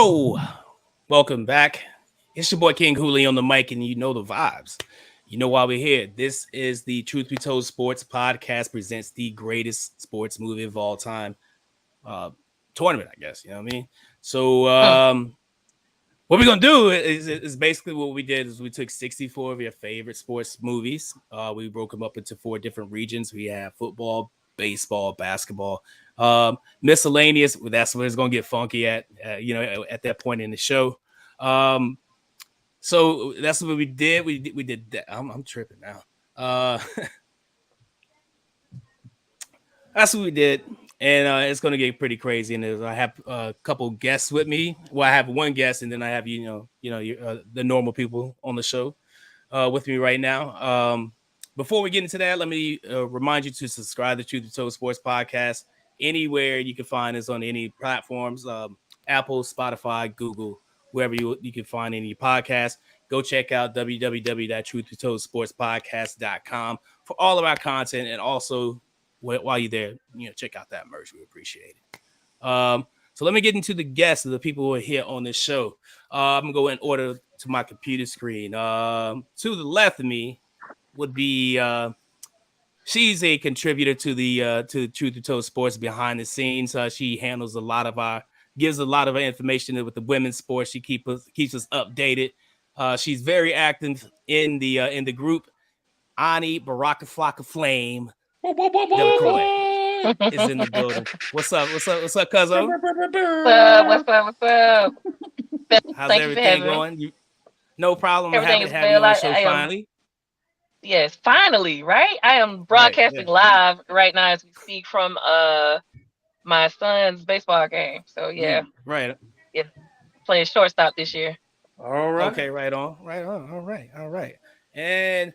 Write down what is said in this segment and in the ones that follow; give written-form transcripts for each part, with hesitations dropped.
So, welcome back. It's your boy King Hooley on the mic, and you know the vibes. You know why we're here. This is the Truth Be Told Sports Podcast presents the greatest sports movie of all time tournament, I guess. You know what I mean? So, what we're gonna do is basically what we did is we took 64 of your favorite sports movies. We broke them up into 4 different regions. We have football, baseball, basketball, miscellaneous. That's where it's gonna get funky at at that point in the show. So that's what we did. We did that. I'm tripping now. That's what we did, and it's gonna get pretty crazy. And I have a couple guests with me. Well, I have one guest, and then I have the normal people on the show with me right now. Before we get into that, let me remind you to subscribe to Truth Be Told Sports Podcast anywhere you can find us on any platforms, Apple, Spotify, Google, wherever you can find any podcast. Go check out www.truthbetoldsportspodcast.com for all of our content, and also while you're there, check out that merch. We appreciate it. So let me get into the guests of the people who are here on this show. I'm gonna go in order to my computer screen. To the left of me would be she's a contributor to the Truth Be Told Sports behind the scenes. She handles gives a lot of information with the women's sports. She keeps us updated. She's very active in the group. Ani Baraka Flocka Flame Delacroix is in the building. What's up, cuzzo? What's up? How's everything going? No problem. Everything is having you on the show finally. Yes, finally, right? I am broadcasting live right now as we speak from my son's baseball game. So yeah. Right. Yeah. Playing shortstop this year. All right. Okay, right on. All right. And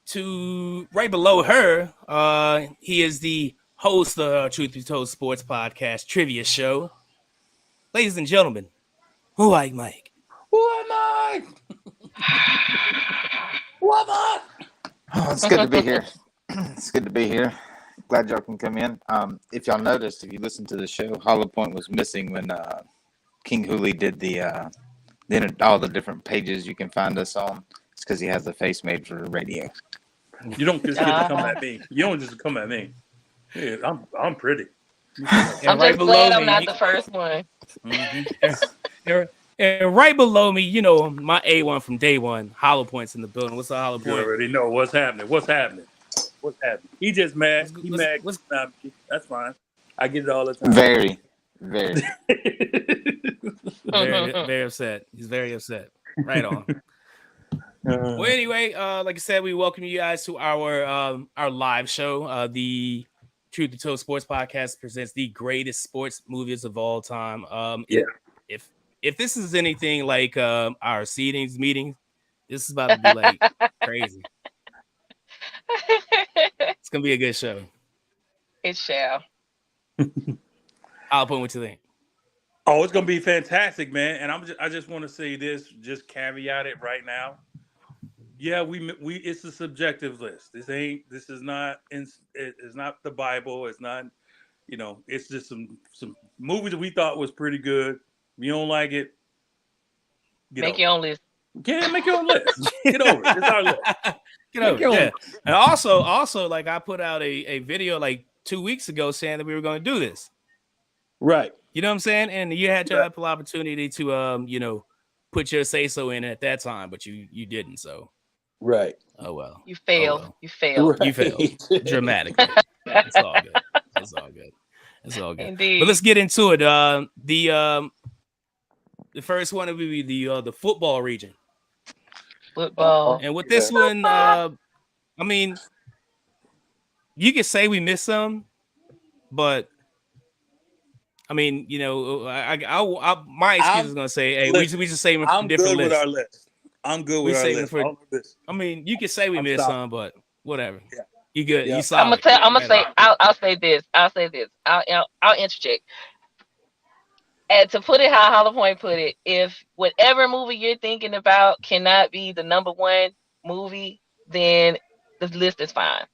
to right below her, he is the host of Truth Be Told Sports Podcast Trivia Show. Ladies and gentlemen, who am I? What up? Oh, it's good to be here. It's good to be here. Glad y'all can come in. If y'all noticed, if you listened to the show, Hollow Point was missing when King Hooley did all the different pages you can find us on. It's because he has the face made for radio. You don't just get to come at me. You don't just come at me. Yeah, I'm pretty. I'm just glad I'm not the first one. And right below me, my A1 from day one, Hollow Point's in the building. What's up, Hollow Point? You already know what's happening. He just mad. That's fine. I get it all the time. Very. very upset. He's very upset. Right on. Well, anyway, like I said, we welcome you guys to our live show. The Truth Be Told Sports Podcast presents the greatest sports movies of all time. If this is anything like our seedings meeting, this is about to be like crazy. It's gonna be a good show. It shall. I'll put what you think. Oh, it's gonna be fantastic, man. And I just want to say this, just caveat it right now. Yeah, we it's a subjective list. This is not it's not the Bible. It's not, it's just some movies that we thought was pretty good. If you don't like it, make your own list. Yeah, make your own list. Get over it. It's our list. Get over it. Yeah. And also, like I put out a video like 2 weeks ago saying that we were going to do this. Right. You know what I'm saying? And you had your ample opportunity to put your say so in at that time, but you didn't. So. Right. Oh well. You failed. Oh, well. You failed. Right. You failed dramatically. It's all good. It's all good. It's all good. Indeed. But let's get into it. The first one will be the football region. Football. And with this one, I mean, you could say we missed some, but I mean, my excuse is gonna say, hey, we just saving from different lists. With our list. I'm good with our list. I mean, you could say we missed some, but whatever. Yeah. You good? Yeah. You solid. I'll say this. I'll interject. And to put it how Hollow Point put it, if whatever movie you're thinking about cannot be the number one movie, then the list is fine.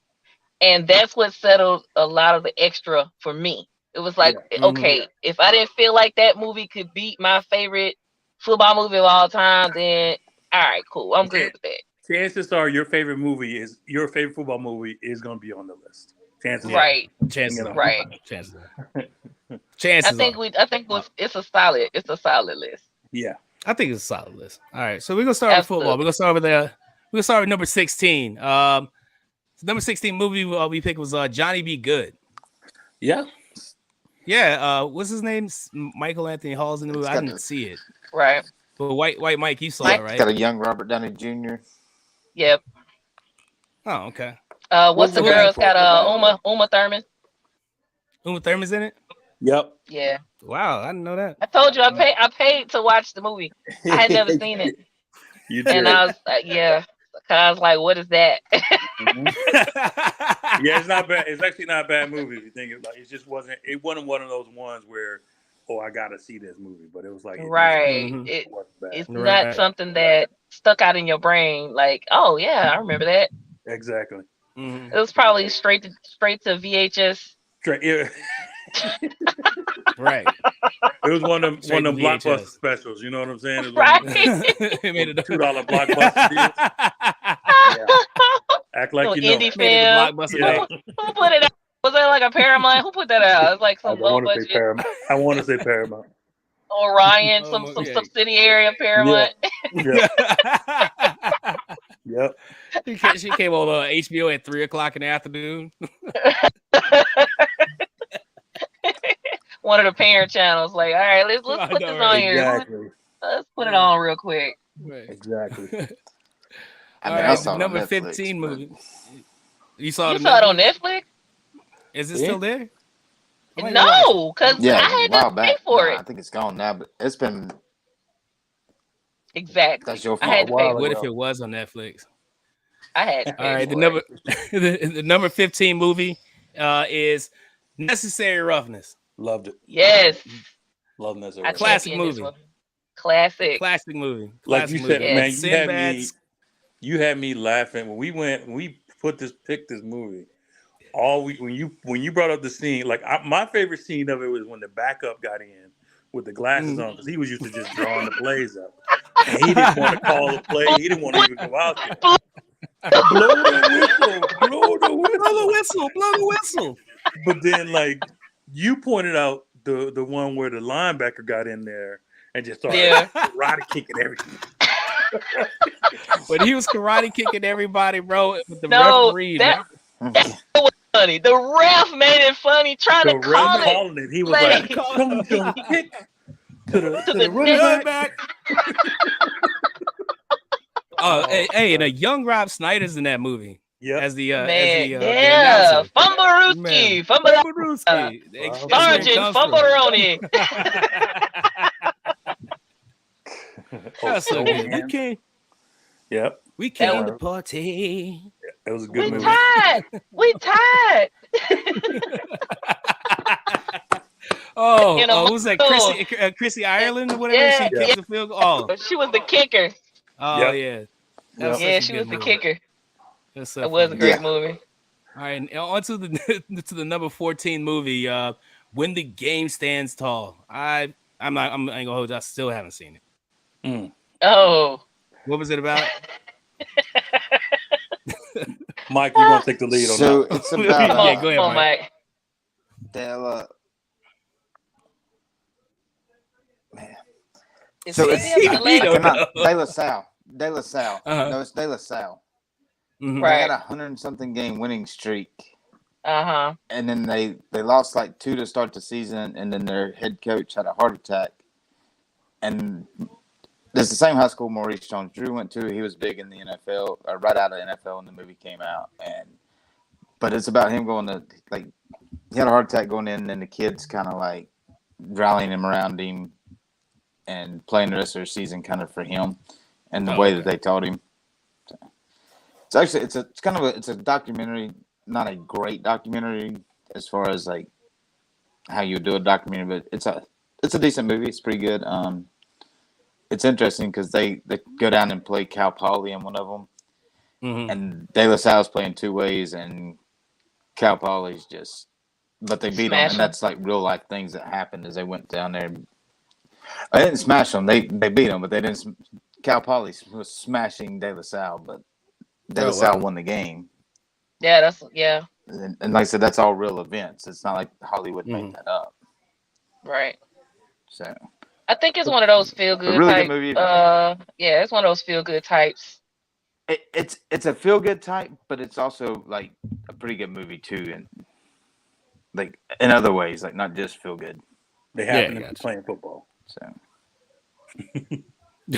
And that's what settled a lot of the extra for me. It was like, okay, if I didn't feel like that movie could beat my favorite football movie of all time, then all right, cool. I'm good with that. Chances are your favorite football movie is going to be on the list. Chances Yeah. Right, Chances You know. are. right. Chances are. I Chances think are. it's a solid list. Yeah. I think it's a solid list. All right, so we're gonna start with football. We're gonna start with number 16. Number 16 movie we picked was Johnny Be Good. Yeah. Yeah, what's his name? Michael Anthony Hall's in the movie. I didn't see it, Right. but White Mike, you saw Mike- it, It's right? got a young Robert Downey Jr. Yep. Oh, okay. What's the What's girl's the got Uma Thurman? Uma Thurman's in it. Yep. Yeah. Wow, I didn't know that. I told you I paid to watch the movie. I had never seen it. You did. And I was yeah. I was like, what is that? Mhm. Yeah, it's not bad. It's actually not a bad movie if you think it. Like, it wasn't one of those ones where, oh, I gotta see this movie. But it was like, Right. Mhm. It wasn't bad. it's Right. not something that stuck out in your brain. Like, oh yeah, I remember that. Exactly. Mhm. It was probably straight to VHS. It Right. was one of Straight them to blockbuster VHS. specials. You know what I'm saying? It was Right. It made it a $2 blockbuster deals. Act like Little you know. indie Made it a film. blockbuster. Yeah. Who put it out? Was that like a Paramount? Who put that out? It's like I some low want to say budget Paramount. I want to say Paramount. Orion, Oh, some yeah. subsidiary of Paramount. Yep. Yep. She came on HBO at 3:00 in the afternoon. One of the parent channels. Like, all right, let's I put know, this right? on here. Exactly. Let's put it on real quick. Right. Exactly. I All mean, I right, saw it on number Netflix, 15 but- movie. You saw You it? saw it on Netflix? Is it Yeah. still there? I might go watch it. No, because Yeah, I a had while to pay back. for Nah, it. I think it's gone now, but it's been. Exactly. That's your I fault. had to pay Wow. for What it. if it was on Netflix? I had to pay All right, the for number it. the number 15 movie is Necessary Roughness. Loved it. Yes. Love that. I Classic championed this movie. one. Classic. Classic movie. Like Classic you said, movie. Yeah. man, Sinbad. you had me laughing when we picked this movie. When you brought up the scene, like my favorite scene of it was when the backup got in with the glasses on, because he was used to just drawing the plays up, and he didn't want to call the play. He didn't want to even go out there. Blow the whistle, blow the whistle, Blow the whistle, blow the whistle. But then, like you pointed out, the one where the linebacker got in there and just started Yeah. karate kicking everything. But he was karate kicking everybody, bro. With the No, referee. that funny. The ref made it funny trying The to ref call it. calling it, he was Like- like, "Don't kick to the the running Run back." back. Oh, hey, and a young Rob Snyder's in that movie Yep. as the Man, the yeah. announcer. Fumblerooski. Fumblerooski. Wow. Sergeant Fumbleroni. That's so Oh, good. man. Yep. We came That to party. It was a We good movie. tied. We tied. In a Who's that? muscle. Chrissy Ireland or whatever. Yeah, She kicks the field goal. Oh, She was the kicker. yeah. Yep. That was Yeah, such a she good was the movie. kicker. That's so It was a funny. great Yeah. movie. All right, and on to the number 14 movie. When the Game Stands Tall. I ain't gonna hold you. I still haven't seen it. Mm. Oh. What was it about? Mike, you're gonna take the lead on So that. it's Come about Yeah, on, go ahead, come on, Mike. Mike. Della. Man. Is So it it's- him? The He last- don't Come know. on, De La Salle. De La Salle. Uh-huh. No, it's De La Salle. Mhm. Right. They had a 100-something game winning streak, Uh-huh. and then they lost like 2 to start the season, and then their head coach had a heart attack. And this is the same high school Maurice Jones-Drew went to. He was big in the NFL, right out of the NFL when the movie came out. But it's about him going to, like, he had a heart attack going in, and then the kids kind of like rallying him around him and playing the rest of their season kind of for him and the way that they taught him. So it's actually it's a documentary, not a great documentary as far as like how you do a documentary, but it's a decent movie. It's pretty good. It's interesting because they go down and play Cal Poly in one of them, Mhm. and De La Salle's playing 2 ways, and Cal Poly's just, but they beat them, Smash and 'em. that's like real life things that happened as they went down there. I didn't smash them. They beat them, but they didn't. Cal Poly was smashing De La Salle, but De La Salle won the game. Yeah, And like I said, that's all real events. It's not like Hollywood made that up. right. So I think it's one of those feel good really type. good movie. Yeah, it's one of those feel good types. It's a feel good type, but it's also like a pretty good movie too, and like in other ways, like not just feel good. They happen to be playing football. So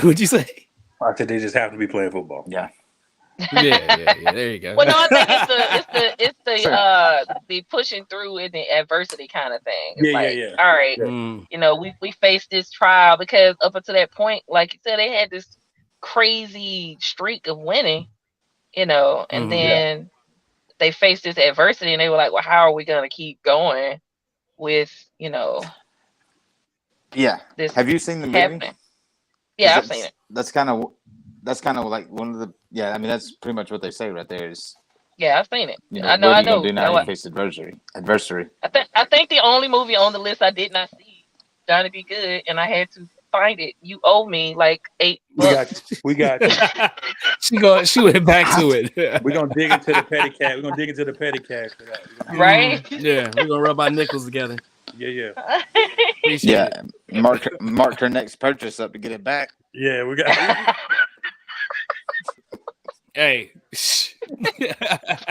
What'd you say? I said they just happen to be playing football. yeah. Yeah. There you go. Well, no, I think it's the pushing through in the adversity kind of thing. It's Yeah. All right, you know, we faced this trial because up until that point, like you said, they had this crazy streak of winning, you know, and then they faced this adversity and they were like, well, how are we gonna keep going with, you know? Yeah. This Have you seen the movie? happening? Yeah, I've seen it. That's kind of like one of the I mean that's pretty much what they say right there is Yeah, I've seen it. you know, I know. what are I you gonna know. do now you face adversity. I think the only movie on the list I did not see, Johnny Be Good, and I had to find it. You owe me like $8. We got you. She went back to it. We're gonna dig into the petty cash. We're gonna dig into the petty cash for that. Right? Yeah, we're gonna rub our nickels together. Yeah. Appreciate it. Mark her next purchase up to get it back. Yeah, we got. Hey.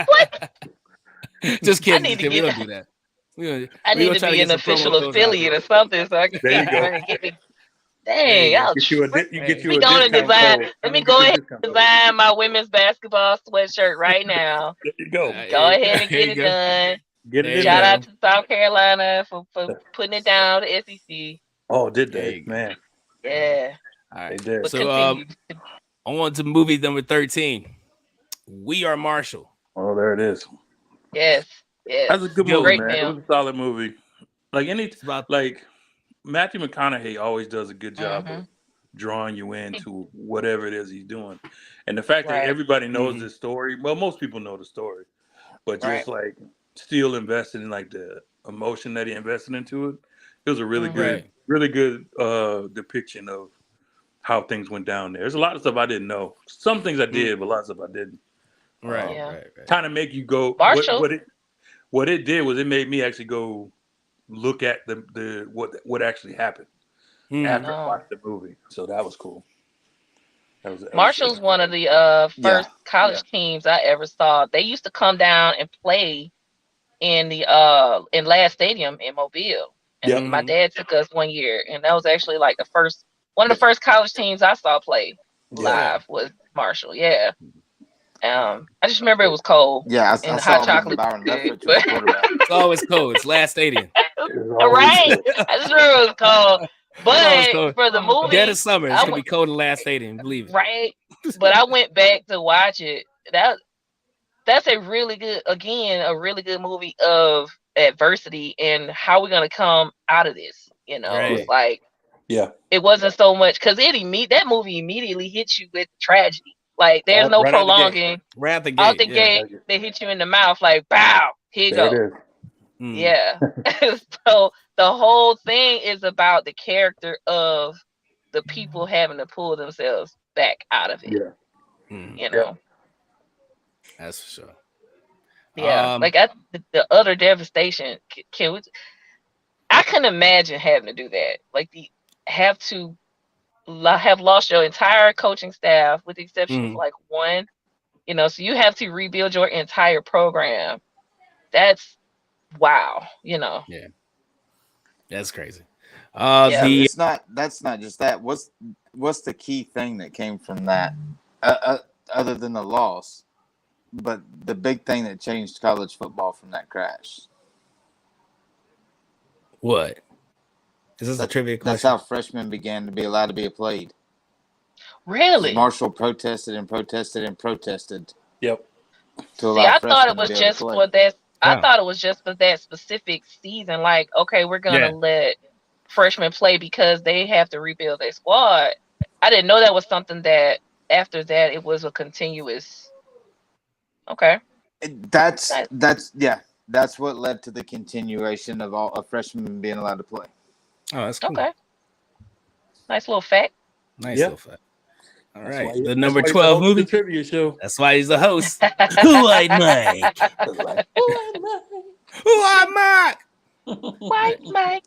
What? Just kidding. I need to We don't do that. I need to be an official affiliate or something so I can There you go. get me. Dang, ouch. You get you We a going to discount design. code. Let me go ahead and design my women's basketball sweatshirt right now. There you go. Go ahead and get it done. Get it in Shout there. out to South Carolina for putting it down to SEC. Oh, did There they? you go. Man, Yeah. All they right. did. But So, continue. on to movie number 13. We Are Marshall. Oh, there it is. Yes. That's a good Yo, movie, great man. film. It was a solid movie. Like It's about like Matthew McConaughey always does a good job of drawing you into whatever it is he's doing, and the fact that Right. everybody knows this story. Well, most people know the story, but just like still invested in like the emotion that he invested into it. It was a really good, really good depiction of how things went down there. There's a lot of stuff I didn't know. Some things I did, but a lot of stuff I didn't. right. Kind of make you go. Marshall. What it did was it made me actually go look at the what actually happened after I watched the movie. So that was cool. Marshall's one of the first college teams I ever saw. They used to come down and play in the in Ladd Stadium in Mobile. And my dad took us one year, and that was actually like one of the first college teams I saw play live was Marshall. Yeah. I just remember it was cold. Yeah, I and saw hot chocolate. Byron Leftwich was quarterback. It's always cold. It's Ladd Stadium. Right. I just remember it was cold. But for the movie, Dead of summer, it's gonna be cold in Ladd Stadium. Believe it. Right. But I went back to watch it. That's a really good movie of adversity and how we're gonna come out of this. You know, Right. like it wasn't so much because that movie immediately hits you with tragedy. Like there's no prolonging. Right out the gate. Out the gate, they hit you in the mouth like, "Bow, here you go." Yeah. So the whole thing is about the character of the people having to pull themselves back out of it. You know. That's for sure. Yeah. Like the utter devastation. I couldn't imagine having to do that. Like have lost your entire coaching staff with the exception of like one. You know, so you have to rebuild your entire program. That's wow, you know. Yeah. That's crazy. It's not. That's not just that. What's the key thing that came from that, other than the loss? But the big thing that changed college football from that crash. What? Is this a trivia question? That's how freshmen began to be allowed to be played. Really? Marshall protested and protested and protested. Yep. I thought it was just for that. I thought it was just for that specific season. Like, okay, we're gonna let freshmen play because they have to rebuild their squad. I didn't know that was something that after that it was a continuous. Okay. That's what led to the continuation of all of freshmen being allowed to play. Oh, that's cool. Okay. Nice little fact. Nice Yeah. little fact. All That's right, why- the that's number why he's the 12 host of movie. the trivia show. That's why he's the host. Who I Mike? Who I Mike? White Mike.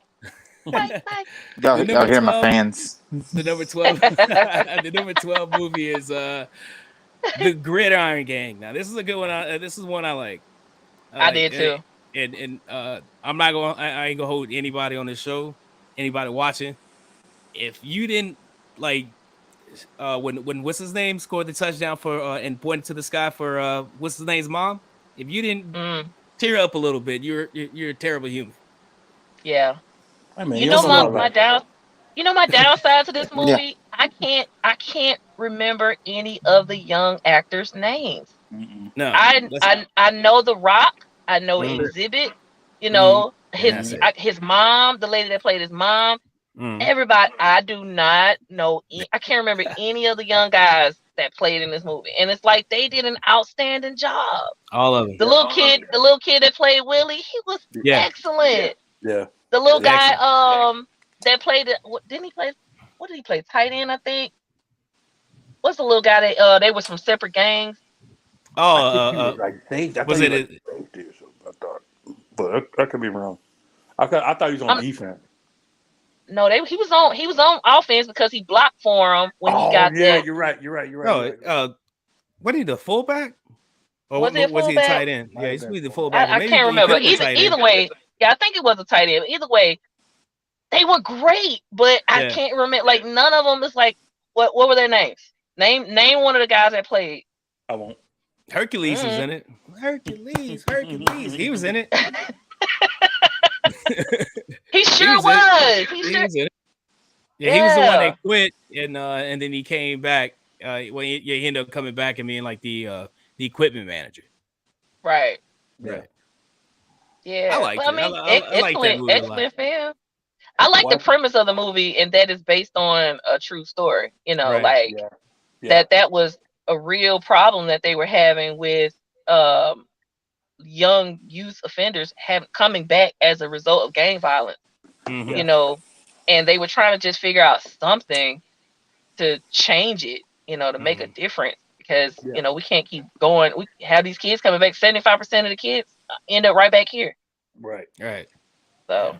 White Mike. Y'all, The y'all number hear my 12 fans? The number 12. The number 12 movie is The Gridiron Gang. Now this is a good one. This is one I like. I did too. And I'm not going. I ain't gonna hold anybody on this show. Anybody watching, if you didn't like, when what's his name scored the touchdown for and pointed to the sky for what's his name's mom. If you didn't tear up a little bit, you're a terrible human. Yeah. I mean, You know my downside to this movie. I can't remember any of the young actors' names. No, I know The Rock. I know Exhibit. You know his mom, the lady that played his mom. Everybody, I do not know. I can't remember any of the young guys that played in this movie, and it's like they did an outstanding job. All of them. The little kid that played Willie, he was excellent. Yeah. The little guy, that played it. Didn't he play? What did he play? Tight end, I think. What's the little guy that they was from separate gangs? Oh, was it? I thought, but I could be wrong. I thought he was on defense. No, he was on offense because he blocked for him when he got there. You're right. No, what are you, the fullback? Or was he a was he fullback? tight end? Yeah, he's the fullback. I can't remember. Either way, yeah, I think it was a tight end. Either way, they were great, but I can't remember. Like none of them is like what were their names? Name one of the guys that played. I won't. Hercules was in it. Hercules. He was in it. He sure was. He was in it. Yeah, he was the one that quit, and then he came back. He ended up coming back and being like the equipment manager. Right. Yeah. I like it. I like that movie excellent film. I like the premise of the movie, and that is based on a true story. You know, that was a real problem that they were having with young youth offenders coming back as a result of gang violence. You know, and they were trying to just figure out something to change it, you know, to make a difference because, you know, we can't keep going. We have these kids coming back. 75% of the kids end up right back here. Right. So.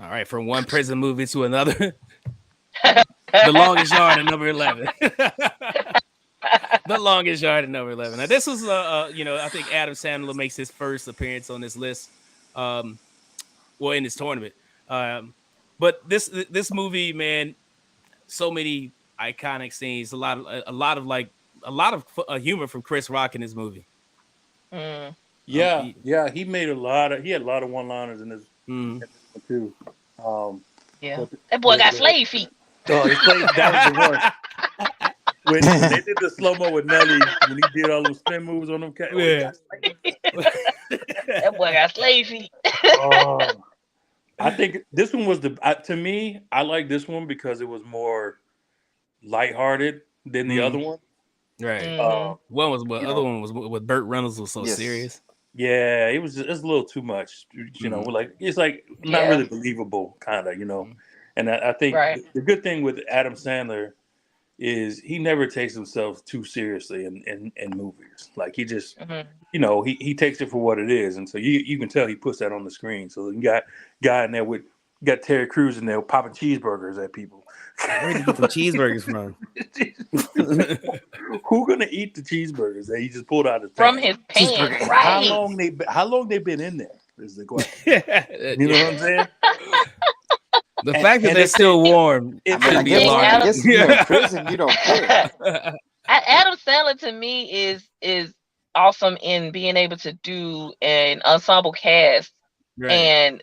All right. From one prison movie to another. The Longest Yard at number 11. The Longest Yard at number 11. Now, this was, I think Adam Sandler makes his first appearance on this list. In this tournament. But this movie, man, so many iconic scenes, a lot of humor from Chris Rock in this movie. He had a lot of one-liners in this too. That boy got slave feet. Oh, that was the worst. When they did the slow-mo with Nelly, when he did all those spin moves on them cats. Yeah. That boy got slave feet. I think this one was to me, I like this one because it was more lighthearted than the other one. Right. One was, but other one was with Burt Reynolds was so serious. Yeah, it was a little too much. You know, like it's like not really believable, kind of. You know, and I think the good thing with Adam Sandler is he never takes himself too seriously in movies. Like he just, you know, he takes it for what it is, and so you can tell he puts that on the screen. So you got guy in there got Terry Crews in there popping cheeseburgers at people. Where did you get the cheeseburgers from? Who gonna eat the cheeseburgers that he just pulled out his from his pants? Right. How long they been in there? Is the question. You know what I'm saying? The fact that they're still warm, I guess you're in prison, you don't care. Adam Sandler to me is awesome in being able to do an ensemble cast, and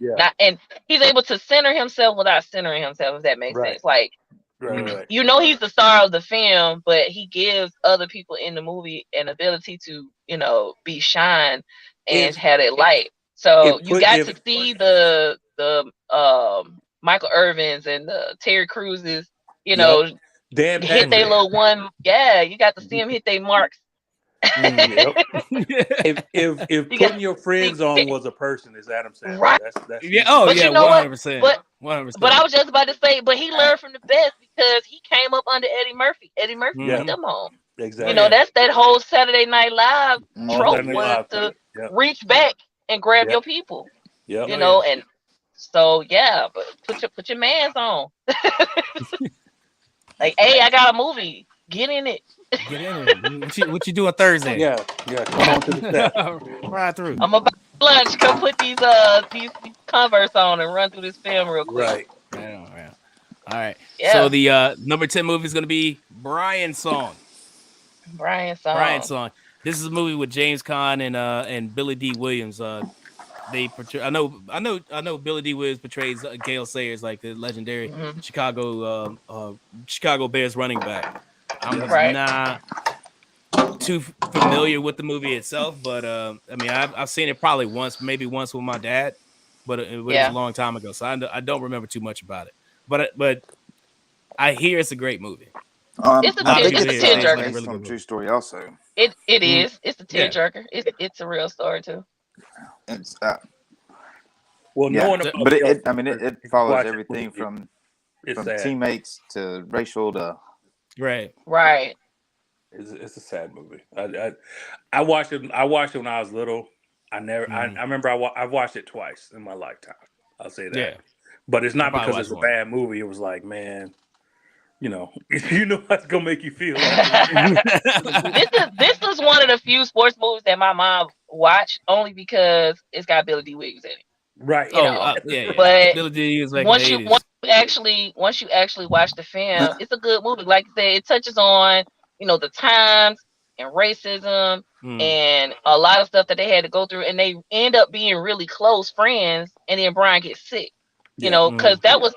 he's able to center himself without centering himself. If that makes sense, like you know, he's the star of the film, but he gives other people in the movie an ability to, you know, be shine and have that light. So you got to see the Michael Irvins and the Terry Crewses, you know, hit their little one. Yeah, you got to see him hit their marks Yep. If You got- putting your friends on was a person, is Adam Sandler. Right. That's Yeah. Oh, But yeah. you know what? 100%. But 100%. But I was just about to say, but he learned from the best because he came up under Eddie Murphy. Eddie Murphy Yeah. put them on. exactly. You know, that's that whole Saturday Night Live Mhm. All trope Saturday Night was Live to thing. Yep. reach back and grab Yep. your people. Yep. You Oh, know, yeah. and so yeah, but put your mans on. Like, hey, I got a movie. Get in it. Get in it. What you doing Thursday? Yeah. Come on to the set. Ride through. I'm about lunch. Come put these Converse on and run through this film real quick. Right. Yeah. All right. Yeah. So the number 10 movie is going to be Brian Song. Brian Song. Brian Song. This is a movie with James Caan and Billy D. Williams. They portray. I know. Billy D. Williams portrays Gale Sayers, like the legendary Mhm. Chicago Bears running back. I'm Right. not too familiar with the movie itself, but I mean, I've seen it probably maybe once with my dad, but it was Yeah. a long time ago, so I don't remember too much about it. But I hear it's a great movie. It's a I think tear- it's it's tearjerker. based really on a good. true story. Also, It Mm. is. It's a Yeah. tearjerker. It's a real story too. it's Well, yeah, knowing about but Gale it Sayers, it follows watch it, everything it's from sad. teammates to racial to Right. Right. It's a sad movie. I watched it. I watched it when I was little. I remember I watched it twice in my lifetime. I'll say that. Yeah. But it's not I probably because it's a watched one. bad movie. It was like, man, you know how it's gonna make you feel. This is one of the few sports movies that my mom watched only because it's got Billy D. Williams in it. Right. You know, yeah. but Billy D. was back once in you the 80s. once you actually watch the film, it's a good movie. Like I said, it touches on the times and racism and a lot of stuff that they had to go through, and they end up being really close friends. And then Brian gets sick, because that was.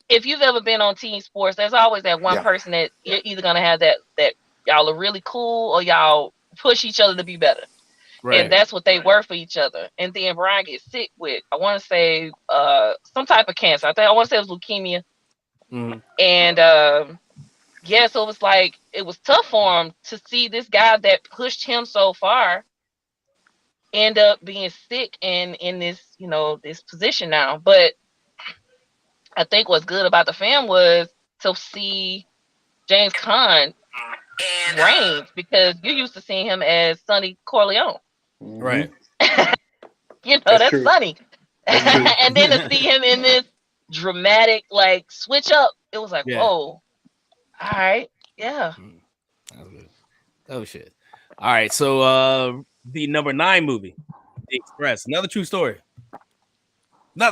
If you've ever been on team sports, there's always that one person that you're either gonna have that y'all are really cool or y'all push each other to be better. Right. And that's what they were for each other. And then Brian gets sick with, I want to say, some type of cancer. I want to say it was leukemia. And so it was like, it was tough for him to see this guy that pushed him so far end up being sick and in this, this position now. But I think what's good about the film was to see James Caan reign, because you used to see him as Sonny Corleone. Right. That's true. Sonny. And then to see him in this dramatic, like, switch up, it was like, whoa. All right. Yeah. That was good. Oh, shit. All right. So the number 9 movie, The Express. Another true story. The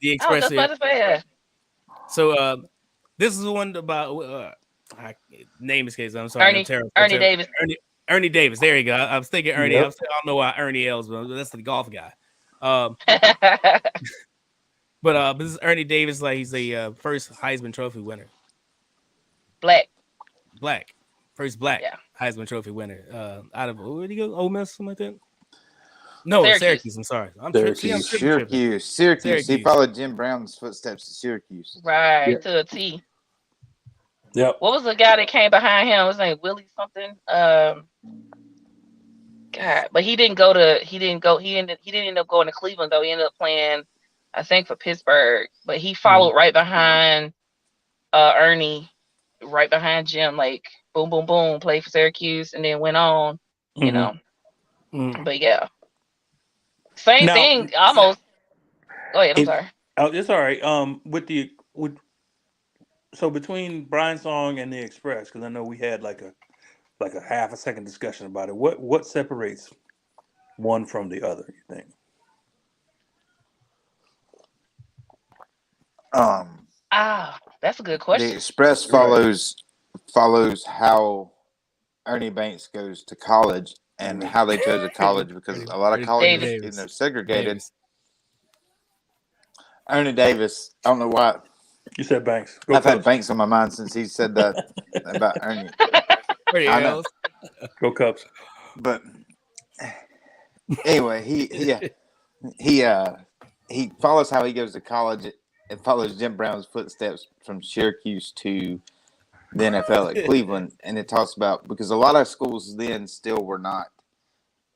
Express. So this is one about name escapes. I'm sorry. Ernie Davis. Ernie Davis. There you go. I was thinking Ernie. I don't know why Ernie Els, but that's the golf guy. But this is Ernie Davis. Like, he's the first Heisman Trophy winner. Black. First black Heisman Trophy winner. Out of, where did he go? Ole Miss, something like that. No, Syracuse. I'm sorry. Syracuse. He followed Jim Brown's footsteps to Syracuse. Right, to a T. Yep. What was the guy that came behind him? His name Willie something. God, but he didn't end up going to Cleveland though. He ended up playing, I think, for Pittsburgh. But he followed right behind Ernie, right behind Jim, like boom, boom, boom, played for Syracuse and then went on, But yeah. Same thing, almost. Go ahead. I'm sorry. Oh, it's all right. So between Brian Song and The Express, because I know we had like a half a second discussion about it. What separates one from the other, you think? That's a good question. The Express follows how Ernie Banks goes to college and how they chose a college, because a lot of colleges are segregated. Ernie Davis, I don't know why. You said Banks. I've had Banks on my mind since he said that about Ernie. I know. Go Cubs. But anyway, he follows how he goes to college. It follows Jim Brown's footsteps from Syracuse to the NFL at Cleveland, and it talks about because a lot of schools then still were not,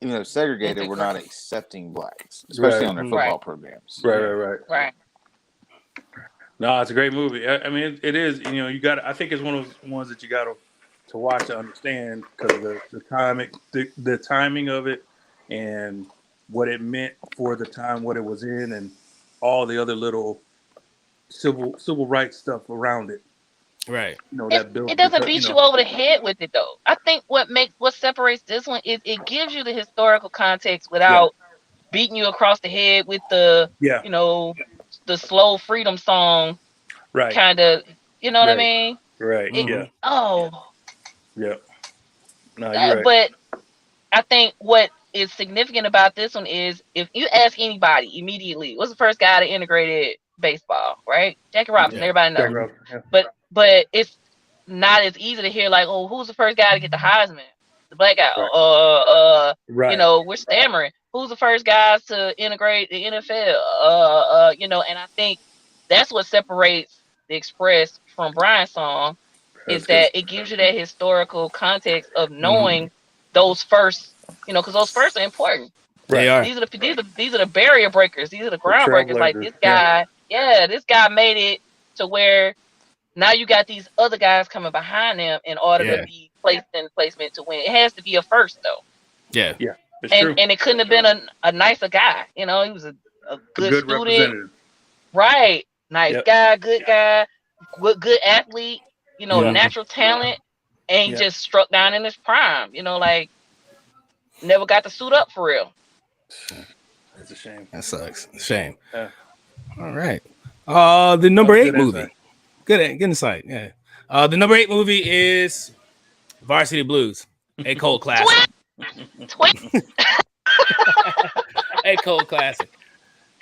even though segregated, were not accepting blacks, especially Right. on their Right. football programs. Right. No, it's a great movie. I mean, it is. You know, you got. I think it's one of those ones that you got to watch to understand because of the timing of it, and what it meant for the time, what it was in, and all the other little civil rights stuff around it. Right. You know, that built. It doesn't beat you over the head with it though. I think what separates this one is it gives you the historical context without beating you across the head with the Yeah. you know the slow freedom song Right. kind of, you know what I Right. mean? Right. Mhm. Yeah. Oh, Yeah. No, you're right. but I think what is significant about this one is if you ask anybody immediately, what's the first guy that integrated baseball, right? Jackie Robinson, Yeah. everybody knows. Jack Robinson, yeah. But it's not as easy to hear like, oh, who's the first guy to get the Heisman? The black guy. Right. You know, we're stammering. Who's the first guys to integrate the NFL? You know, and I think that's what separates the Express from Brian's song That's is good. that it gives you that historical context of knowing those first, you know, because those first are important. They are. These are the barrier breakers. These are the groundbreakers. Like this trailblazers, guy, this guy made it to where now you got these other guys coming behind them in order Yeah. to be placed in placement to win. It has to be a first though. Yeah. It's true. And it couldn't have been a nicer guy. You know, he was a good student. Representative. Right. Nice Yep. guy, good guy, good athlete, you know, Yeah. natural talent. And he Yep. just struck down in his prime, you know, like never got to suit up for real. That's a shame. That sucks. Shame. Yeah. All right. The number That's 8 good movie. insight. Good insight. Yeah. The number 8 movie is Varsity Blues, a cult classic. Twin. A cult classic.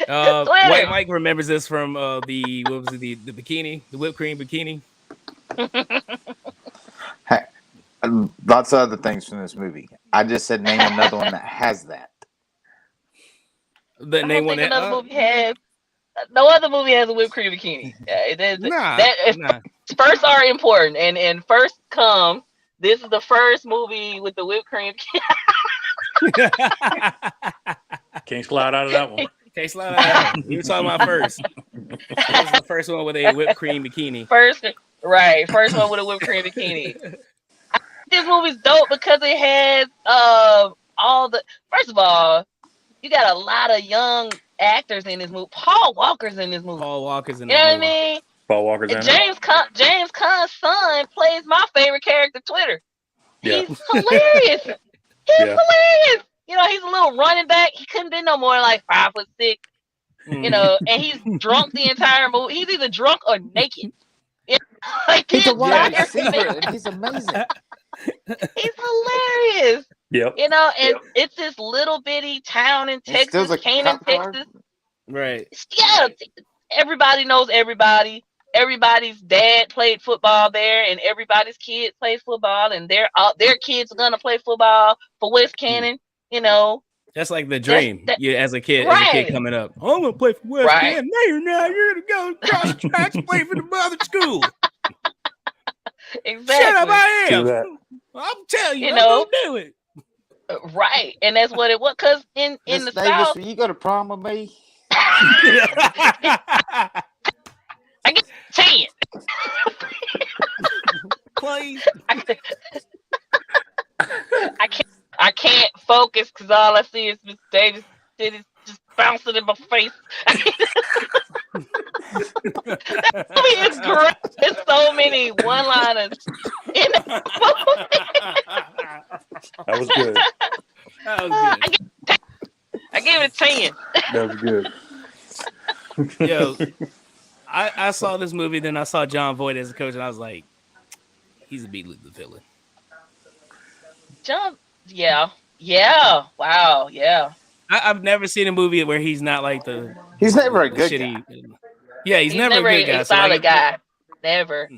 White Mike remembers this from the bikini, the whipped cream bikini. Hey, lots of other things from this movie. I just said name another one that has that. The I name don't one think that another movie has. No other movie has a whipped cream bikini. nah. First are important, and first come. This is the first movie with the whipped cream. Can't slide out of that one. Okay, slide out. We were talking about first. This is the first one with a whipped cream bikini. First one with a whipped cream bikini. I think this movie's dope because it has all the. First of all, you got a lot of young actors in this movie. Paul Walker's in this movie. Paul Walker's in You the know what I movie. mean? Paul Walker's in it. James Caan's son plays my favorite character, Twitter. Yeah. He's hilarious. He's Yeah. hilarious. You know, he's a little running back. He couldn't be no more like 5'6". You know, and he's drunk the entire movie. He's either drunk or naked. You know, like He's a wide entire receiver, movie. and he's amazing. He's hilarious. Yep. You know, and it's this little bitty town in He steals Texas, a Canaan, cop car. Texas. Right. Yeah, everybody knows everybody. Everybody's dad played football there, and everybody's kids play football, and their kids are gonna play football for West Cannon. You know, That's like the dream. As a kid Right. coming up. I'm gonna play for West Right. End. No, you're gonna go across the tracks and play for the mother school. exactly. Shut up, I Do am. that. I'm telling you, You I'm know. gonna do it. Right, and that's what it was. Cause in Miss the Davis, South, will you go to prom with me? I get 10. Please. I can't focus because all I see is Miss Davis just bouncing in my face. It's great. There's so many one-liners in it. That was good. That was good. I give it a 10. That was good. Yo, I saw this movie, then I saw John Voight as a coach, and I was like, he's a B-list villain. John, yeah, wow, yeah. I've never seen a movie where he's not like the He's never a good shitty. guy. Yeah, he's never a good guy. a So, solid like, guy. Never.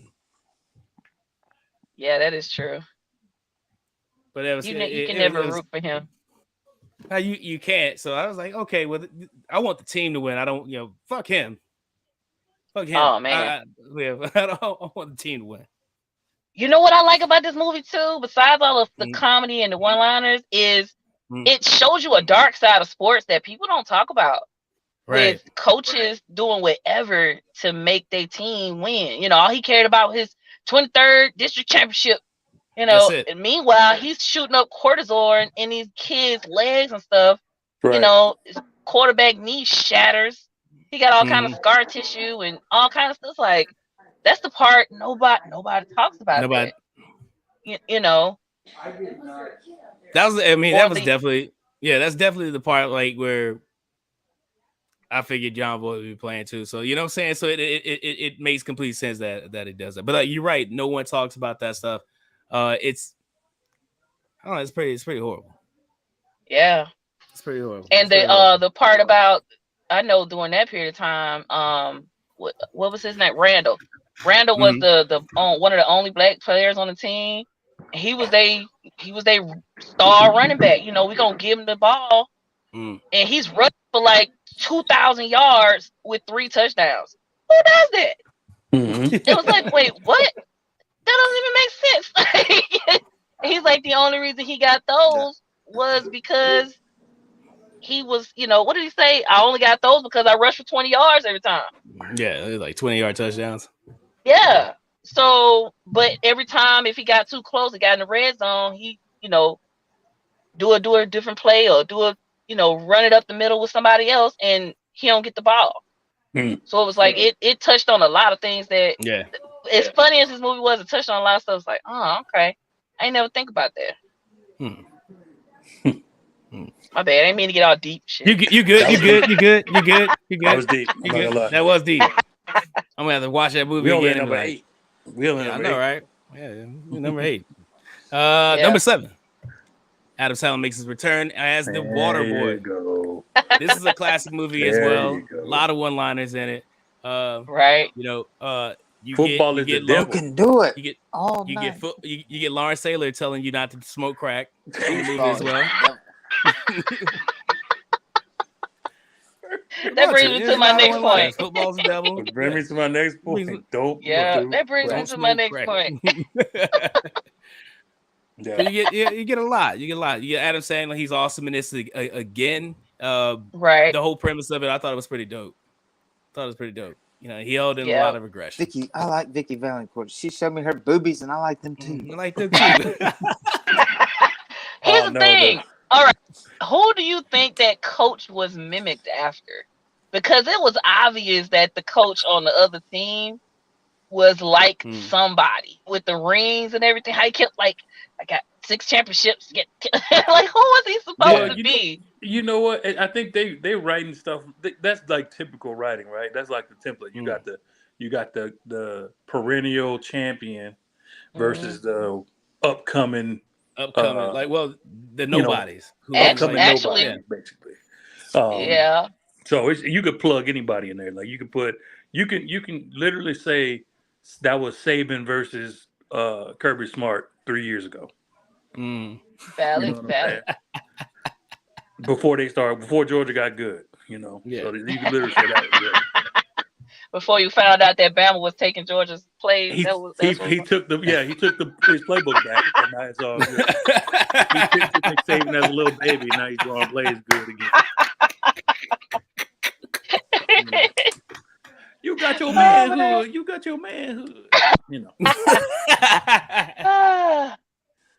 Yeah, that is true. But it was, You it can never was- root for him. you can't. So I was like, okay, well, I want the team to win. I don't, fuck him. Fuck him. Oh, man. I want the team to win. You know what I like about this movie too, besides all of the Mm. comedy and the one-liners, is Mm. it shows you a dark side of sports that people don't talk about. Right. With coaches doing whatever to make their team win. You know, all he cared about was his 23rd district championship. You That's know, it. and meanwhile, he's shooting up cortisone in these kids' legs and stuff. Right. You know, his quarterback knee shatters. He got all kind of Mhm. scar tissue and all kind of stuff. Like, that's the part nobody talks about. Nobody. That. You know, That was. I mean, Or that was the- definitely. Yeah, that's definitely the part like where I figured John Boy would be playing too. So you know what I'm saying. So it makes complete sense that it does that. But you're right. No one talks about that stuff. It's. I don't know. It's pretty horrible. yeah. It's pretty horrible. And It's pretty horrible. the part about, I know during that period of time, what was his name? Randall. Randall was Mhm. the one of the only black players on the team. He was a star running back. You know, we gonna give him the ball, Mm. and he's running for like 2,000 yards with 3 touchdowns. Who does that? Mhm. It was like, wait, what? That doesn't even make sense. He's like, the only reason he got those was because he was, you know, what did he say? I only got those because I rushed for 20 yards every time. Yeah, it was like 20-yard touchdowns. Yeah. So, but every time if he got too close, he got in the red zone, he, you know, do a different play or run it up the middle with somebody else, and he don't get the ball. Mm. So it was like it touched on a lot of things that, Yeah. as funny as this movie was, it touched on a lot of stuff. It's like, oh, okay, I ain't never think about that. Hmm. My bad. I didn't mean to get all deep. Shit. You good? You good? You good? You good? You That good? was deep. I'm You not good? gonna lie. That was deep. I'm gonna have to watch that movie We only again. at and number be like, 8. We only at yeah, I number know, 8. right? Yeah, we're number 8. Yeah. Number 7. Adam Sandler makes his return as the Water There you Boy. go. This is a classic movie as There well. you go. A lot of one-liners in it. Right. You know, you Football get, is you the get You devil. can do it you get all you night. get you get Lawrence Taylor telling you not to smoke crack in the movie as well. That brings me to my next point. Football's the devil. Which brings me to my next point. Don't Yeah, do that brings me crack. to my next point. So you get a lot. You get Adam Sandler. He's awesome in this again. Right. The whole premise of it, I thought it was pretty dope. You know, he held in a Yeah. lot of aggression. Vicky, I like Vicky Valancourt. She showed me her boobies, and I like them too. I like them too. Here's Oh, the no, thing. All right. Who do you think that coach was mimicked after? Because it was obvious that the coach on the other team was like somebody with the rings and everything. How he kept like, I got 6 championships. Like, who was he supposed to be? You know what? I think they writing stuff. That's like typical writing, right? That's like the template. You got the perennial champion versus the upcoming like, well, the nobodies. Who Actually- upcoming actually- nobody, basically. Yeah. So you could plug anybody in there. Like you can literally say that was Saban versus Kirby Smart 3 years ago. Mm. Valid. You know what I'm saying? Before Georgia got good, you know. Yeah. So you can literally say that was good. Before you found out that Bama was taking Georgia's plays, He took his playbook back, and now it's all good. He picked Nick Saban as a little baby. Now he's drawing plays good again. You got your manhood. You got your manhood. You know.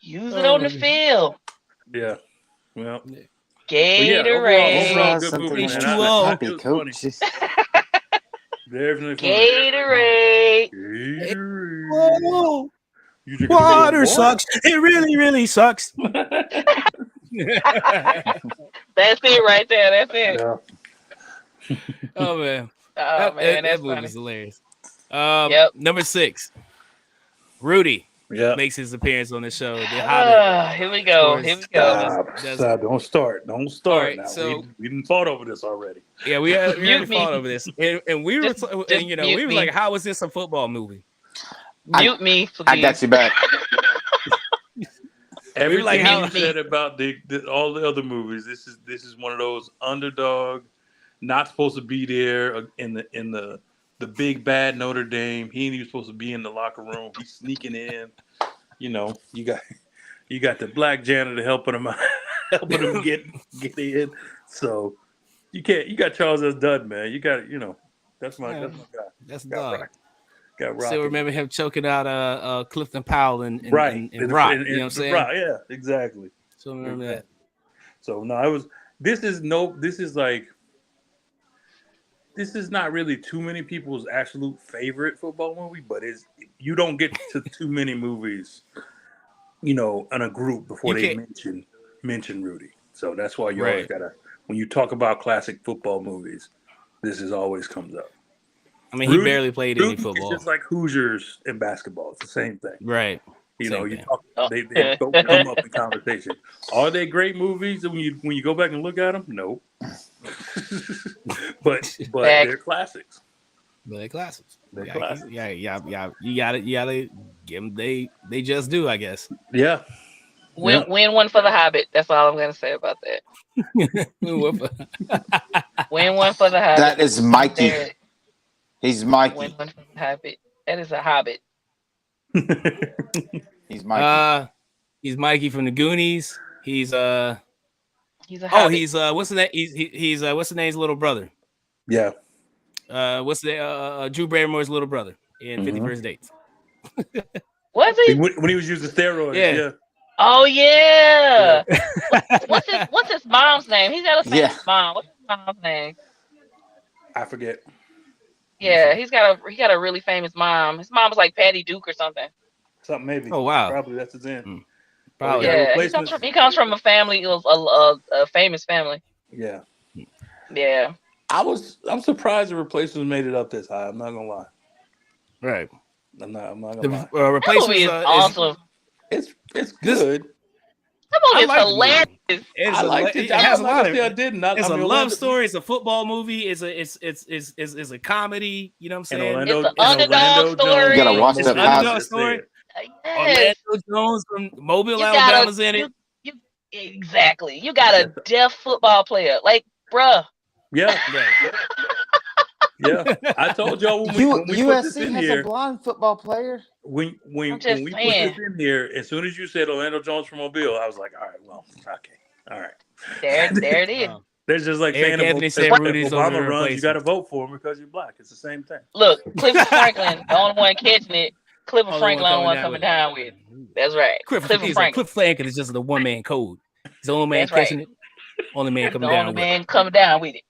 Use it on the field. Yeah. Well. Gatorade. overall good movie, man. H2O. It Happy was funny. coach. Definitely funny. Gatorade. Gatorade. Oh, You drinking water water? sucks. It really, really sucks. That's it right there. That's it. Yeah. Oh man, Oh man, that that's movie funny. was hilarious. Yep. Number 6, Rudy Yeah. makes his appearance on the show. The Hobbit. Here we go. Here we go. Stop. Don't start. Don't start All right, now. so- we didn't fought over this already. Yeah, we already Mute me. fought over this, and we were, Just and, you know, mute we were me. like, "How is this a football movie?" Mute me, please. I got you back. Everything like, how- you said about all the other movies, this is one of those underdog, not supposed to be there in the the big bad Notre Dame. He ain't even supposed to be in the locker room. He's sneaking in. You know, you got the black janitor helping him out, helping him get in. So you got Charles S. Dunn, man. You got that's my guy. That's the Got dog. Rock. Got Rock. Still remember him choking out Clifton Powell and right and Rock. You know what I'm saying? Rock, yeah, exactly. So remember that. So no, this is not really too many people's absolute favorite football movie, but you don't get to too many movies, in a group before they mention Rudy. So that's why you always gotta, when you talk about classic football movies, this always comes up. I mean, he barely played any football. It's just like Hoosiers in basketball. It's the same thing. Right. They come up in conversation. Are they great movies when you go back and look at them? No. but they're classics. They're classics. They're classics. Yeah. You gotta give them. They just do, I guess. Yeah. Win one for the Hobbit. That's all I'm gonna say about that. Win one for the Hobbit. That is Mikey. He's Mikey. Win one for the Hobbit. That is a Hobbit. He's Mikey. He's Mikey from the Goonies. He's a Hobbit. he's what's the name? He's what's the name's little brother? Yeah. What's the Drew Barrymore's little brother in 50 First Dates? Was he? When he was using steroids? Yeah. Oh yeah. What's his mom's name? He's got a famous mom. What's his mom's name? I forget. Yeah, he got a really famous mom. His mom was like Patty Duke or something. Something maybe. Oh wow. Probably that's his end. Probably. Yeah. He comes from a family. It was a famous family. Yeah. Yeah. I'm surprised the replacements made it up this high. I'm not gonna lie. Right. I'm not gonna lie. Replacements that movie is awesome. It's good. That movie is hilarious. I liked it. It has a lot of. I didn't. It's a love story. It's a football movie. It's a comedy. You know what I'm saying? It's an underdog story. You gotta watch that underdog story. Yes. Orlando Jones from Mobile, Alabama's in it. Exactly. You got a deaf football player, like, bruh. Yeah. Yeah. I told y'all when we put this in has here. A blind football player. When we put this in here, as soon as you said Orlando Jones from Mobile, I was like, all right, well, okay, all right. There it is. There's just like Eric saying Anthony said Rudy's Obama runs, you got to vote for him because you're black. It's the same thing. Look, Clifford Franklin, the only one catching it. Clifford Franklin, the only one coming down with it. That's right. Clifford Franklin is just the one man code. He's the only man catching it. Only man coming down. The only man coming down with it.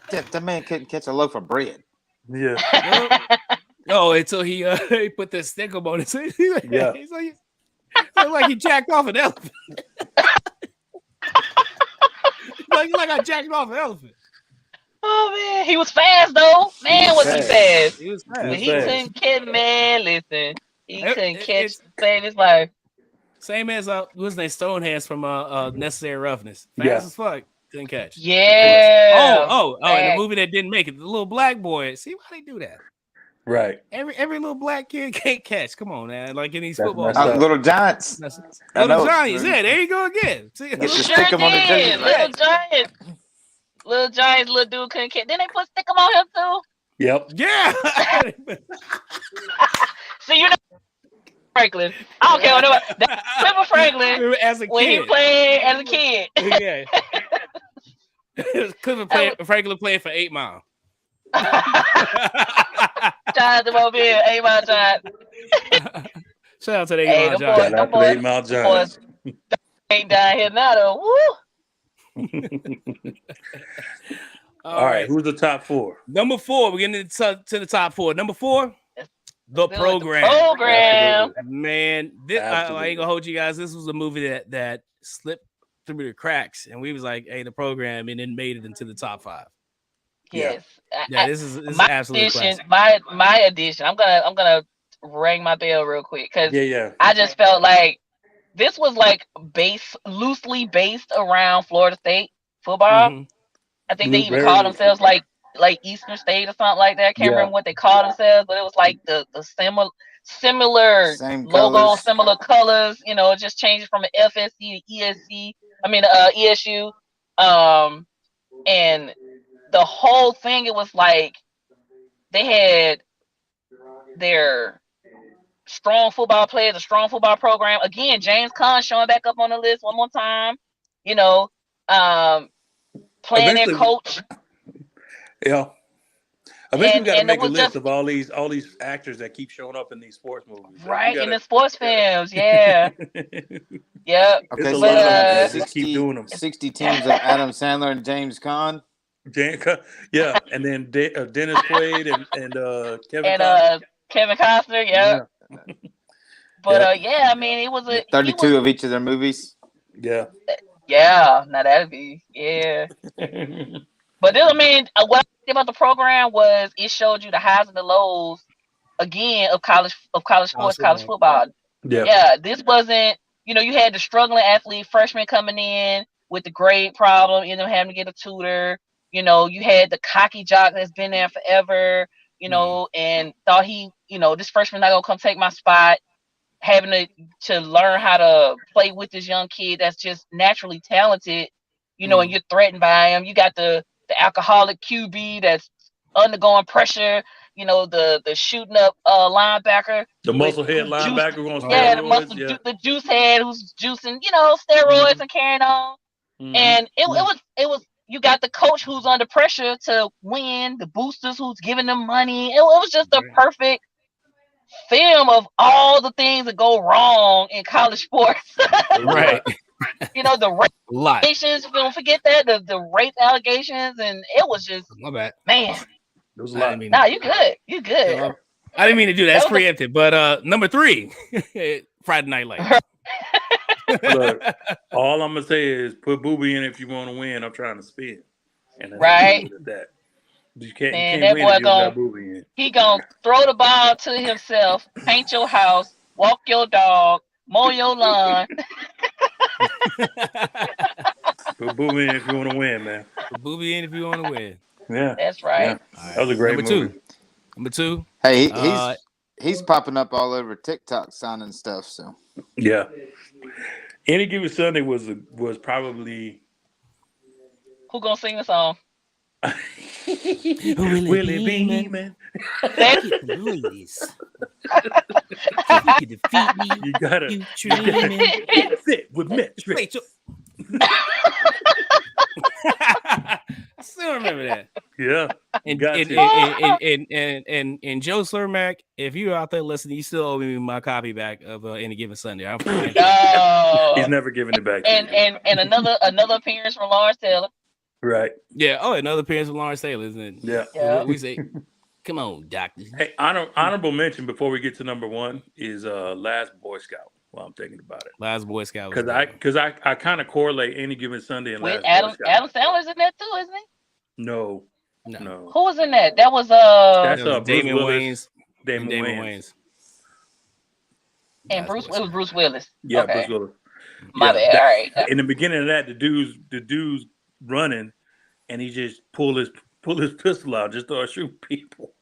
That man couldn't catch a loaf of bread. Yeah. No, until he put the stick on his head. Yeah. He's like he jacked off an elephant. like I jacked off an elephant. Oh man, he was fast though. Man, was he fast? He was fast. He couldn't catch. Man, listen, he couldn't catch to save his life. Same as what's his name, Stonehands from Necessary Roughness. Fast as fuck. Couldn't catch. Yeah. Oh, and the movie that didn't make it, the little black boy. See why they do that? Right. Every little black kid can't catch. Come on, man. Like in these football. Little Giants. Little Giants. Yeah, there you go again. See, Little Giants. Little Giants, little dude couldn't catch. Then they put Stickum on him too. Yep. Yeah. So you know Franklin. I don't care what nobody. Clifford Franklin as a kid. When he played as a kid. Yeah. Clifford Franklin playing for 8 Mile. Giants of Mobile, 8 Mile Giants. Shout out to the 8 Mile Giants. Shout out to the 8 Mile Giants. Ain't down here now though. Woo. All right, who's the top 4? Number 4, we're getting to the top 4. Number 4, The Program. Man, I ain't gonna hold you guys. This was a movie that slipped through the cracks, and we was like, "Hey, The Program," and then made it into the top 5. Yes. Yeah, this is absolutely classic. My addition. I'm gonna ring my bell real quick because yeah. I just felt like this was like loosely based around Florida State football. Mm-hmm. I think they even called themselves like Eastern State or something like that. I can't remember what they called themselves, but it was like the similar same logo, colors. similar colors. You know, it just changed from an FSC to ESC. I mean, ESU. And the whole thing, it was like they had their strong football players, a strong football program. Again, James Conn showing back up on the list one more time. You know, playing their Eventually, coach. yeah. Eventually, we got to And it make a was list just of all these actors that keep showing up in these sports movies. Like, right we in gotta, the sports films. Yeah. Yep. It's Okay, a so But lot, there's man. Just keep doing them. 60 teams of Adam Sandler and James Caan. Yeah, and then Dennis Quaid and Kevin and Costner. Kevin Costner. Yep. Yeah, But yep, yeah, I mean, it was The he 32 was of each of their movies. yeah. yeah. Now that'd be yeah. But then, I mean, what I liked about the program was it showed you the highs and the lows again of college sports, college football. Yeah. Yeah, this wasn't. You know, you had the struggling athlete freshman coming in with the grade problem, you know, having to get a tutor. You know, you had the cocky jock that's been there forever, you know, and thought he, you know, this freshman not gonna come take my spot. Having to learn how to play with this young kid that's just naturally talented, you know, and you're threatened by him. You got the alcoholic QB that's undergoing pressure, you know, the shooting up linebacker. The with- musclehead who's linebacker on juiced- Yeah, steroids. the juice head who's juicing, you know, steroids and carrying on. Mhm. And it was you got the coach who's under pressure to win, the boosters who's giving them money. It was just a perfect film of all the things that go wrong in college sports. Right. You know, the A lot. allegations, don't forget that, the rape allegations, and it was just, My bad. man, There was a I lot. didn't mean, nah, you good. You good. I didn't mean to do that. It's That was preempted. But number 3, Friday Night Lights. Look, all I'm gonna say is put Booby in if you want to win. I'm trying to spin, and that's Right. that. You can't, Man, you that can't win boy if you don't got Booby in. He gonna throw the ball to himself, paint your house, walk your dog, mow your lawn. Put Booby in if you want to win, man. Put Booby in if you want to win. Yeah, That's right. yeah. That was a great Number movie. 2. Number 2. Hey, Uh, he's popping up all over TikTok signing stuff. So Yeah. Any Given Sunday was probably Who gonna sing the song? Willie Beeman. You gotta get fit with metrics. I still remember that. Yeah. And Got and Joe Slurmack, if you're out there listening, you still owe me my copy back of Any Given Sunday. I'm fine. Oh, He's never giving it back. and another appearance from Lawrence Taylor. Right. Yeah. Oh, another appearance from Lawrence Taylor, isn't it? Yeah. Yeah. We say, come on, doctor. Hey, honorable mention before we get to number 1 is Last Boy Scout. While I'm thinking about it, Last Boy Scout. was because I kind of correlate Any Given Sunday and With Last Boy Scout. Adam Sandler's in that too, isn't he? No. No. Who was in that? That was That's That was Bruce Damian Willis, Wayans. Damon Damon Wayans. Wayans. and Last Bruce. Boy It was Bruce Willis. Yeah, Okay. Bruce Willis. My Yeah, bad. that- All right. In the beginning of that, the dude's running, and he just pull his pistol out, just start shooting people.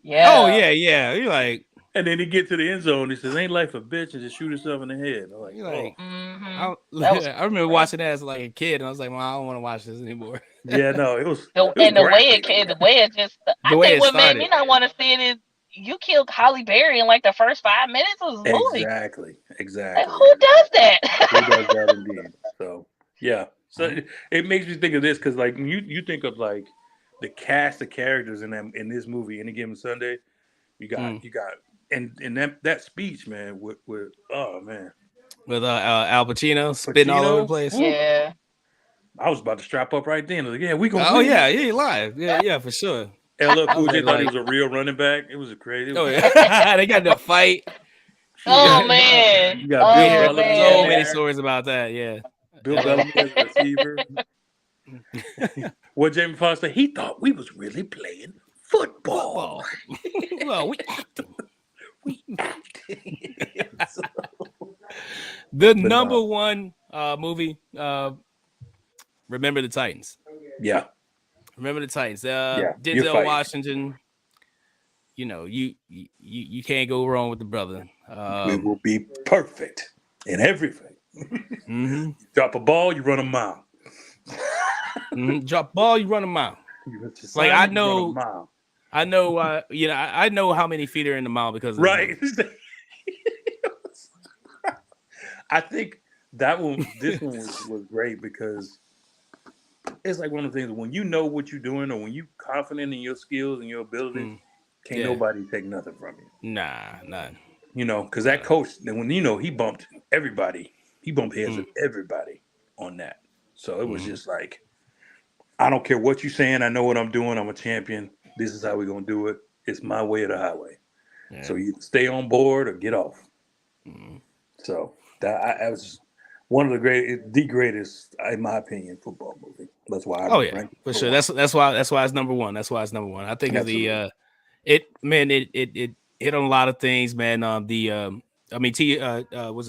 Yeah. Oh yeah. You're like, And then he get to the end zone. He says, "Ain't life a bitch?" And just shoot himself in the head. I'm like, you're like. Mhm. I, was I remember watching that as like a kid, and I was like, "Well, I don't want to watch this anymore." yeah, no, it was. And the way it just, I way think it what made started. me not want to see it is you killed Holly Berry in like the first 5 minutes of the movie. Exactly. Like, who does that? Who does that indeed? So yeah. So it makes me think of this because like when you think of like the cast of characters in this movie, Any Given Sunday, you got and that speech, man, with oh man. With Al Pacino spitting all over the place. Yeah. I was about to strap up right then. I was like, yeah, we gonna Oh win. yeah, you live. Yeah, for sure. LL Cool J was thought he like- was a real running back. It was crazy. Oh yeah, they got in a fight. Oh man. You got Bill We heard Bellamy man. so in many there. stories about that. Yeah. Bill Bellamy as a receiver. What Jamie Foxx said, he thought we was really playing football. Well, we acting. The number one movie, Remember the Titans. Yeah. Remember the Titans. you're Denzel fighting. Washington. You know, you can't go wrong with the brother. We will be perfect in everything. Mhm. Drop a ball, you run a mile. Drop ball, you run a mile. Like, I Simon, you run a mile. I know, you know, I know how many feet are in the mile because of Right. I think this one was great because it's like one of the things when you know what you're doing or when you confident in your skills and your abilities, can't nobody take nothing from you. Nah, none. You know, because that coach, when he bumped everybody, he bumped heads with everybody on that. So it was just like, I don't care what you're saying. I know what I'm doing. I'm a champion. This is how we're gonna do it. It's my way or the highway. Yeah. So you stay on board or get off. So that was one of the greatest, in my opinion, football movie. That's why. For sure. That's why it's number one. That's why it's number one. I think it hit on a lot of things, man. Was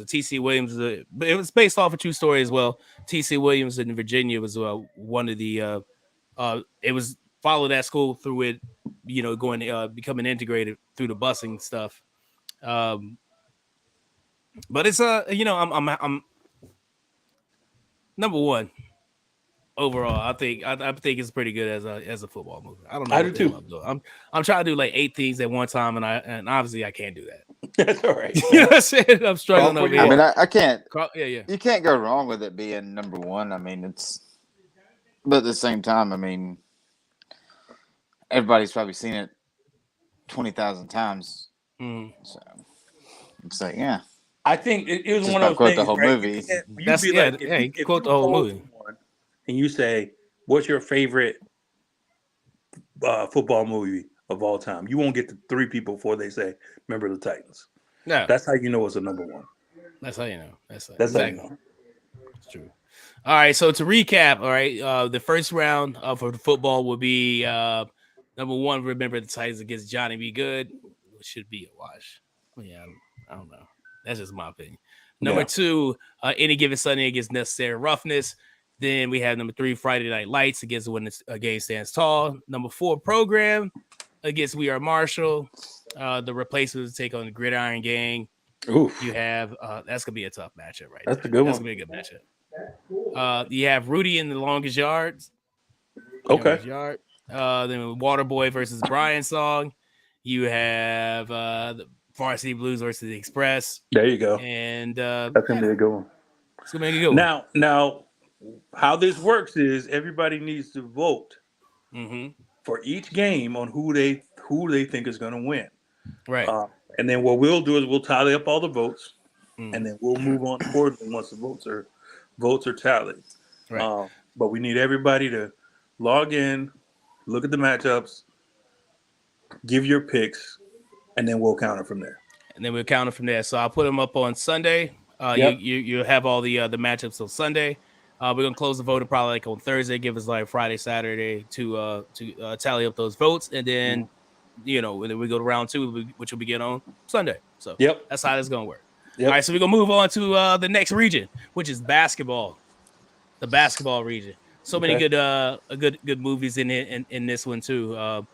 it T.C. Williams? But it was based off a true story as well. T.C. Williams in Virginia was one of the. It was followed that school through it, you know, going becoming integrated through the busing stuff. But it's you know, I'm number one overall. I think it's pretty good as a football movie. I don't know. I do too. I'm trying to do like 8 things at one time, and obviously I can't do that. That's all right. You know what I'm saying? I'm struggling over here. I mean, I can't. Yeah. You can't go wrong with it being number one. I mean, but at the same time, I mean, everybody's probably seen it 20,000 times. So it's like, yeah. I think it was one of those things. The whole movie. If quote the whole movie. And you say, "What's your favorite football movie of all time?" You won't get to 3 people before they say, "Remember the Titans." No, that's how you know it's a number one. That's how you know. That's exactly. How you know. It's true. All right. So to recap, all right, the first round for the football will be number 1. Remember the Titans against Johnny B. Good, which should be a wash. Yeah, I don't know. That's just my opinion. Number 2, Any Given Sunday against Necessary Roughness. Then we have number 3, Friday Night Lights against When the Game Stands Tall. Number 4, Program against We Are Marshall. The Replacements take on the Gridiron Gang. Oof. You have that's gonna be a tough matchup, right? That's a good one. That's gonna be a good matchup. You have Rudy in the Longest Yards. Okay. Then Waterboy versus Brian Song. You have the Varsity Blues versus the Express. There you go. And that's gonna be a good one. It's gonna be a good one. Now, how this works is everybody needs to vote for each game on who they think is going to win. Right. And then what we'll do is we'll tally up all the votes, and then we'll move on accordingly once the votes are tallied. Right. But we need everybody to log in, look at the matchups, give your picks, and then we'll count it from there. So I'll put them up on Sunday. You have all the matchups on Sunday. We're gonna close the voting probably like on Thursday. Give us like Friday, Saturday to tally up those votes, and then and then we go to round 2, which will begin on Sunday. So that's how it's gonna work. All right, so we're gonna move on to the next region, which is basketball. The basketball region. So many good movies in this one too. I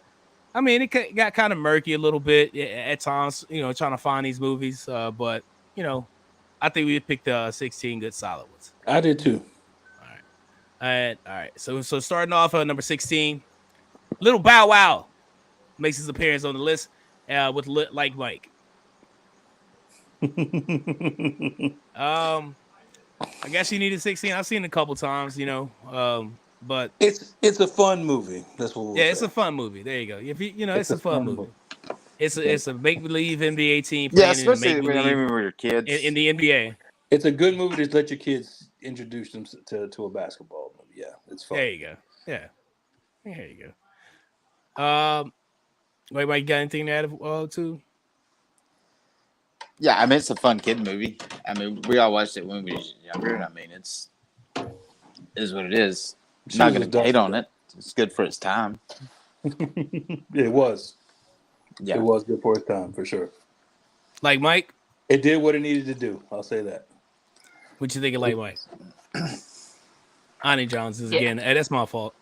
mean, it got kind of murky a little bit at times. Trying to find these movies, but I think we picked 16 good solid ones. I did too. All right. So starting off number 16, Little Bow Wow makes his appearance on the list with Like Mike. I guess you needed 16. I've seen it a couple times, but it's a fun movie. That's what we'll say. It's a fun movie. There you go. If it's a fun movie. It's a make believe NBA team playing especially when your kids in the NBA. It's a good movie to let your kids introduce them to a basketball movie. Yeah, it's fun. There you go. Yeah, there you go. Wait, Mike, you got anything to add to? Yeah, I mean it's a fun kid movie. I mean we all watched it when we were younger. I mean it is what it is. I'm not going to hate on it. It's good for its time. It was. Yeah, it was good for its time for sure. Like Mike, it did what it needed to do. I'll say that. What you think of Like Mike? Ani Jones is again. Hey, that's my fault.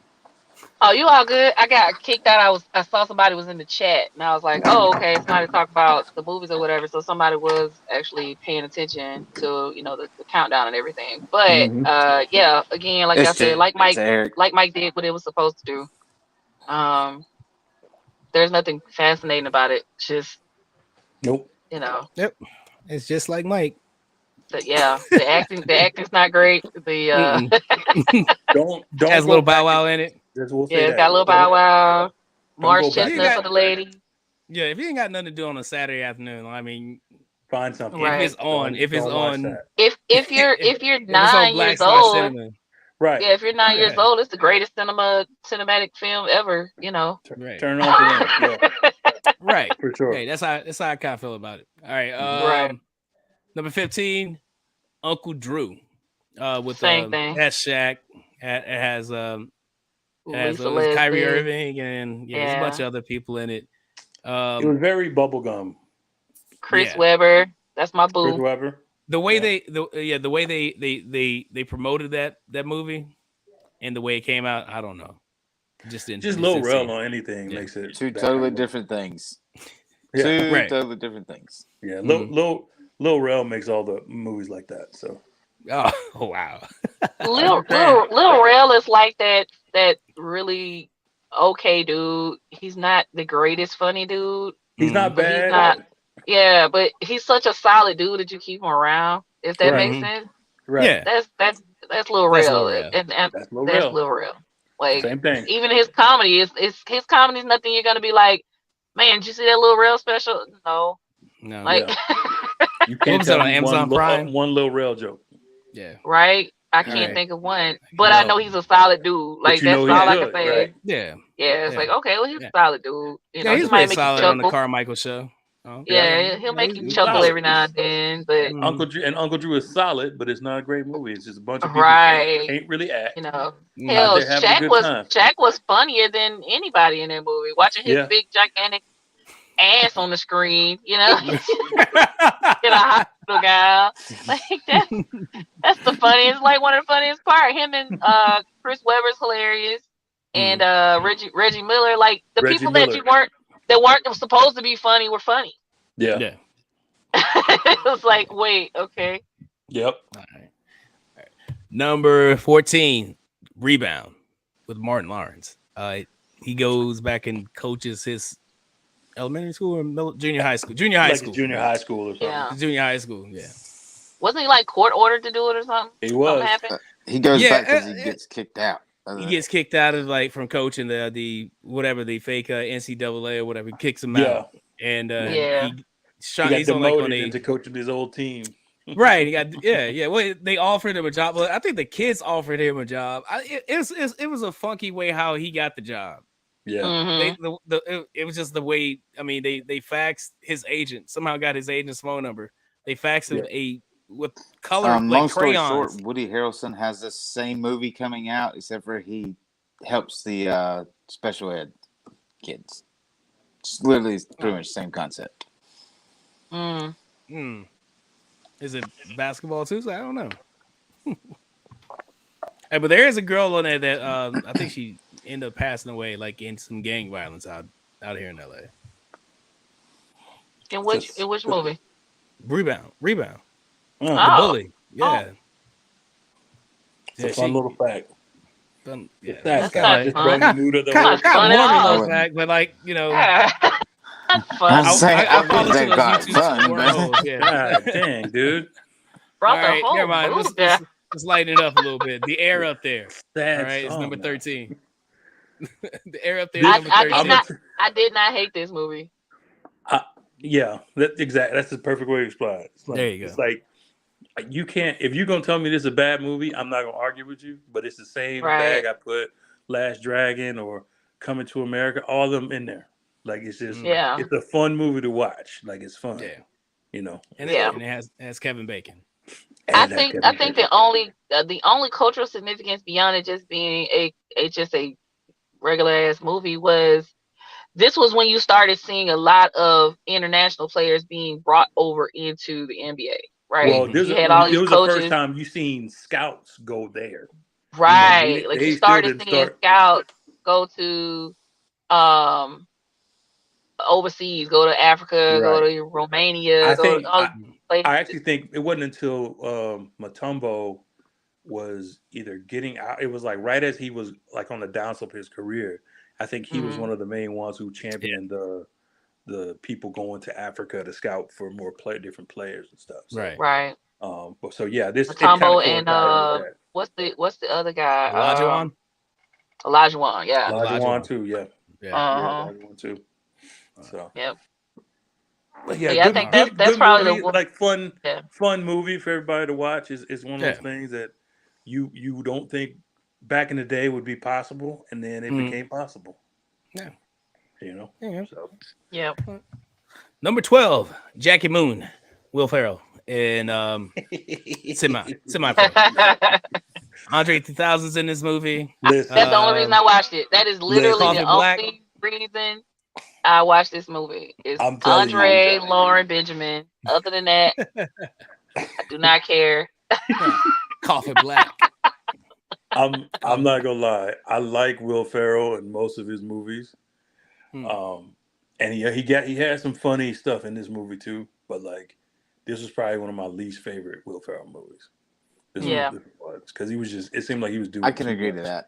Oh, you all good? I got kicked out. I saw somebody was in the chat, and I was like, "Oh, okay." Somebody talk about the movies or whatever. So somebody was actually paying attention to the countdown and everything. But again, like I said, like Mike did what it was supposed to do. There's nothing fascinating about it. It's just, Nope. you know, It's just like Mike. the acting's not great. The Mm-mm. Don't Has a go little back Bow Wow and- in it. Just we'll yeah, say it's that. got a little Bow Wow. Don't Morris go back. Chestnut You for the lady. Yeah, if you ain't got nothing to do on a Saturday afternoon, I mean, Find something. Right. if it's on, Don't watch that. If you're if it's on 9 Black years Star old, Cinema, Right. yeah, if you're 9 years Yeah. old, it's the greatest cinematic film ever. You know. right, Turn it on for them. Yeah, right, for sure. right. That's how I kind of feel about it. All right, Right. number 15, Uncle Drew, with Same thing. that's Shaq. It has Lisa it's Kyrie Leslie. Irving and there's a bunch Yeah. of other people in it. It was very bubblegum. Chris Yeah. Webber. That's my Chris boo. Webber. The way Yeah. the way they promoted that movie and the way it came out, I don't know. It just didn't. Just it Lil didn't Rel seem- on anything Yeah. makes it Two that totally kind of- different things. Yeah. Two Right. totally different things. Yeah, Mhm. Lil Rel makes all the movies like that. So Oh wow. Lil Rel is like that really okay dude. He's not the greatest funny dude. he's not But he's bad. not- Yeah, but he's such a solid dude that you keep him around. If that Right. makes Mhm. sense. Right. Yeah. That's Lil That's Rel. Lil Rel. And That's Lil that's Rel. Lil Rel. Like Same thing. even his comedy is his comedy is nothing you're gonna be like, man, did you see that Lil Rel special? No. No. Like You What can't was that tell on me Amazon Prime? one Lil Rel joke. Yeah. right? I can't Right. think of one. But I No. know he's a solid dude. Like you know that's all he's I can good, say. right. Yeah. Yeah, it's Yeah. like, okay, well he's Yeah. a solid dude. You Yeah, know, he's he might pretty make you solid on the chuckle. Carmichael show. Oh, Yeah, he'll make you he's chuckle solid. every now and then, but Mhm. Uncle Drew is solid, but it's not a great movie. It's just a bunch of people Right. can't really act. you know, Mhm. hell, there having a good time. Shaq was funnier than anybody in that movie. Watching his Yeah. big gigantic ass on the screen, you know, in a hospital gown. Like that's the funniest, like one of the funniest part. Him and Chris Webber's hilarious, and Reggie Miller. Like the Reggie people Miller. that weren't supposed to be funny were funny. Yeah. Yeah. It was like, wait, okay. Yep. All right. Number 14, Rebound with Martin Lawrence. He goes back and coaches his elementary school or junior high school. Junior high Like school. junior high school or something. Yeah. Junior high school. Yeah. Wasn't he like court ordered to do it or something? He Something was. happened? He goes Yeah, back because he gets kicked out. He gets kicked out of from coaching the whatever the fake NCAA or whatever. He kicks him Yeah. out, and Yeah. he's He got on like demoted on a into coaching his old team. right. He got yeah. Well, they offered him a job. Well, I think the kids offered him a job. It was a funky way how he got the job. Yeah. Mhm. It was just the way. I mean, they faxed his agent. Somehow got his agent's phone number. They faxed him with color long like story crayons. short, Woody Harrelson has the same movie coming out, except for he helps the special ed kids. It's literally pretty much the same concept. Mm. Hmm. Is it basketball too? I don't know. Hey, but there is a girl on there that I think she ended up passing away, like in some gang violence out here in LA. In which movie? Rebound. Oh, The Oh. bully. Yeah. it's a fun little fact. Yeah. That's not just fun. brought me new to the Kinda whole fun Kind of at morbid all. little fact, but like That's I'm fun. saying- I follow wouldn't some say of God, those YouTube fun, but- wormholes, yeah. God dang, dude. Brought All the right, whole never mind. mood down. Let's lighten it up a little bit. The air up there. Sad All right, it's song, number man. 13. The air up there. I- Number I 13. did I did not hate this movie. Yeah, that's exactly. That's the perfect way to explain it. It's like, There you go. It's like you can't. If you're gonna tell me this is a bad movie, I'm not gonna argue with you. But it's the same Right. bag I put Last Dragon or Coming to America. All of them in there. Like it's just. Yeah. It's a fun movie to watch. Like it's fun. Yeah. You know. And Yeah. it has Kevin Bacon. I And that think Kevin Bacon. the only cultural significance beyond it just being a regular ass movie was this was when you started seeing a lot of international players being brought over into the NBA, right? Well, Mhm. this You had all it these was the first coaches, time you seen scouts go there. right? they- Like they you still started didn't seeing start- scouts go to overseas, go to Africa, go Right. to Romania, I go think to all I, these places. I actually think it wasn't until Mutombo was either getting out. It was like right as he was like on the downslope of his career. I think he was Mhm. one of the main ones who championed the people going to Africa to scout for more different players and stuff. So, Right. Right. but so yeah, this it kind Matumbo of and coincided with what's the other guy? Olajuwon? Olajuwon, yeah. that. Olajuwon too, yeah, Yeah. Uh-huh. Olajuwon too. So, Yep. but yeah, Yeah, I good, think good, that's good probably movie, the one. like fun, Yeah. fun movie for everybody to watch. Is one of those Yeah. things that you don't think back in the day would be possible, and then it Mm. became possible. Yeah. You know. Yeah. So Yep. Number 12, Jackie Moon, Will Ferrell, and semi pro. Andre 3000's in this movie. listen, That's the only reason I watched it. That is literally Coffee the Black. only reason I watched this movie. Is I'm telling you. Andre, Lauren Benjamin. Other than that, I do not care. Coffee Black. I'm not gonna lie. I like Will Ferrell in most of his movies. Hmm. And he had some funny stuff in this movie too. But like, this was probably one of my least favorite Will Ferrell movies. This Yeah. was because he was just. It seemed like he was doing. I can too agree to much. that.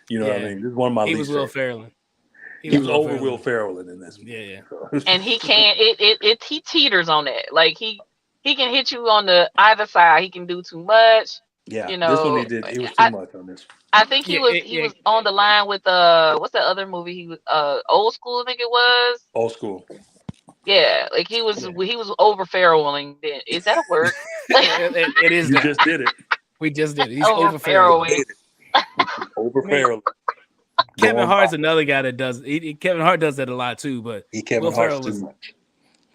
You know what I Yeah. mean? This is one of my He least. was Will favorite. Ferrell. He was over Ferrell. Will Ferrell in this movie. Yeah. So. And he can't. He teeters on that. Like he can hit you on the either side. He can do too much. Yeah, You this one know. he did. It was too much on this. I think he Yeah, was on the line with what's that other movie he was Old School, I think it was. Old School. Yeah, like he was over Ferrelling. Is that a word? it is. You that. just did it. We just did it. He's Over over Ferrell. Ferrelling. Over Ferrell. Kevin Hart's another guy that does. Kevin Hart does that a lot too, but Kevin Will Hart's Ferrell was. too much.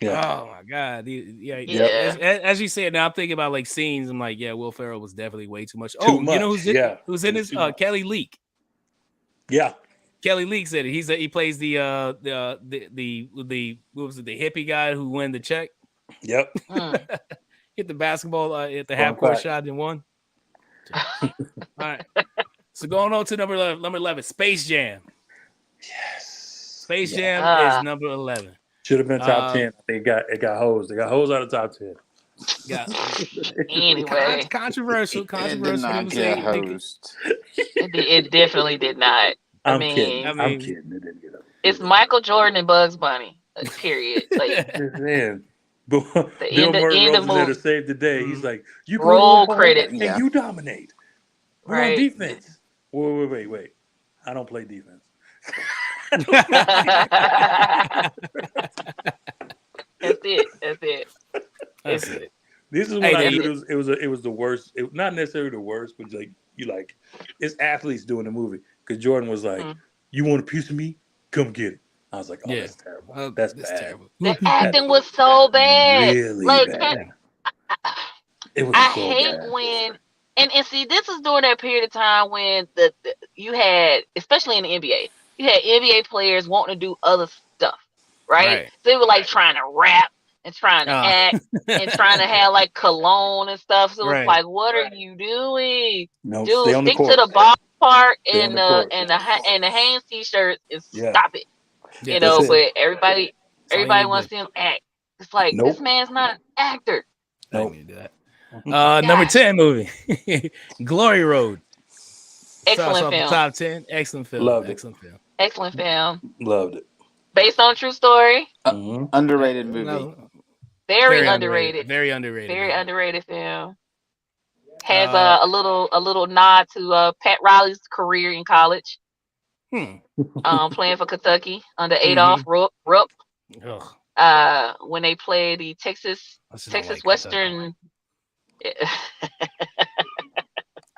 Yeah. Oh my god. Yeah. As you said, now I'm thinking about like scenes. I'm like, yeah, Will Ferrell was definitely way too much. Too much. You know who's in? Yeah. Who's in It was this? too much. Kelly Leak. Yeah. Kelly Leak said it. He plays the what was it, the hippie guy who won the check? Yep. Hit the basketball at the Fun half court fact. shot and won. All right. So going on to number 11, Space Jam. Yes. Space Jam is number 11. Should have been top 10. I think it got hosed. They got hosed out of top 10. Yeah. Anyway, Controversial. It did not get host. it definitely did not. I'm mean- kidding. I I'm mean- kidding. It didn't get host. It's Michael Jordan and Bugs Bunny. Period. Like Man. Bill end Murray of was there to movie. save the day. He's like, you go Roll on credits. and Yeah. you dominate. We're Right. on defense. Wait. I don't play defense. That's it. That's it. This is when Hey, I they- knew it was the worst. Not necessarily the worst, but like it's athletes doing the movie. Because Jordan was like, Mhm. "You want a piece of me? Come get it." I was like, "Oh, Yeah. that's terrible. That's bad. terrible. The acting was so bad. Really Like bad. It was I so hate bad. when and see this is during that period of time when the you had, especially in the NBA, you had NBA players wanting to do other stuff, right? Right. So they were like trying to rap and trying to act and trying to have like cologne and stuff. So Right. it's like, what are you doing? No, Dude, stay on the stick court. to the ball part Stay on and the court. the Hanes t-shirts and Yeah. stop it. Yeah, You know, that's it. but everybody all you everybody need wants to to see him act. It's like Nope. this man's not an actor. I Nope. need that. Number 10 movie, Glory Road. Starts Excellent off the film. top 10. Excellent film. Loved it. Excellent film. Excellent film. Loved it. Based on a true story. Mhm. Underrated movie. No, Very underrated. Very underrated. Very movie. underrated film. Has a little nod to Pat Riley's career in college. Playing for Kentucky under Adolph Rupp. Ugh, When they play the Texas I just don't like Kentucky. Western.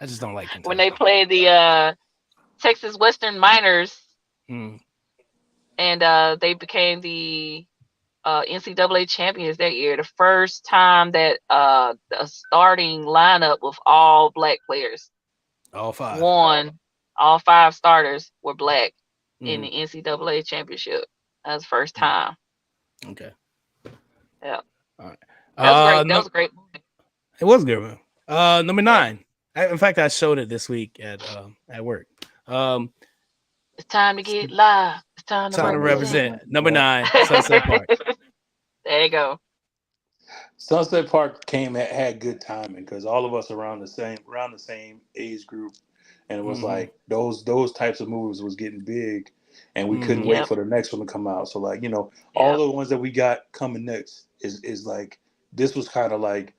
I just don't like Kentucky. When they play the Texas Western Miners, Hmm. and they became the NCAA champions that year. The first time that the starting lineup with all black players All five. won. All 5 starters were black in Mhm. the NCAA championship. That was the first time. Okay. Yeah. All right. That was great. No- That was a great movie. It was good, man. Number 9. In fact, I showed it this week at work. It's time to get live. It's time to Time to represent. represent. Number 9, Sunset Park. There you go. Sunset Park had good timing because all of us around the same age group, and it was Mhm. like those types of movies was getting big and we couldn't Mhm. wait Yep. for the next one to come out. So like, Yep. all the ones that we got coming next is like this was kind of like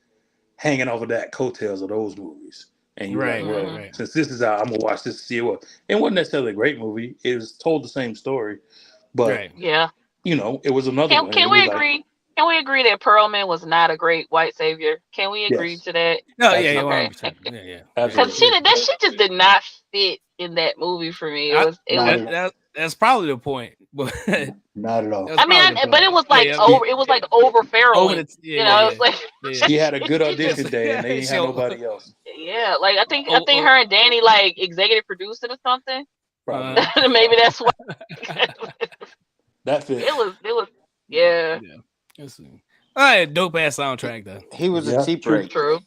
hanging off of that coattails of those movies. And you're Right, like, well, Mhm. right. since this is out, I'm gonna watch this to see what. It wasn't necessarily a great movie. It was told the same story, but Right. Yeah. it was another Can one. can And we we're like, agree? Can we agree that Perlman was not a great white savior? Can we agree yes, to that? No, yeah, yeah, absolutely, Okay. 100%. Yeah, yeah. Because absolutely, she just did not fit in that movie for me. I, It not was. at all. that's probably the point. But that Not at all. was I mean, probably the but point. it was Yeah, like yeah, over. It was like over over Farrelling. the yeah, You know, yeah, it was like yeah, She had a good she just audition day, and they ain't had So, nobody else. yeah. Like I think oh, her and Danny like executive produced it or something. Probably Maybe that's why. that fits. It was yeah. yeah. Let's see. All right, dope ass soundtrack though. He was a Yeah, cheap true. rate. True.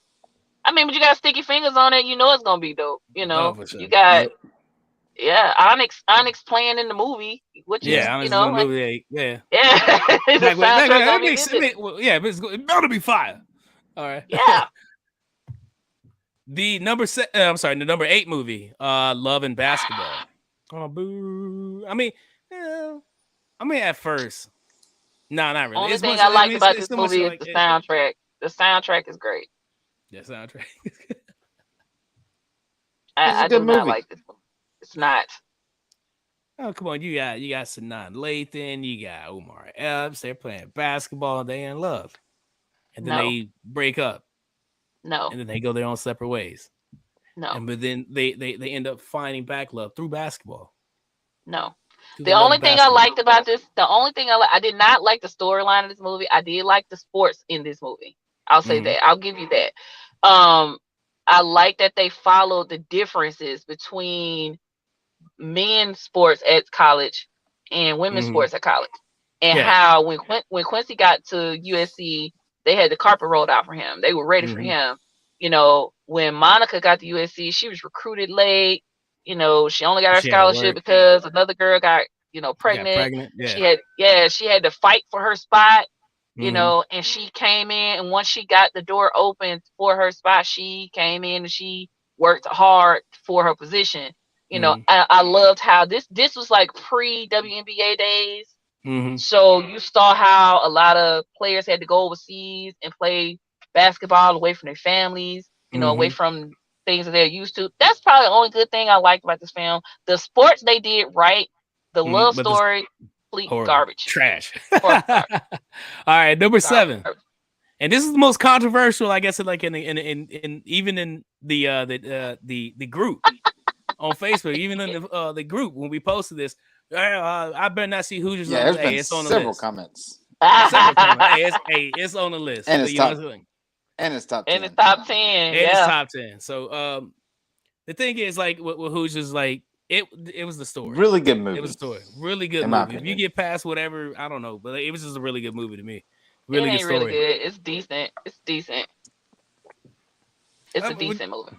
I mean, but you got sticky fingers on it. You know it's gonna be dope. You Oh, know, for sure. you got Yep. Onyx playing in the movie, which is Yeah, honestly, the movie, yeah. yeah, the Like, soundtrack it on makes, it. well, yeah, but it better be fire. All right. Yeah. The number 8 movie, Love and Basketball. Oh, boo. I mean, at first, no, not really. Only It's thing much, I liked it's, about it's this so much movie is like the soundtrack. The soundtrack is great. yeah, soundtrack. It's a I good do not movie. like this movie. It's not. Oh, come on, you got Sanaa Lathan, you got Omar Epps. They're playing basketball. They in love, and then No. they break up, No. and then they go their own separate ways. No. But then they end up finding back love through basketball. No. Through The love only of thing I basketball. liked about this, I did not like the storyline of this movie. I did like the sports in this movie. I'll say Mhm. that. I'll give you that. I like that they followed the differences between men's sports at college and women's Mhm. sports at college, and Yeah. how when Quincy got to USC, they had the carpet rolled out for him. They were ready for Mhm. him. You know, when Monica got to USC, she was recruited late. You know, she only got her She had to scholarship work. because another girl got, Got pregnant. pregnant. Yeah. She had to fight for her spot, Mhm. and she came in, and once she got the door open for her spot, she came in and she worked hard for her position. Mhm. I loved how this was like pre WNBA days. Mhm. So you saw how a lot of players had to go overseas and play basketball away from their families, away Mhm. from things that they're used to. That's probably the only good thing I liked about this film. The sports they did right. The love But this story, complete horrible garbage. trash. Horrible All right, number 7. Garbage. And this is the most controversial, I guess, like in even in the group on Facebook, even in the group when we posted this. I better not see Hoosiers. Yeah, on there's the, been it's on the several list. comments. Several comments. It's on the list. And So, it's you know top. what I'm saying? And it's top 10. And it's top 10. And Yeah. it's top 10. So the thing is, like with Hoosiers, like it was the story. Really good movie. It was a story. Really good In my movie. If you opinion. get past whatever, I don't know, but it was just a really good movie to me. It Really ain't good story. really good. It's decent. It's decent. It's a decent movie.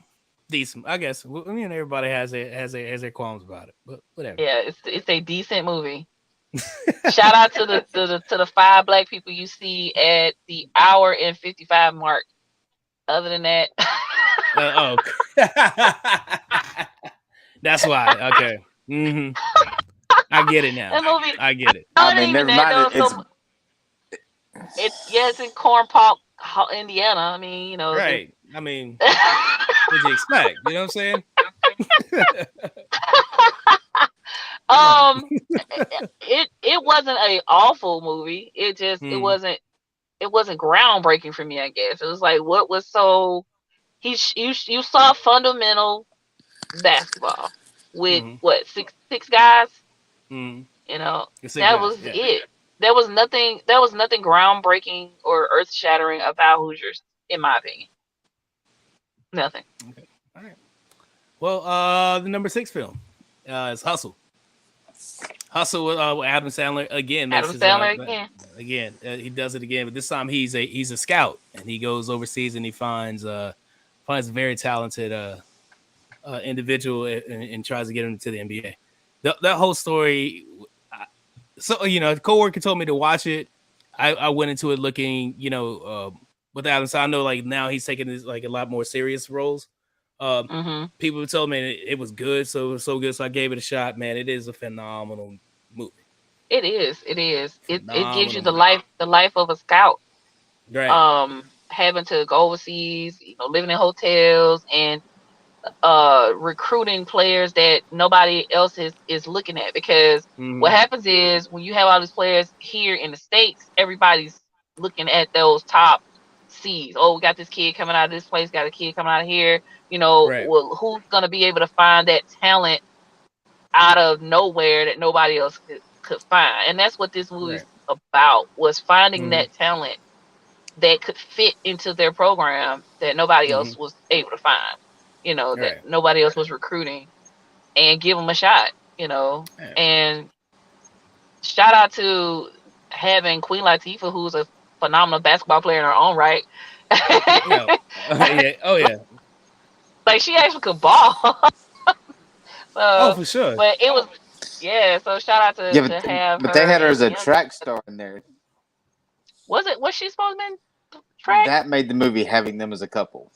Decent, I guess. Well, everybody has their qualms about it, but whatever. Yeah, it's a decent movie. Shout out to the 5 black people you see at the hour and 55 mark. Other than that, that's why. Okay, I get it now. that movie. I get it. I mean, never mind. It's in Corn Park, Indiana. I mean, Right. I mean, what'd you expect? You know what I'm saying? It wasn't an awful movie. It just it wasn't groundbreaking for me. I guess it was like what was so you saw fundamental basketball with what six guys. Mm. That was it. There was nothing groundbreaking or earth shattering about Hoosiers, in my opinion. Nothing. Okay. All right. Well, the number 6 film is Hustle. Hustle with Adam Sandler again. Adam Sandler again. Again, he does it again, but this time he's a scout and he goes overseas and he finds a very talented individual and tries to get him to the NBA. That whole story. So a coworker told me to watch it. I went into it looking, with Adam Sandler. I know like now he's taking this like a lot more serious roles. People told me it was good, so it was so good, so I gave it a shot. Man, it is a phenomenal movie. It is. It is. It gives you Phenomenal the life of a scout. Right. Having to go overseas, living in hotels and recruiting players that nobody else is looking at, because what happens is when you have all these players here in the States, everybody's looking at those top seeds. Oh, we got this kid coming out of this place, got a kid coming out of here. Right. Well, who's gonna be able to find that talent out of nowhere that nobody else could find? And that's what this movie's about, was finding that talent that could fit into their program that nobody else was able to find, that nobody else was recruiting, and give them a shot, and shout out to having Queen Latifah, who's a phenomenal basketball player in her own right. Yeah. Oh yeah. Like, she actually could ball. So, for sure. But it was, so shout out to have but her. they had her as a track star in there. Was she supposed to be track? That made the movie having them as a couple.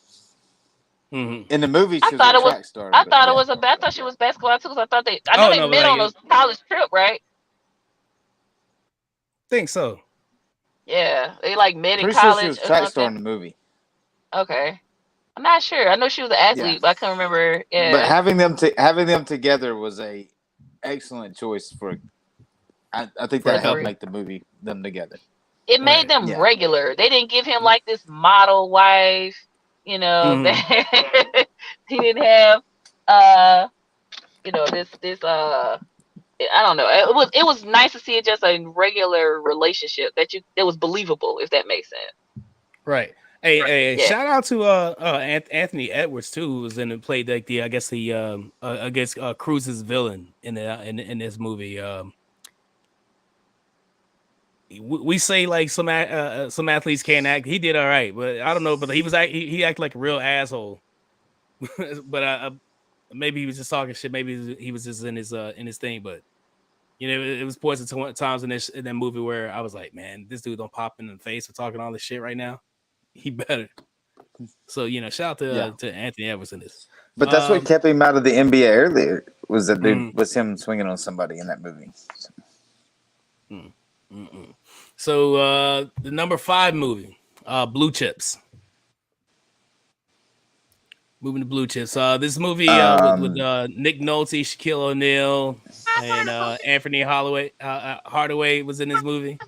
Mm-hmm. In the movie, she was a track star. I thought she was basketball too, because I know they met on a college trip, right? Think so. Yeah, they like met in college. Pretty sure she was track star in the movie. Okay, I'm not sure. I know she was an athlete, but I can't remember. Yeah. But having them together was a excellent choice for. I think that helped make the movie them together. It made them regular. They didn't give him like this model wife, that he didn't have. This. I don't know. It was nice to see it just a regular relationship that was believable, if that makes sense. Right. Hey, shout out to Anthony Edwards too, who was in and played like Cruz's villain in this movie. We say like some athletes can't act. He did all right, but I don't know. But he acted like a real asshole. But maybe he was just talking shit. Maybe he was just in his thing. But it was points of times in that movie where I was like, man, this dude don't pop in the face for talking all this shit right now. He better. So shout out to Anthony Edwards in this. But that's what kept him out of the NBA earlier. Was that dude was him swinging on somebody in that movie. So the number 5 movie, Blue Chips. Moving to Blue Chips. This movie with Nick Nolte, Shaquille O'Neal, and Anthony Hardaway was in this movie.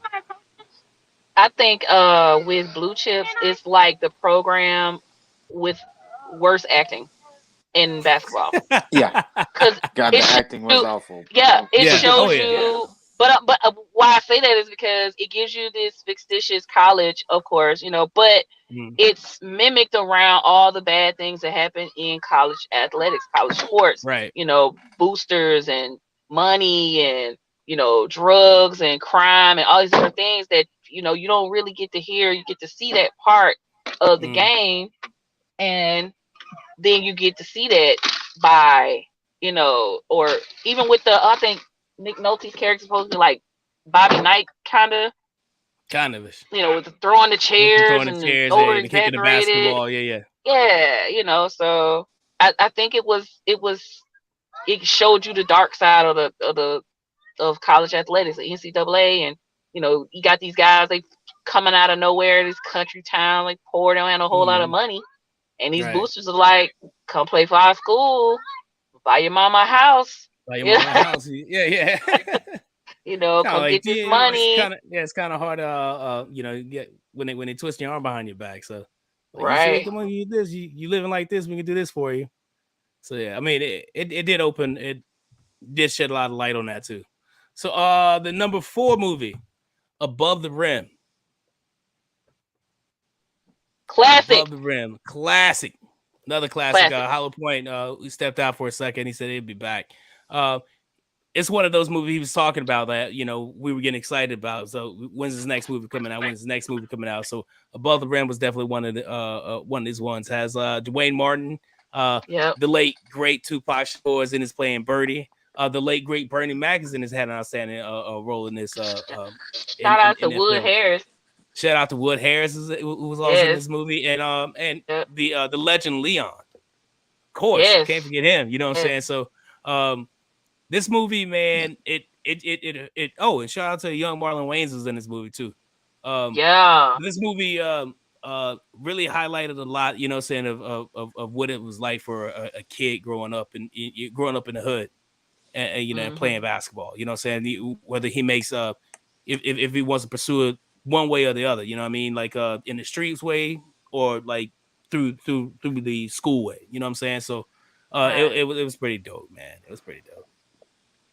I think with Blue Chips, it's like the program with worse acting in basketball. Yeah, because the acting was awful. Yeah, it shows you. But why I say that is because it gives you this fictitious college, of course, but it's mimicked around all the bad things that happen in college athletics, college sports, right? Boosters and money and drugs and crime and all these different things that you don't really get to hear. You get to see that part of the game, and then you get to see that by or even with I think Nick Nolte's character is supposed to be like Bobby Knight, kind of, with the throwing the chairs and the kicking the basketball, yeah. So I think it showed you the dark side of college athletics, the NCAA, and you got these guys, they coming out of nowhere, this country town, like poor, they don't have a whole lot of money, and these boosters are like, come play for our school, buy your mama a house. Yeah. Come get this money. It's kind of hard to when they twist your arm behind your back. So right, come on, you do this. You living like this, we can do this for you. So yeah, I mean it did open. It did shed a lot of light on that too. So the number 4 movie, Above the Rim. Classic. Above the Rim, classic. Another classic. Hollow Point. We stepped out for a second. He said he'd be back. It's one of those movies he was talking about that we were getting excited about. So when's his next movie coming out? So Above the Rim was definitely one of these ones. Has Dwayne Martin, the late great Tupac Shakur is in his playing Birdie. The late great Bernie Mac is in his had an outstanding role in this. Shout out to Wood Harris. Shout out to Wood Harris who was also in this movie, and the legend Leon. course, Yes. can't forget him. You know what I'm Yes. saying? So, this movie, man, it. Oh, and shout out to young Marlon Wayans was in this movie too. Yeah. This movie really highlighted a lot, you know, what I'm saying of what it was like for a kid growing up in the hood, and you know, playing basketball. You know, what I'm saying whether he makes if he wants to pursue it one way or the other. You know what I mean? Like in the streets way or like through the school way. You know what I'm saying? So it was pretty dope, man. It was pretty dope.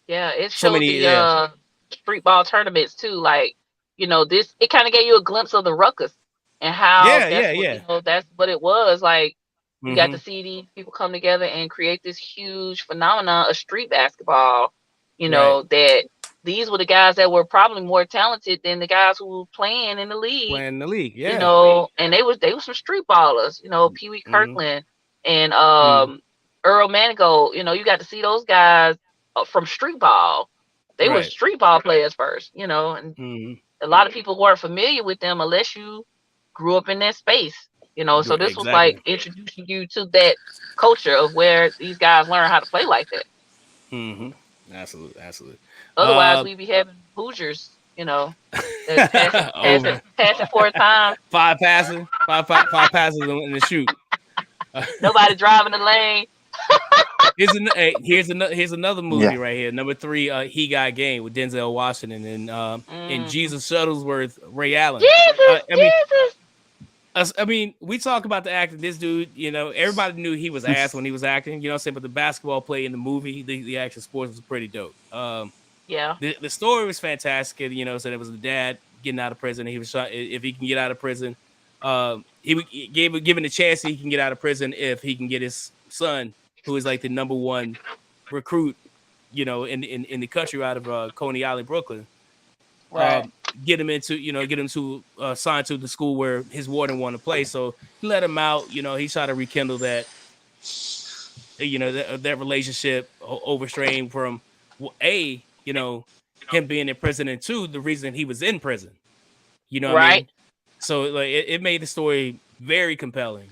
Yeah, it So showed many, the street ball tournaments too. Like, you know, it kind of gave you a glimpse of the ruckus and how that's what it was. Like, you got to see these people come together and create this huge phenomenon of street basketball. You know, that these were the guys that were probably more talented than the guys who were playing in the league. Yeah. You know, and they were some street ballers. You know, Pee Wee Kirkland and Earl Manigault. You know, you got to see those guys from street ball. They were street ball players first, you know, and a lot of people weren't familiar with them unless you grew up in that space, you know. So this was like introducing you to that culture of where these guys learn how to play like that. Absolutely. Otherwise, we'd be having Hoosiers, you know, passing 4 times. Five passes in the shoot. Nobody driving the lane. Here's another movie right here. Number 3, He Got Game with Denzel Washington and Jesus Shuttlesworth, Ray Allen. I mean, we talk about the acting. This dude, you know, everybody knew he was ass when he was acting. You know what I'm saying? But the basketball play in the movie, the action sports was pretty dope. The story was fantastic. You know, so it was the dad getting out of prison. He was shot if he can get out of prison. He would given a chance he can get out of prison if he can get his son, who is like the number 1 recruit, you know, in the country out of Coney Island, Brooklyn. Get him to signed to the school where his warden wanted to play. So he let him out. You know, he tried to rekindle that, you know, that relationship overstrained from you know, him being in prison, and 2, the reason he was in prison. You know what I mean? So like it made the story very compelling.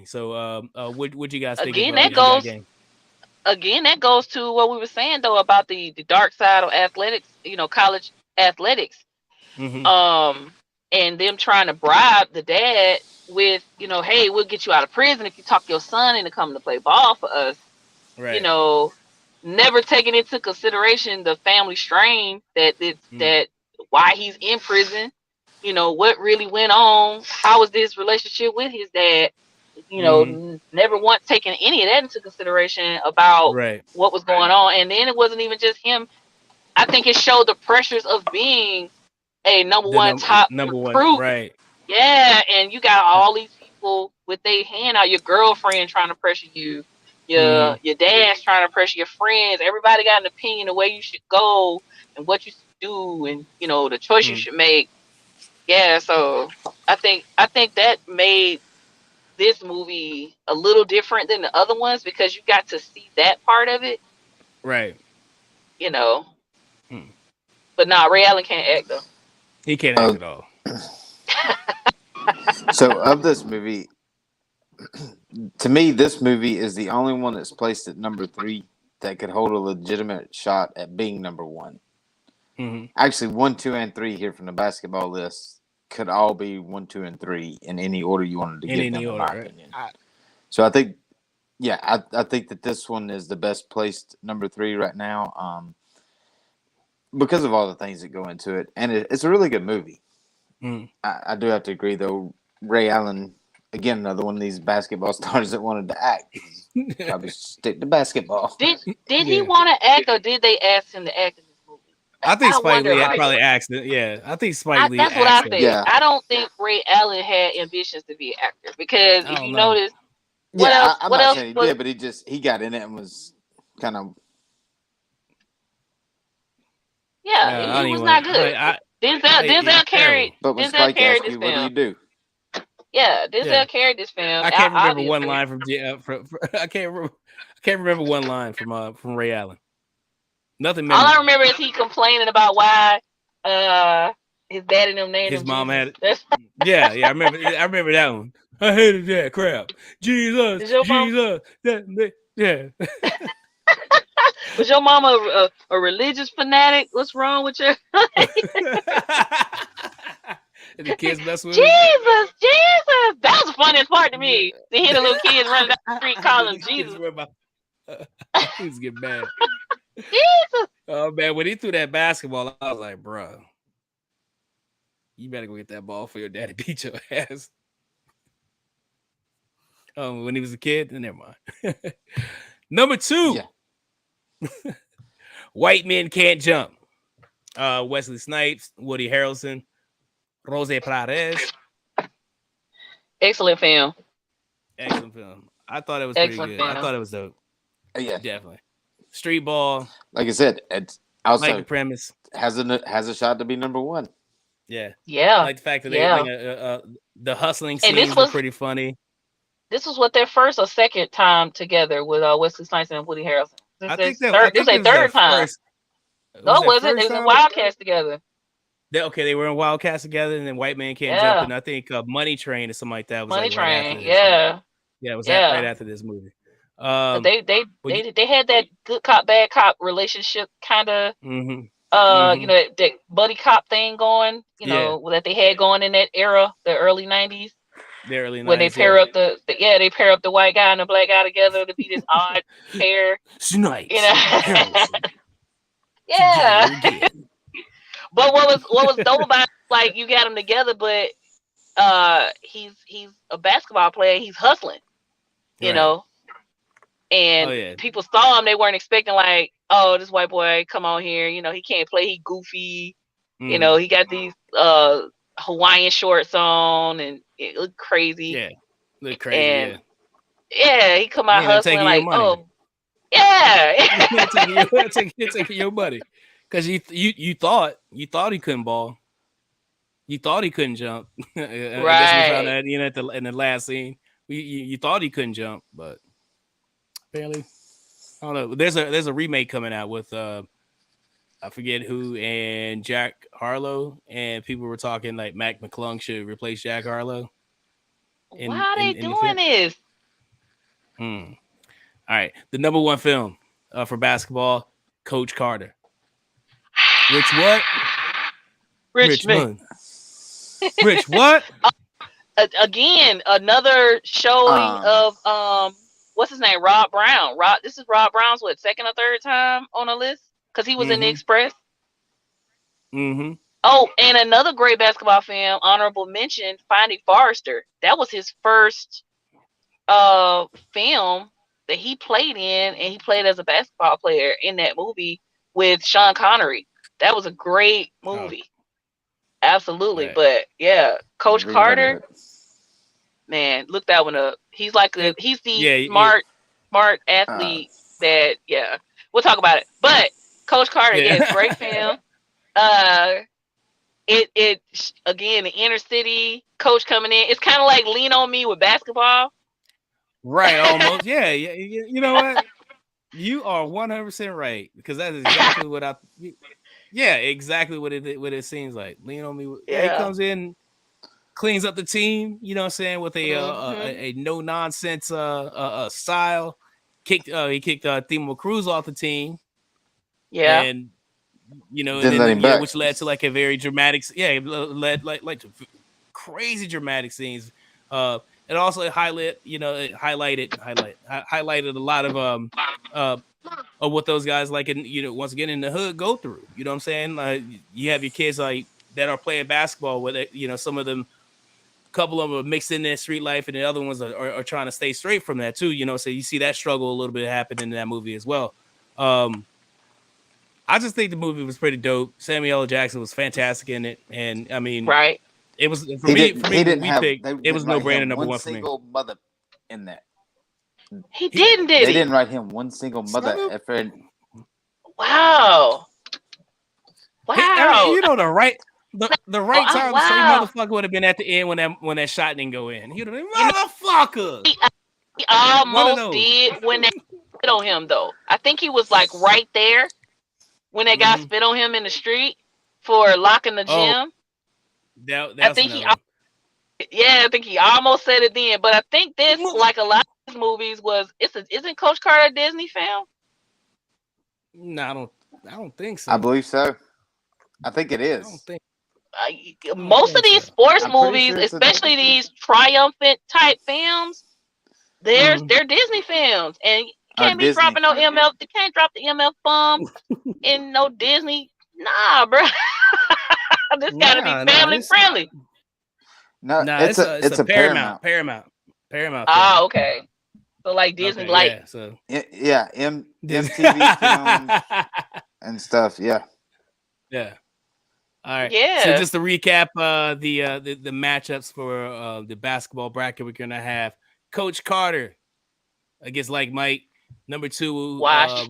So what you guys think about that game? Again, that goes to what we were saying though about the dark side of athletics, you know, college athletics. And them trying to bribe the dad with, you know, hey, we'll get you out of prison if you talk your son into coming to play ball for us. You know, never taking into consideration the family strain that why he's in prison. You know, what really went on? How was this relationship with his dad? You know, never once taking any of that into consideration about what was going on. And then it wasn't even just him. I think it showed the pressures of being a number one recruit. Yeah, and you got all these people with their hand out, your girlfriend trying to pressure you, your dad's trying to pressure your friends. Everybody got an opinion the way you should go and what you should do and, you know, the choice you should make. Yeah, so I think that made this movie a little different than the other ones because you got to see that part of it. You know. But Ray Allen can't act though. He can't act at all. So of this movie, to me, this movie is the only one that's placed at number 3 that could hold a legitimate shot at being number 1. Actually, 1, 2, and 3 here from the basketball list could all be 1, 2, and 3 in any order you wanted to give them, in my opinion. So I think, I think that this one is the best placed number 3 right now. Because of all the things that go into it. And it's a really good movie. I do have to agree, though. Ray Allen, again, another one of these basketball stars that wanted to act. Probably stick to basketball. Did he want to act, or did they ask him to act in this movie? I think Spike Lee probably asked it. Yeah, I think Spike Lee. That's what I think. Yeah. I don't think Ray Allen had ambitions to be an actor because if you notice, I'm not saying he did, but he got in it and was kind of. Yeah, he was not good. Denzel carried. But when Spike asked you, what do you do? Yeah, Denzel carried this film. I can't remember one line from I can't remember one line from Ray Allen. Nothing memorable. All I remember is he complaining about why his dad and them named his him mom Jesus. had it. I remember that one. I hated that crap. Jesus, Is your mom- Jesus. Yeah. Was your mama a religious fanatic? What's wrong with you? And the kids mess with him. Jesus, Jesus. That was the funniest part to me. To hear the little kids running down the street calling him The kids Jesus. were about- he was getting mad. Jesus. Oh man, when he threw that basketball, I was like, bro, you better go get that ball for your daddy beat your ass. When he was a kid, then never mind. Number 2. Yeah. White Men Can't Jump. Wesley Snipes, Woody Harrelson, Rose Perez. Excellent film. Excellent film. I thought it was pretty Excellent good. I film. thought it was dope. Yeah, Definitely. Street ball, like I said, it's like also the premise. has a shot to be number one. Yeah. Yeah. Like the fact that Yeah. the hustling And this scenes were was- pretty funny. This was what their first or second time together with Wesley Snipes and Woody Harrelson. I This think is it was third their time. first- No, was it their wasn't. first It was in time? Wildcats together. They were in Wildcats together, and then White Man Can't Yeah. Jump, and I think Money Train or something like that was Money like right after Train. this. Yeah. Yeah, it was Yeah. right after this movie. But but they had that good cop bad cop relationship kind of mhm. you know, that buddy cop thing going, you know, that they had going in that era, the early 90s, The early when they 90s, pair up they pair up the white guy and the black guy together to be this odd pair. Snipes. You know? Harrelson, Yeah. together again. But what was dope about it, like you got them together, but he's a basketball player, he's hustling, you Right. know. And Oh, yeah. people saw him, they weren't expecting like, oh, this white boy come on here, you know, he can't play, he goofy, you Mhm. know, he got these Hawaiian shorts on and it looked crazy. Yeah. Look crazy. And- Yeah, he come out Yeah, they're hustling taking like, your money. oh, yeah. You're taking your money. Because you thought he couldn't ball. You thought he couldn't jump. I guess we found Right. that, you know, in the last scene. You thought he couldn't jump, but apparently, I don't know. There's a remake coming out with I forget who and Jack Harlow, and people were talking like Mac McClung should replace Jack Harlow. Why are they the doing film. this? All right, the number 1 film for basketball, Coach Carter. Rich what? Richmond. Rich what? Again, another showing of what's his name? Rob Brown. This is Rob Brown's second or third time on the list? Because he was in the Mhm. Express. Mm-hmm. Oh, and another great basketball film, honorable mention, Finding Forrester. That was his first film that he played in, and he played as a basketball player in that movie with Sean Connery. That was a great movie. Absolutely. Right. But yeah, Coach Read Carter, about it. man, look that one up. He's like he's the Yeah, smart athlete that we'll talk about it. But Coach Carter, yes, great film. It again, the inner city coach coming in. It's kind of like Lean on Me with basketball. Right, almost. Yeah. You know what? You are 100% right, because that is exactly what exactly what it seems like. Lean on Me. Yeah, Yeah. he comes in, cleans up the team. You know what I'm saying, with a no nonsense style. He kicked Themo Cruz off the team. Yeah. And you know, Didn't let him back. which led to like a very dramatic, it led like to crazy dramatic scenes. It also highlighted a lot of what those guys like, and you know, once again in the hood go through. You know what I'm saying? You have your kids like that are playing basketball with it. You know, some of them, a couple of them are mixed in their street life, and the other ones are trying to stay straight from that too. You know, so you see that struggle a little bit happen in that movie as well. I just think the movie was pretty dope. Samuel L. Jackson was fantastic in it, and I mean, Right. it was for me. It was no brainer number one for me. Single mother in that. He didn't, did They he? didn't write him one single mother. Wow. I mean, you know, the right time wow. same motherfucker would have been at the end when that shot didn't go in. He would have been motherfucker. He One of almost those. did when they spit on him, though. I think he was like right there when they got spit on him in the street for locking the gym. That's I think Yeah, I think he almost said it then. But I think this, like a lot of these movies, isn't Coach Carter a Disney film? No, I don't think so. I believe so. I think it I don't is. think. Most of think these so. sports I'm pretty movies, sure it's a- especially these triumphant type films, they're Disney films, and you can't be Disney. dropping no MF. You can't drop the MF bomb in no Disney. Nah, bro. This gotta be family friendly. No, Nah, it's a Paramount. Paramount. Ah, okay. So like Disney, Okay, like yeah, so Yeah, MTV films and stuff. Yeah. yeah. All right. Yeah. So just to recap, the matchups for the basketball bracket, we're gonna have Coach Carter against like Mike. Number 2, Wash.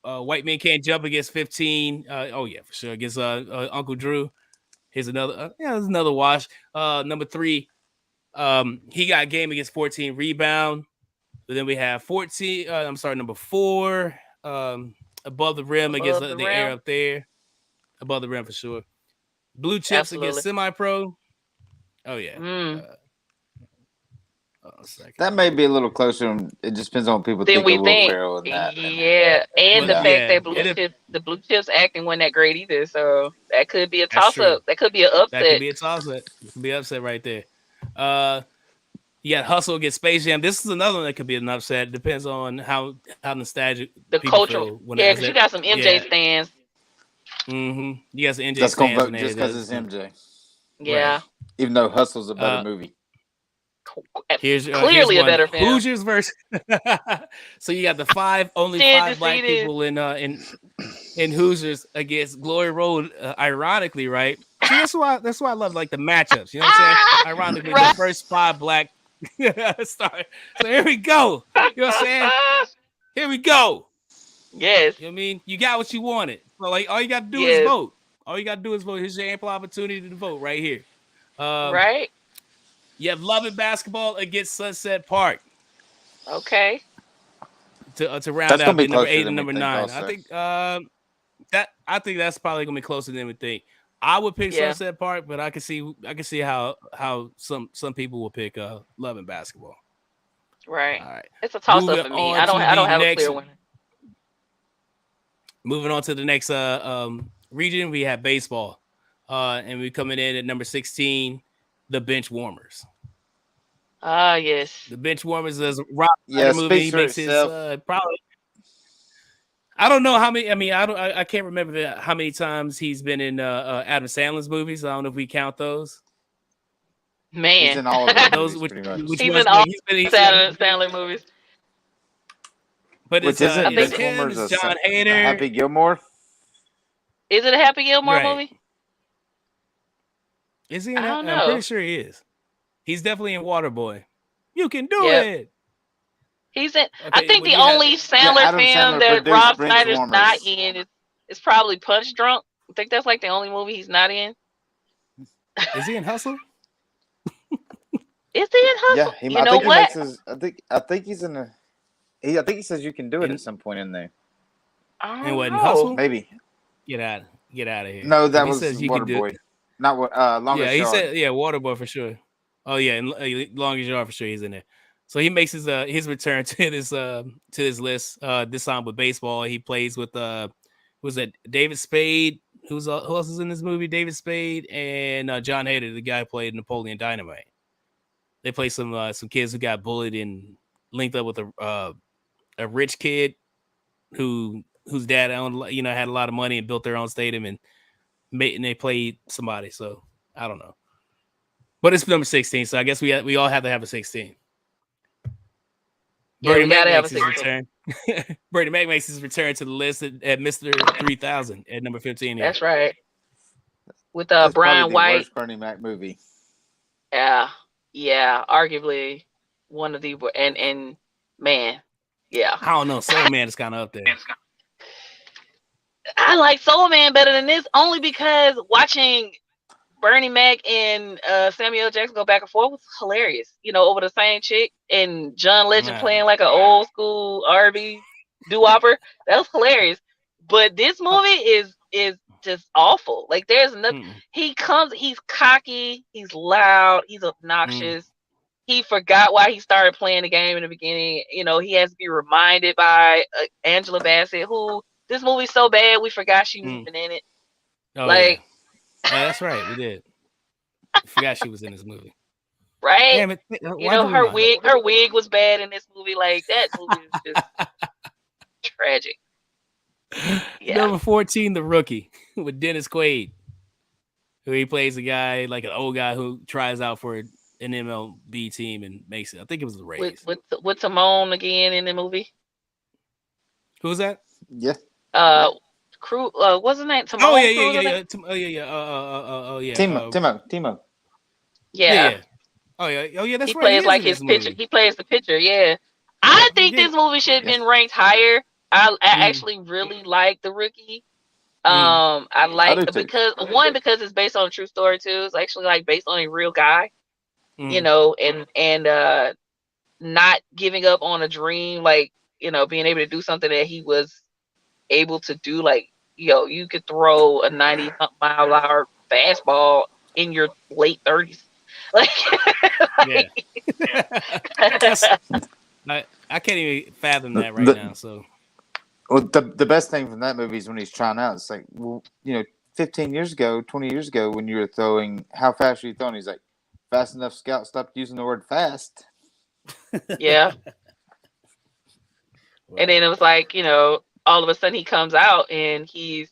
White Men Can't Jump against 15. Oh yeah, for sure. Against Uncle Drew. Here's another. There's another wash. Number 3, He Got Game against 14 Rebound. But then we have 14. Number 4. Above the Rim against the Air Up There. Above the Rim for sure. Blue Chips against Semi-Pro. Oh yeah. That may be a little closer. It just depends on what people think of Will Ferrell and that. Yeah, and the fact that the Blue Chips acting wasn't that great either. So that could be a toss-up. That could be an upset. That could be a toss-up. It could be an upset right there. You got Hustle against Space Jam. This is another one that could be an upset. It depends on how nostalgic the cultural. Yeah, because you got some MJ stands. Mm-hmm. You got some MJ That's stands. That's going to vote just because it's MJ. Yeah. Right. Even though Hustle's a better movie. Here's clearly a better film. Hoosiers versus. So you got the only five black people in Hoosiers against Glory Road. Ironically, right? See, that's why I love like the matchups. You know what I'm saying? Ironically, the first 5 black stars. So here we go. You know what I'm saying? Here we go. Yes. You know what I mean? You got what you wanted. So like all you got to do is vote. All you got to do is vote. Here's your ample opportunity to vote right here. Right. You have Love and Basketball against Sunset Park. Okay. To round out number 8 and number 9. I think that's probably gonna be closer than we think. I would pick Sunset Park, but I can see how some people will pick Love and Basketball. Right. All right. It's a toss up for me. I don't have a clear winner. Moving on to the next region, we have baseball. And we're coming in at number 16, the Bench Warmers. Ah, yes. The Bench Warmers is Rob movie. He makes his probably. I don't know how many. I mean, I can't remember how many times he's been in Adam Sandler's movies. I don't know if we count those. Man, he's in all of those. He's in all Adam Sandler movies. But it's isn't it's him, it's John Hader, Happy Gilmore. Is it a Happy Gilmore movie? Is he in that? I'm pretty sure he is. He's definitely in Waterboy. You can do it. He's in. Okay, I think the only Sandler film that Rob Schneider's not in is probably Punch Drunk. I think that's like the only movie he's not in. Is he in Hustle? Is he in Hustle? Yeah, you know what? I think he's in a. I think he says you can do it at some point in there. And what, in Hustle? Maybe. Get out of here. No, that was Waterboy. Not what. Longest Yard. Said Waterboy for sure. Oh yeah, and Longest Yard for sure. He's in there. So he makes his return to this list. This time with baseball, he plays with was it David Spade? Who else is in this movie? David Spade and John Hader, the guy who played Napoleon Dynamite. They play some kids who got bullied and linked up with a rich kid whose dad owned, had a lot of money and built their own stadium and they played somebody. So I don't know, but it's number 16. So I guess we all have to have a 16. Yeah, we gotta have a 16. Bernie Mac makes his return to the list at Mr. 3000 at number 15. Here. That's right. With Brian White. Worst Bernie Mac movie. Yeah, arguably one of the and man, yeah. I don't know. Soul Man is kind of up there. I like Soul Man better than this only because watching Bernie Mac and Samuel L. Jackson go back and forth was hilarious. Over the same chick, and John Legend playing like an old school R&B doo-wopper. That was hilarious. But this movie is just awful. Like there's nothing. Mm-mm. He's cocky, he's loud, he's obnoxious. He forgot why he started playing the game in the beginning. You know, he has to be reminded by Angela Bassett, who this movie's so bad we forgot she was even in it. Oh, Like, yeah. Oh, that's right. We did. I forgot she was in this movie. right? Damn it. You know, her wig was bad in this movie. Like that movie is just tragic. Yeah. Number 14, The Rookie with Dennis Quaid, who he plays a guy, like an old guy who tries out for an MLB team and makes it. I think it was the Rays. With Timon again in the movie. Who was that? Yeah. What's his name? Timon. Oh yeah. Oh yeah. Timo. Yeah. Oh yeah. That's he right. plays like his pitcher. He plays the pitcher. Yeah. I think this movie should have been ranked higher. I actually really like The Rookie. I like because it's based on a true story too. It's actually like based on a real guy, you know, and not giving up on a dream, like, you know, being able to do something that he was able to do. Like, yo, you could throw a 90-mile-an-hour fastball in your late 30s. Like, I can't even fathom that right now. So. Well, the best thing from that movie is when he's trying out. It's like, well, you know, 15 years ago, 20 years ago, when you were throwing, how fast were you throwing? He's like, fast enough. Scout stopped using the word fast. Yeah. And then it was like, you know, all of a sudden he comes out and he's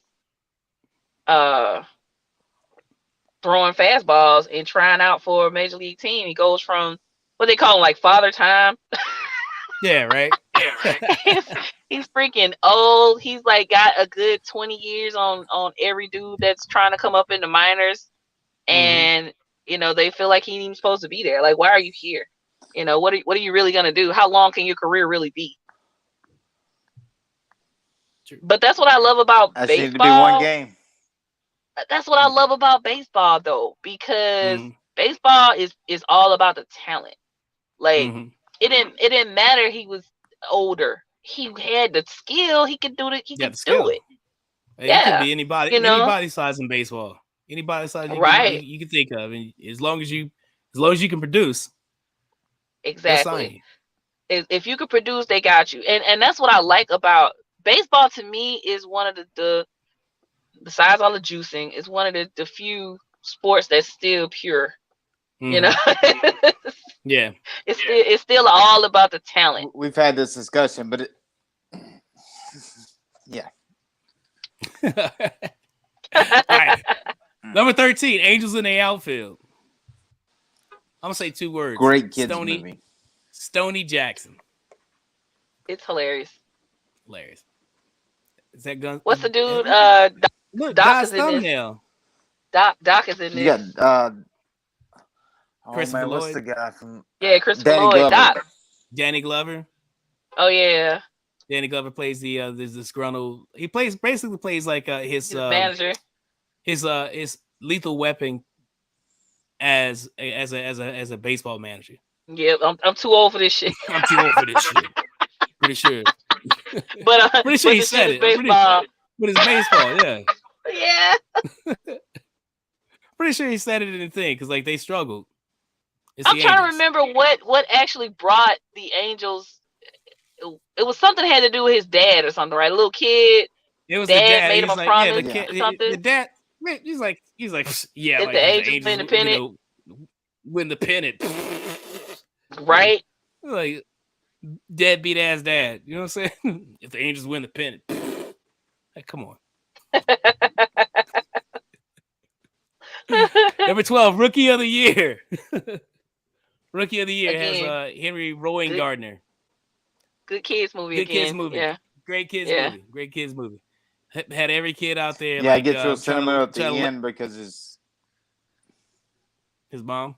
throwing fastballs and trying out for a major league team. He goes from what they call him, like father time. Yeah, right. He's freaking old. He's like got a good 20 years on every dude that's trying to come up in the minors. And, you know, they feel like he ain't even supposed to be there. Like, why are you here? You know, what are you really going to do? How long can your career really be? But that's what I love about baseball. Need to be one game. That's what I love about baseball, though, because baseball is all about the talent. Like, it didn't matter he was older. He had the skill. He could do it. He could do it. Hey, yeah, it could be anybody. You know? Anybody size in baseball. Anybody size you can think of, and as long as you can produce. Exactly. If you could produce, they got you. And that's what I like about baseball. To me, is one of the besides all the juicing, is one of the few sports that's still pure. You know. Yeah. It's still all about the talent. We've had this discussion, but yeah. All right. Number 13, Angels in the Outfield. I'm gonna say 2 words. Great kids movie. Stoney Jackson. It's hilarious. Hilarious. Is that gun? What's the dude? Look, Doc is in thumbnail. This. Doc is in this. You got Christopher Lloyd. What's the guy from? Christopher Lloyd. Doc. Danny Glover. Oh yeah. Danny Glover plays the disgruntled. He basically plays like his manager. His Lethal Weapon as a baseball manager. Yeah, I'm too old for this shit. I'm too old for this shit. Pretty sure. But pretty sure he said it. Baseball. But it's baseball, yeah. Yeah. Pretty sure he said it in the thing because like they struggled. I'm trying to remember what actually brought the Angels. It was something that had to do with his dad or something, right? A little kid. It was dad the dad. made him a promise or something. The dad. He's like, yeah. Like, the Angels win the pennant. You know, win the pennant. Right. Like deadbeat ass dad. You know what I'm saying? If the Angels win the pennant. Hey, come on. Number 12, Rookie of the Year. Rookie of the Year has Henry Rowan Gardner. Good kids movie. Good kids movie. Yeah. Great kids movie. Great kids movie. Had every kid out there. Yeah, like, it gets real sentimental at the end because his mom.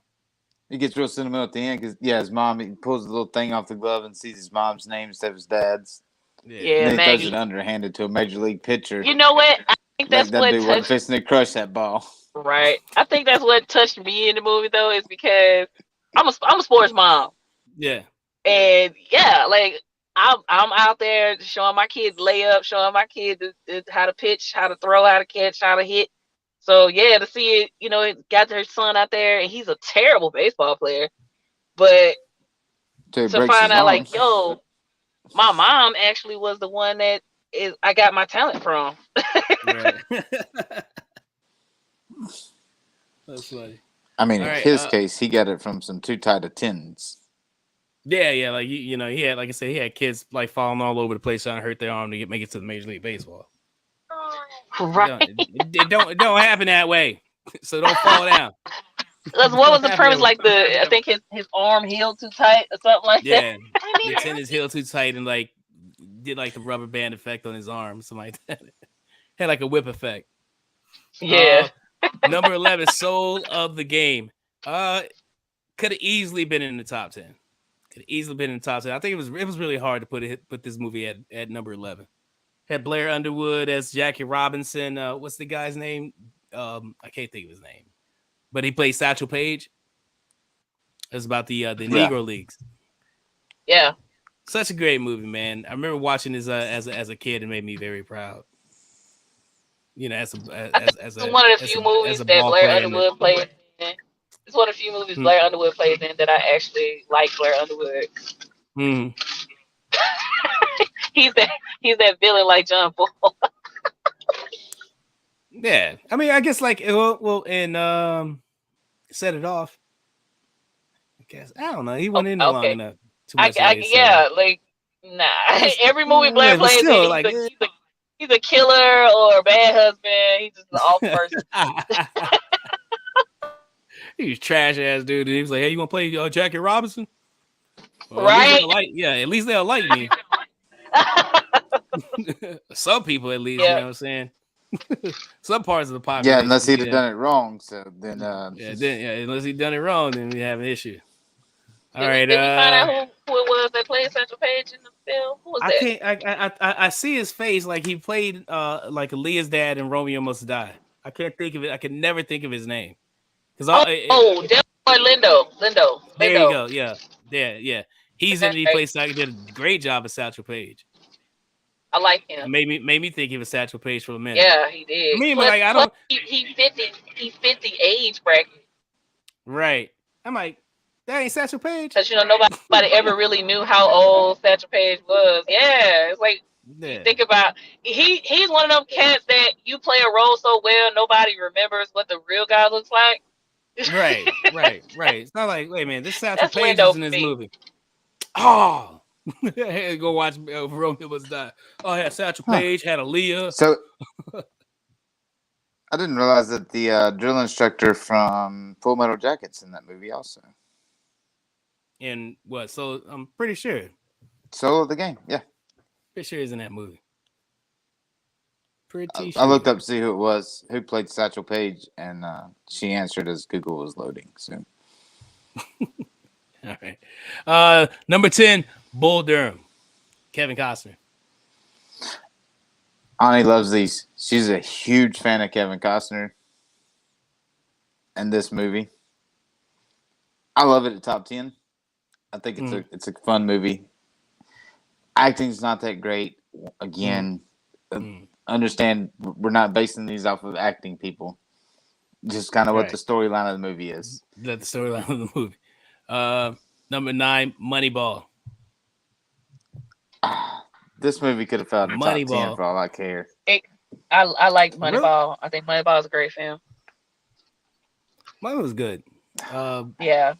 It gets real sentimental at the end because his mom. He pulls the little thing off the glove and sees his mom's name instead of his dad's. Yeah, and then he throws it underhanded to a major league pitcher. You know what? I think that's what dude wasn't fixing to crush that ball. Right. I think that's what touched me in the movie though, is because I'm a sports mom. Yeah. And like I'm out there showing my kids layup, showing my kids how to pitch, how to throw, how to catch, how to hit. So yeah, to see it, it got their son out there, and he's a terrible baseball player, but Till he to breaks find his out arm. like, yo, my mom actually was the one that I got my talent from. Right. That's funny. I mean, All in right, his case, he got it from some too tight of tins. Yeah, like he had, like I said, he had kids like falling all over the place trying to hurt their arm to make it to the Major League Baseball. Right. It don't happen that way. So don't fall down. What was the premise? Like I think his arm healed too tight or something like that. Yeah, the tendons healed too tight and like did like the rubber band effect on his arm, something like that. Had like a whip effect. Yeah. Number 11, Soul of the Game. Could have easily been in the top 10. Could have easily been in the top 10. I think it was really hard to put this movie at number 11. Had Blair Underwood as Jackie Robinson. What's the guy's name? I can't think of his name, but he plays Satchel Paige. It's about the Negro Leagues. Yeah. Such a great movie, man. I remember watching this as a kid. It made me very proud. As one of the few movies that Blair Underwood played in. It's one of the few movies Blair Underwood plays in that I actually like Blair Underwood. Mm. He's that villain like John Bull. Yeah, I mean, I guess like and Set It Off. I guess I don't know. He went in there long enough. Every movie Blair plays in, like, he's a killer or a bad husband. He's just an awful person. He's trash ass dude. And he was like, "Hey, you want to play Jackie Robinson?" Well, right? At least they'll like me. Some people, at least, you know what I'm saying. Some parts of the population. Yeah, unless he'd have done it wrong. So then, unless he'd done it wrong, then we have an issue. All right. Did we find out who it was that played Satchel Paige in the film? Who was that? I see his face like he played like Aaliyah's dad in Romeo Must Die. I can't think of it. I can never think of his name. Delroy Lindo. There you go. Yeah. He's in the place. He did a great job as Satchel Paige. I like him. Made me think he was Satchel Paige for a minute. Yeah, he did. I mean, but like I don't. He fit the age bracket. Right. I'm like, that ain't Satchel Paige. Because nobody ever really knew how old Satchel Paige was. Yeah, it's like think about he's one of them cats that you play a role so well nobody remembers what the real guy looks like. Right. It's not like, wait a minute, this Satchel Paige is in this movie. Oh, go watch Romeo Must Die. Oh, had Satchel Paige, had Aaliyah. So I didn't realize that the drill instructor from Full Metal Jacket's in that movie also. And what? So I'm pretty sure. Soul of the Game, yeah. Pretty sure he's in that movie. I looked up to see who it was, who played Satchel Paige, and she answered as Google was loading. So, all right. Number 10, Bull Durham, Kevin Costner. Ani loves these. She's a huge fan of Kevin Costner and this movie. I love it at top 10. I think it's a fun movie. Acting's not that great. Again, understand we're not basing these off of acting, people. Just kind of what the storyline of the movie is. That's the storyline of the movie. Number 9, Moneyball. This movie could have fell in the top 10 for all I care. I like Moneyball. Really? I think Moneyball is a great film. Mine was good. Yeah.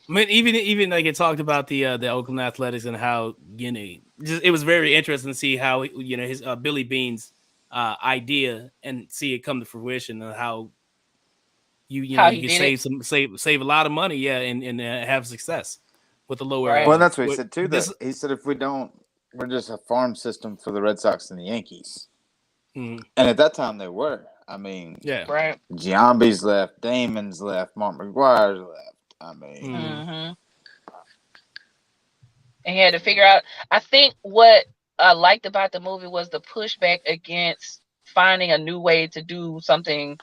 I mean, even like it talked about the Oakland Athletics and how it was very interesting to see how his Billy Bean's idea and see it come to fruition and how you can save a lot of money, and have success with the lower. Right. Well, that's what he said too. He said if we don't, we're just a farm system for the Red Sox and the Yankees. And at that time they were. I mean, right. Giambi's left, Damon's left, Mark McGuire's left. I mean, and he had to figure out. I think what I liked about the movie was the pushback against finding a new way to do something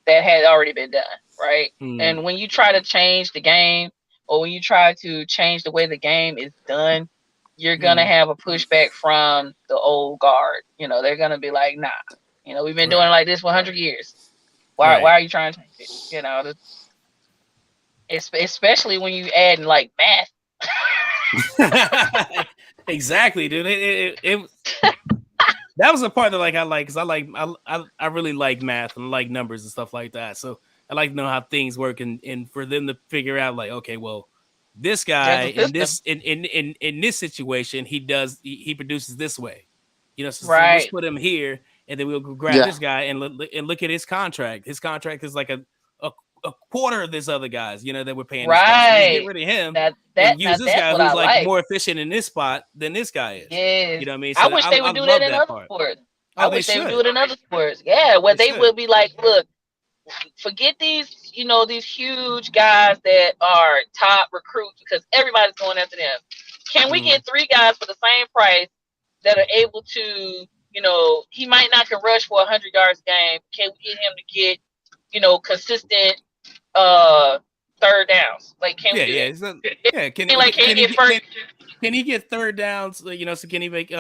that had already been done, right? And when you try to change the game, or when you try to change the way the game is done, you're gonna have a pushback from the old guard. You know, they're gonna be like, nah, you know, we've been doing it like this for 100 years. Why are you trying to change it? You know, especially when you add like math. Exactly, dude. It that was a part that I like because I really like math and like numbers and stuff like that. So I like to know how things work and for them to figure out like, okay, well, this guy in this in this situation he produces this way, you know. So let's put him here, and then we'll grab this guy and look at his contract. His contract is like a quarter of this other guys, you know, that we're paying. This guy. So let's get rid of him and use this guy who's like more efficient in this spot than this guy is. Yes. You know what I mean? So I wish they would do that in other sports. I wish they would do it in other sports. Yeah, where they would be like, look, forget these, you know, these huge guys that are top recruits because everybody's going after them. Can we get 3 guys for the same price that are able to, you know, he might not can rush for 100 yards a game. Can we get him to get, you know, consistent third downs? Like, can we do that? Can he get third downs? You know, so can he make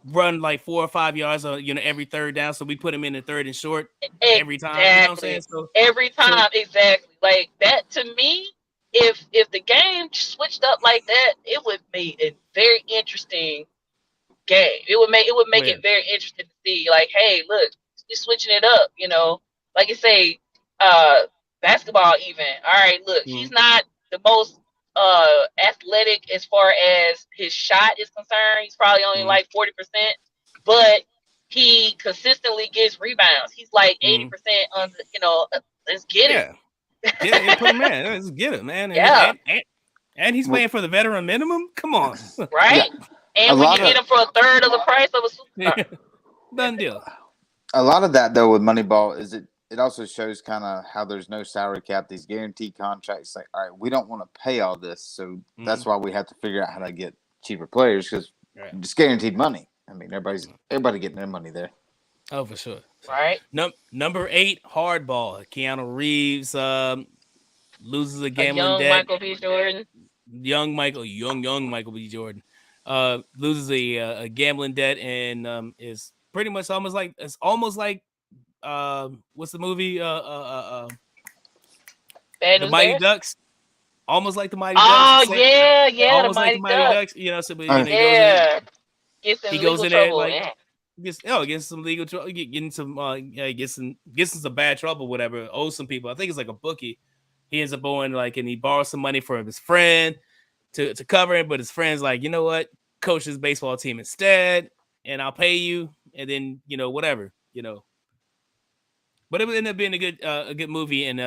run like 4 or 5 yards, you know, every third down? So we put him in the third and short every time. You know what I'm saying? So every time, exactly. Like that to me, if the game switched up like that, it would be a very interesting game. It would make it very interesting to see. Like, hey, look, you're switching it up. You know, like you say, basketball even. All right, look, he's not the most athletic as far as his shot is concerned. He's probably only like 40%, but he consistently gets rebounds. He's like 80% on, you know, let's get him. Yeah, put him in. Let's get him, man. And he's playing for the veteran minimum. Come on, right? And when you get him for a third of the price of a superstar, done deal. A lot of that though with Moneyball is it also shows kind of how there's no salary cap, these guaranteed contracts. Like, all right, we don't want to pay all this, so that's why we have to figure out how to get cheaper players because it's guaranteed money. I mean, everybody getting their money there. Oh, for sure. Right. Number 8, Hardball. Keanu Reeves loses a gambling debt. Michael B. Jordan. Young Michael B. Jordan loses a gambling debt and is pretty much almost like what's the movie? The Mighty Ducks. Almost like the Mighty Ducks. Oh yeah, almost like the Mighty Ducks. You know, so he goes in there like gets some legal trouble, getting some gets some bad trouble, whatever. Owes some people. I think it's like a bookie. He ends up owing and he borrows some money from his friend to cover it, but his friend's like, you know what, coach this baseball team instead, and I'll pay you, and then whatever, But it would end up being a good movie, and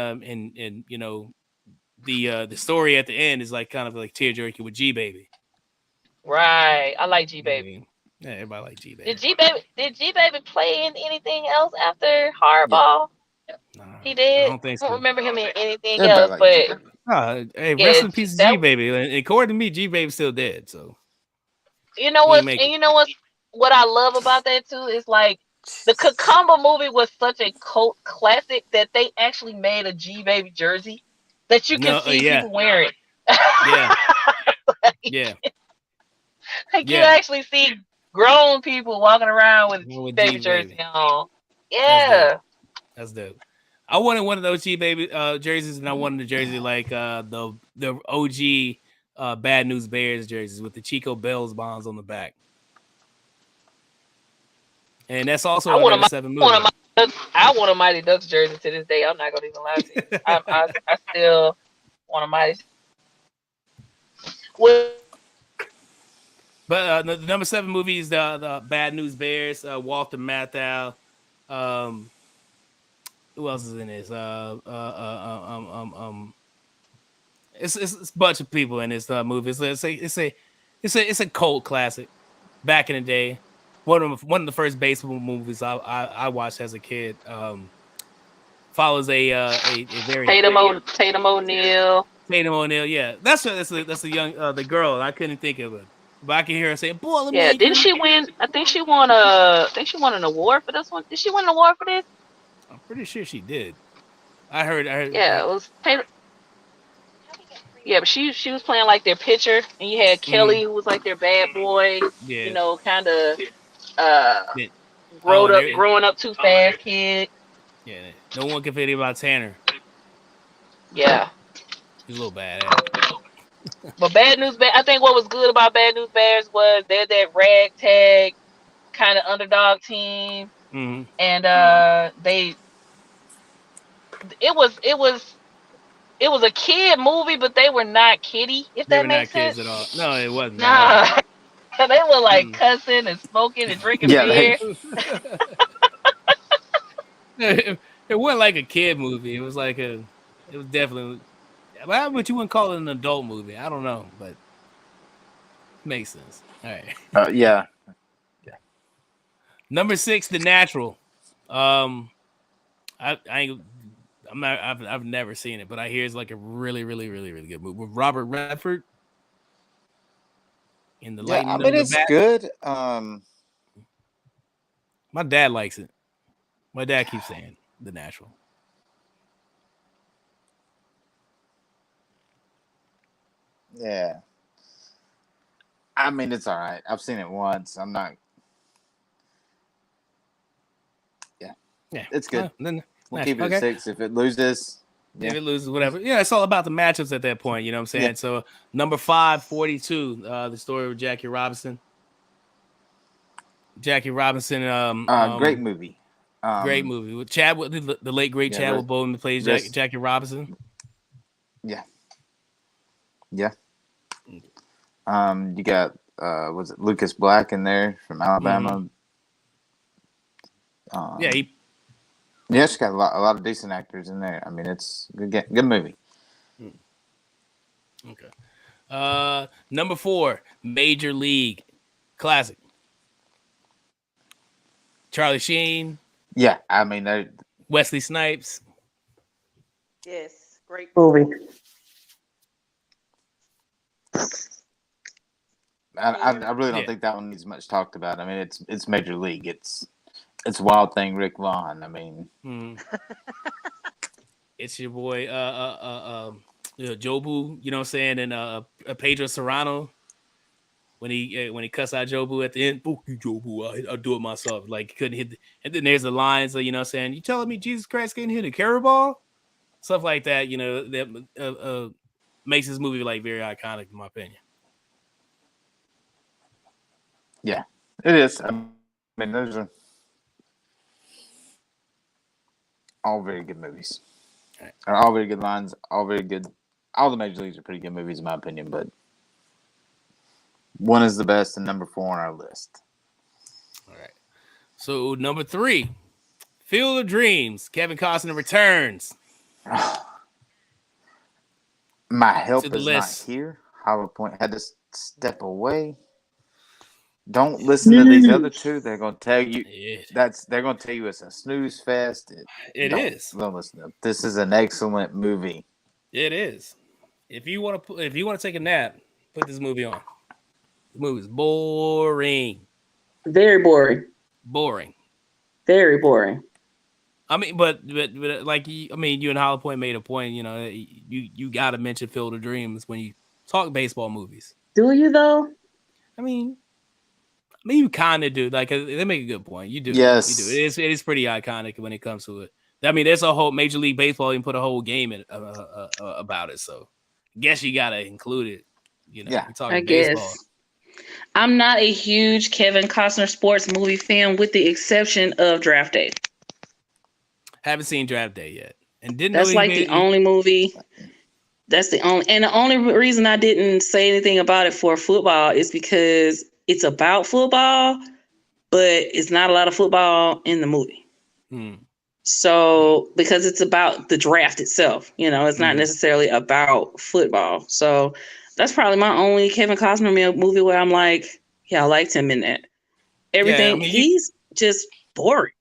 the story at the end is like kind of like tearjerky with G Baby. Right, I like G Baby. Yeah, everybody like G Baby. Did G Baby play in anything else after Hardball? Nah, he did. I don't remember him in anything else, but hey, rest in peace, G Baby. And according to me, G Baby's still dead. So you know what? And you know what I love about that too is like the Cucumber movie was such a cult classic that they actually made a G Baby jersey that you can see people wearing. Like you actually see grown people walking around with G Baby jersey on. Yeah. That's dope. I wanted one of those G Baby jerseys, and I wanted a jersey like the OG Bad News Bears jerseys with the Chico Bells bonds on the back. And that's also I want a Mighty Ducks jersey to this day. I'm not gonna even lie to you. I still want a Mighty. But the number 7 movie is the Bad News Bears. Walter Matthau. Who else is in this? It's a bunch of people in this movie. It's a cult classic. Back in the day, one of the first baseball movies I watched as a kid. Follows a very Tatum O'Neal. Tatum O'Neal, yeah, that's the young the girl. I couldn't think of it, but I can hear her saying, "Boy, didn't she win? I think she won an award for this one. Did she win an award for this? I'm pretty sure she did. I heard. Yeah, it was Tatum. Yeah, but she was playing like their pitcher, and you had Mm, Kelly who was like their bad boy. You yeah. know, kind of uh Yeah. Oh, and there, growing up too fast kid. yeah. No one can forget about Tanner. Yeah. He's a little badass. But Bad News Bears, I think what was good about Bad News Bears was they're that ragtag kind of underdog team, Hmm. and they it was a kid movie, but they were not kiddie, if They that were not makes kids sense. at all. No, it wasn't at all. Nah, they were like Mm. cussing and smoking and drinking Yeah, beer. It wasn't like a kid movie. It was like a. It was definitely. But you wouldn't call it an adult movie. I don't know, but makes sense. All right. yeah. Number 6, The Natural. I ain't. I'm not. I've never seen it, but I hear it's like a really, really, really, really good movie with Robert Redford in the Yeah, I lightning mean of the it's bat. good. My dad likes it. My dad keeps saying The Natural. Yeah. I mean it's all right. I've seen it once. I'm not. Yeah, Yeah, it's good. Then We'll Natural. keep it at Okay. 6. If it loses, If yeah, it loses, whatever. Yeah, it's all about the matchups at that point. You know what I'm saying? Yeah. So number 5, 42, the story of Jackie Robinson. Jackie Robinson, great movie. great movie with Chadwick, the late great Yeah, Chadwick Boseman plays rest- Jackie Robinson. Yeah. You got was it Lucas Black in there from Alabama? Yeah, Yeah, it's got a lot of decent actors in there. I mean, it's good movie. okay. Number 4, Major League, classic. Charlie Sheen, Yeah, I mean, Wesley Snipes. Yes, great movie. I really don't Yeah. think that one needs much talked about. I mean, it's Major League. It's Wild Thing Rick Vaughn. I mean, It's your boy, Jobu. You know what I'm saying? And Pedro Serrano. When he cussed out Jobu at the end, fuck you, Jobu. I'll do it myself. Like he couldn't hit. And then there's the lines, you know, saying, "You telling me Jesus Christ couldn't hit a carry ball?" Stuff like that. You know that makes this movie like very iconic, in my opinion. yeah, it is. I mean, those are all very good movies. Right. All very good lines. All very good. All the Major Leagues are pretty good movies, in my opinion. But one is the best, and number 4 on our list. All right. So number 3, Field of Dreams. Kevin Costner returns. My help To the is list. not here. Hollow Point had to step away. Don't listen to these other two. They're going to tell you they're going to tell you it's a snooze fest. It is. Don't listen to them. This is an excellent movie. It is. If you want to take a nap, put this movie on. The movie's boring. Very boring. Boring. Very boring. I mean, but like you and Hollow Point made a point. You know, you got to mention Field of Dreams when you talk baseball movies. Do you though? I mean, you kind of do. Like they make a good point. You do. Yes. You do. It is pretty iconic when it comes to it. I mean, there's a whole Major League Baseball. You can put a whole game in about it. So, I guess you got to include it. You know, Yeah. we're talking I baseball. guess. I'm not a huge Kevin Costner sports movie fan, with the exception of Draft Day. Haven't seen Draft Day yet, and didn't. That's know like the only movie. That's the only reason I didn't say anything about it for football is because it's about football, but it's not a lot of football in the movie. So because it's about the draft itself, you know, it's not necessarily about football. So that's probably my only Kevin Costner movie where I'm like, yeah, I liked him in that. Everything, Yeah, I mean, he's just boring.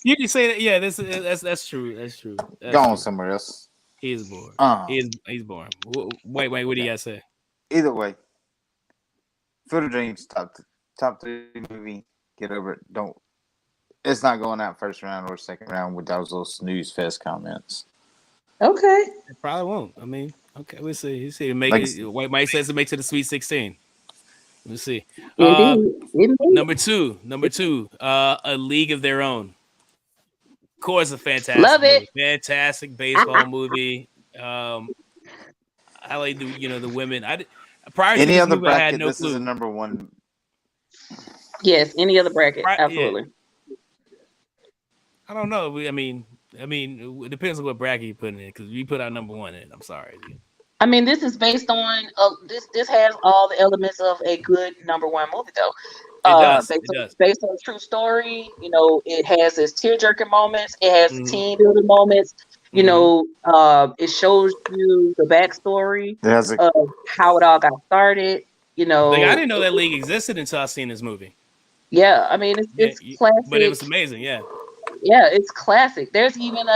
You can say that. Yeah, that's true. That's true. Go on somewhere else. He is boring. Uh, He's boring. Wait. What do you guys say? Either way, Field of Dreams top 3 movie. Get over it. Don't. It's not going out first round or second round with those little snooze fest comments. Okay. It probably won't. I mean, okay, we'll see. You see, make Like- it. White Mike says to make to the Sweet 16. We'll see. Indeed. Number two, A League of Their Own. Of course, a fantastic, Love it. movie. Fantastic baseball movie. I like the women. Prior to Any this other movie, I had bracket, no this is clue. a number one. Yes, any other bracket, Right, yeah. absolutely. I don't know. I mean, it depends on what bracket you put in it. Because you put out number one in, I'm sorry. I mean, this is based on this has all the elements of a good number one movie, though. It does. Based on a true story. You know, it has its tear-jerking moments. It has Mhm. team building moments. You Mhm. know, it shows you the backstory It has a of how it all got started. You know, Like, I didn't know that league existed until I seen this movie. Yeah, I mean, it's Yeah, classic. but it was amazing. Yeah. Yeah, it's classic. There's even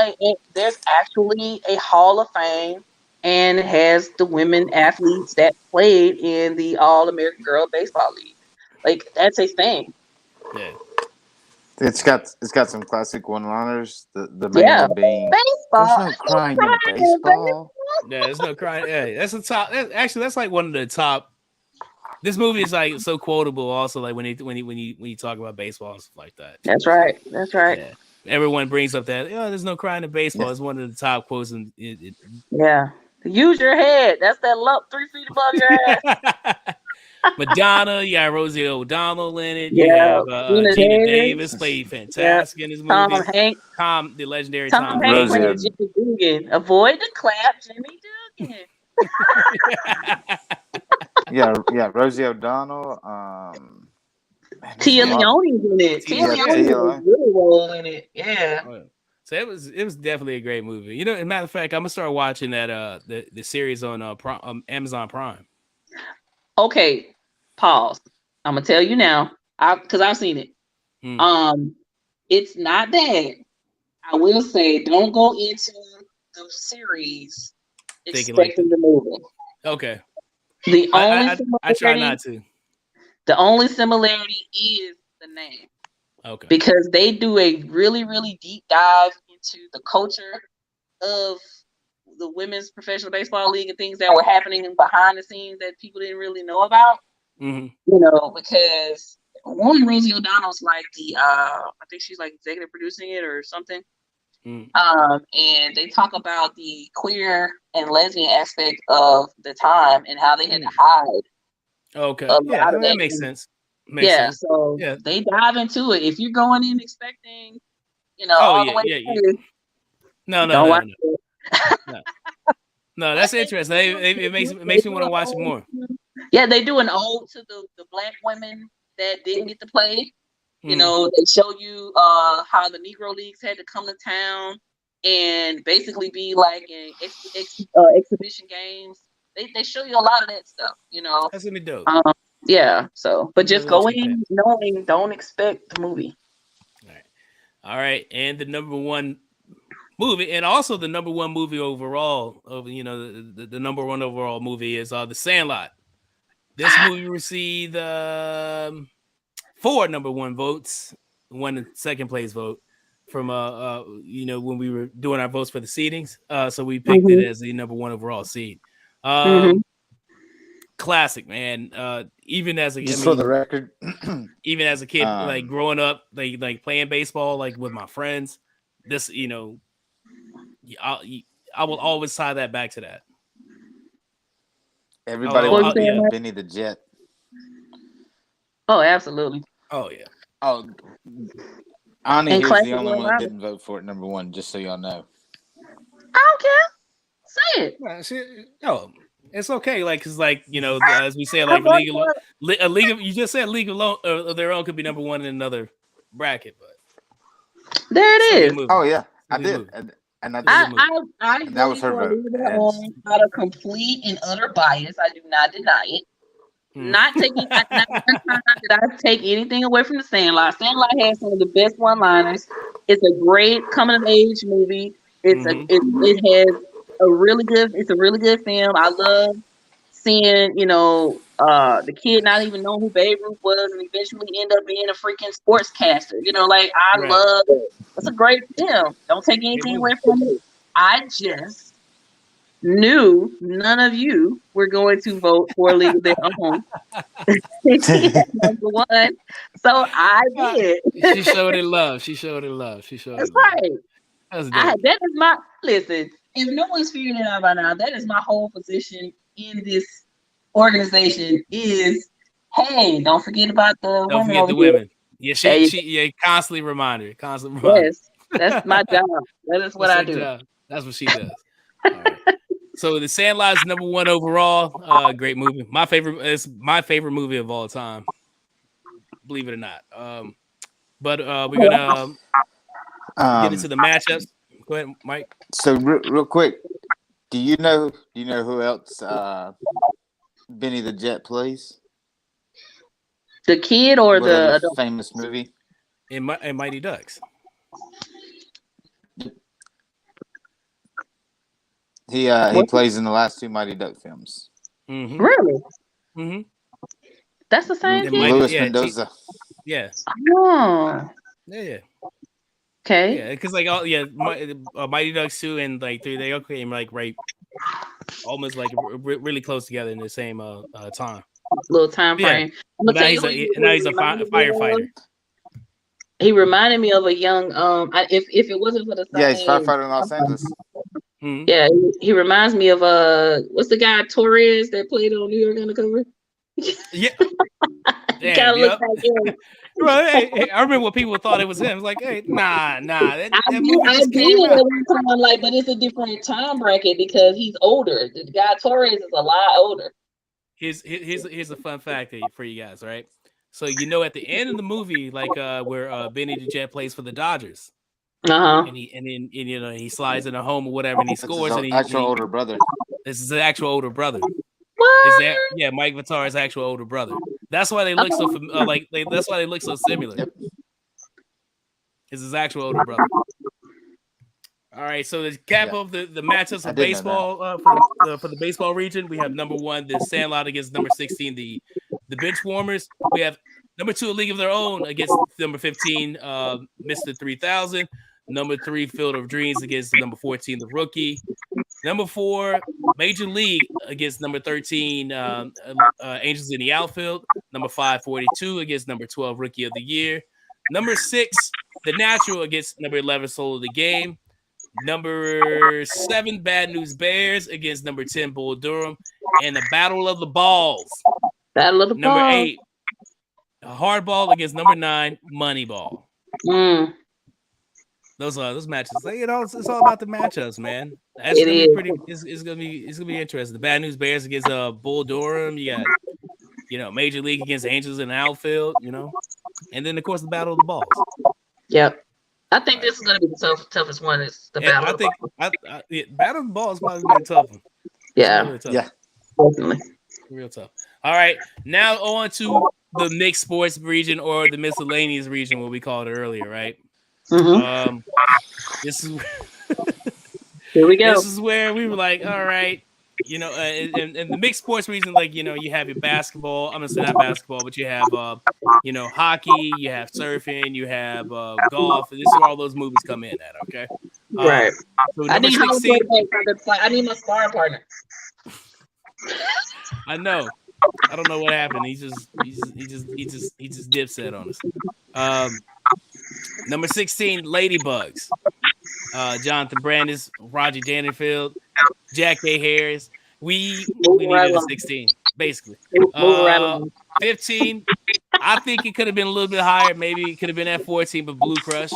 there's actually a Hall of Fame, and it has the women athletes that played in the All American Girl Baseball League. Like, that's a thing. Yeah. It's got some classic one-liners. The main Yeah. one being Baseball. "There's no crying in baseball." Yeah, there's no crying. Yeah, that's the top. That's like one of the top. This movie is like so quotable. Also, like when you talk about baseball and stuff like that. That's right. That's right. Yeah. Everyone brings up that there's no crying in baseball. Yeah. It's one of the top quotes. And Yeah. Use your head. That's that lump 3 feet above your head. Madonna, you got Rosie O'Donnell in it. You Yeah, have Gina Gina Davis. Davis played fantastic in this movie. Tom Hanks. The legendary Tom Tom Hanks Hanks. Rosie. playing Jimmy Dugan. Avoid the clap, Jimmy Dugan. Yeah, Rosie O'Donnell. Tia Leone's in it. Tia Tia Leone. Leone has a good role in it. Yeah. So it was definitely a great movie. You know, as a matter of fact, I'm gonna start watching that the series on Amazon Prime. Okay, pause. I'm gonna tell you now, because I've seen it. It's not bad. I will say, don't go into the series Thinking like expecting the movie. Okay, The only I try similarity, not to. the only similarity is the name, Okay, because they do a really, really deep dive into the culture of the women's professional baseball league and things that were happening behind the scenes that people didn't really know about. mm-hmm. You know, because one, Rosie O'Donnell's like the I think she's like executive producing it or something. Mm. And they talk about the queer and lesbian aspect of the time and how they had to hide. Okay, A yeah, lot of that that makes is- sense. Makes Yeah, sense. so Yeah. they dive into it. If you're going in expecting, Oh, all the yeah, way yeah, through, No, don't watch no. it. No, that's interesting. It makes me want to watch it more. Yeah, they do an ode to the black women that didn't get to play. You Mm. know, they show you how the Negro Leagues had to come to town and basically be like in exhibition games. They show you a lot of that stuff, you know. That's gonna be dope. Yeah, so but just Yeah, we'll go check in knowing, don't expect the movie. All right, and the number one movie, and also the number one movie overall of the number one overall movie is The Sandlot. This movie received 4 number one votes, 1 second place vote from when we were doing our votes for the seedings. So we picked it as the number one overall seed. Classic, man. Even as a Just for the record, even as a kid, like growing up, like playing baseball, like with my friends, this, I will always tie that back to that. everybody Oh, wants to be yeah. Benny the Jet. Oh, absolutely. Oh yeah. Oh, Ani And here's classic the only one Will that Robert. didn't vote for it. Number one, just so y'all know. I don't care. Say it. No, it's okay. Like, cause as we say, like a league of, you just said league of their own could be number one in another bracket, but There it is. Oh yeah, I Good did, movie. and I did. I That was her voted vote. for Leave It Alone out of complete and utter bias. I do not deny it. Not taking not did I take anything away from The Sandlot. Sandlot has some of the best one-liners. It's a great coming-of-age movie. It has a really good. It's a really good film. I love seeing, the kid not even know who Babe Ruth was and eventually end up being a freaking sportscaster. Like I Right. love it. It's a great film. Don't take anything away from it. I just knew none of you were going to vote for League of Their Own. Number one. So I did. She showed it love. She showed it love. She showed That's it love. right. That's dope. That is my listen. If no one's figured it out by now, that is my whole position in this organization. Is hey, don't forget about the Don't women. forget over the here. women. Yeah, she constantly remind her. Constantly remind her. Yes, that's my job. That is what That's I her do. job. That's what she does. All right. So The Sandlot is number 1 overall. Great movie. It's my favorite movie of all time. Believe it or not. But we're gonna get into the matchups. Go ahead, Mike. So real quick, do you know who else Benny the Jet plays? The kid or What the other adult? famous movie? In Mighty Ducks. He plays in the last 2 Mighty Duck films. Mm-hmm. Really? Mm-hmm. That's the same And kid. Louis yeah, Mendoza. Yeah. Oh, Yeah. okay. Yeah. Because Mighty Ducks 2 and 3, they all came right, almost really close together in the same time. Little time Yeah. frame. I'm gonna Now tell he's you a what he reminded me of. firefighter. He reminded me of a young if it wasn't for the same, Yeah, he's firefighter in Los Angeles. Mm-hmm. Yeah, he reminds me of what's the guy Torres that played on New York Undercover? Yeah. He kind of looks like him. Well, hey, I remember when people thought it was him. It's like, hey, nah. That I movie just did came at out. one time, but it's a different time bracket because he's older. The guy Torres is a lot older. Here's a fun fact for you guys, right? So at the end of the movie, where Benny the Jet plays for the Dodgers, and he slides in a home or whatever, and he scores. That's his actual older brother. This is his actual older brother. What? Mike Vitara's actual older brother. That's why they look so that's why they look so similar. Yep. It's his actual older brother. All right, so the cap of the matchups of baseball for the baseball region, we have number 1, the Sandlot against number 16, the Benchwarmers. We have number 2, A League of Their Own against number 15, Mr. 3000. Number 3, Field of Dreams against number 14, The Rookie. Number 4, Major League against number 13, Angels in the Outfield. Number 5, 42 against number 12, Rookie of the Year. Number 6, The Natural against number 11, Soul of the Game. Number 7, Bad News Bears against number 10, Bull Durham. And the Battle of the Balls. Battle of the Number Balls. 8, Hardball against number 9, Moneyball. Those matches, it's all about the matchups, man. It's gonna be interesting. The Bad News Bears against Bull Durham. You got Major League against Angels in the Outfield. And then of course the Battle of the Balls. Yep. I think this is gonna be the toughest one. Is the Battle of the Balls. Battle of the Balls probably be a tough one. Yeah. Really tough. Yeah. Definitely. Real tough. All right, now on to the mixed sports region, or the miscellaneous region, what we called it earlier, right? Mm-hmm. This is Here we go. This is where we were like, all right, in the mixed sports region, you have your basketball. I'm gonna say not basketball, but you have hockey, you have surfing, you have golf. This is where all those movies come in at, okay? Right. So I number need 16. I need my sparring partner. I know. I don't know what happened. He just dipset on us. Number 16, Ladybugs. Jonathan Brandis, Roger Dangerfield, Jack A. Harris. We needed a 16, basically. 15, I think it could have been a little bit higher. Maybe it could have been at 14, but Blue Crush.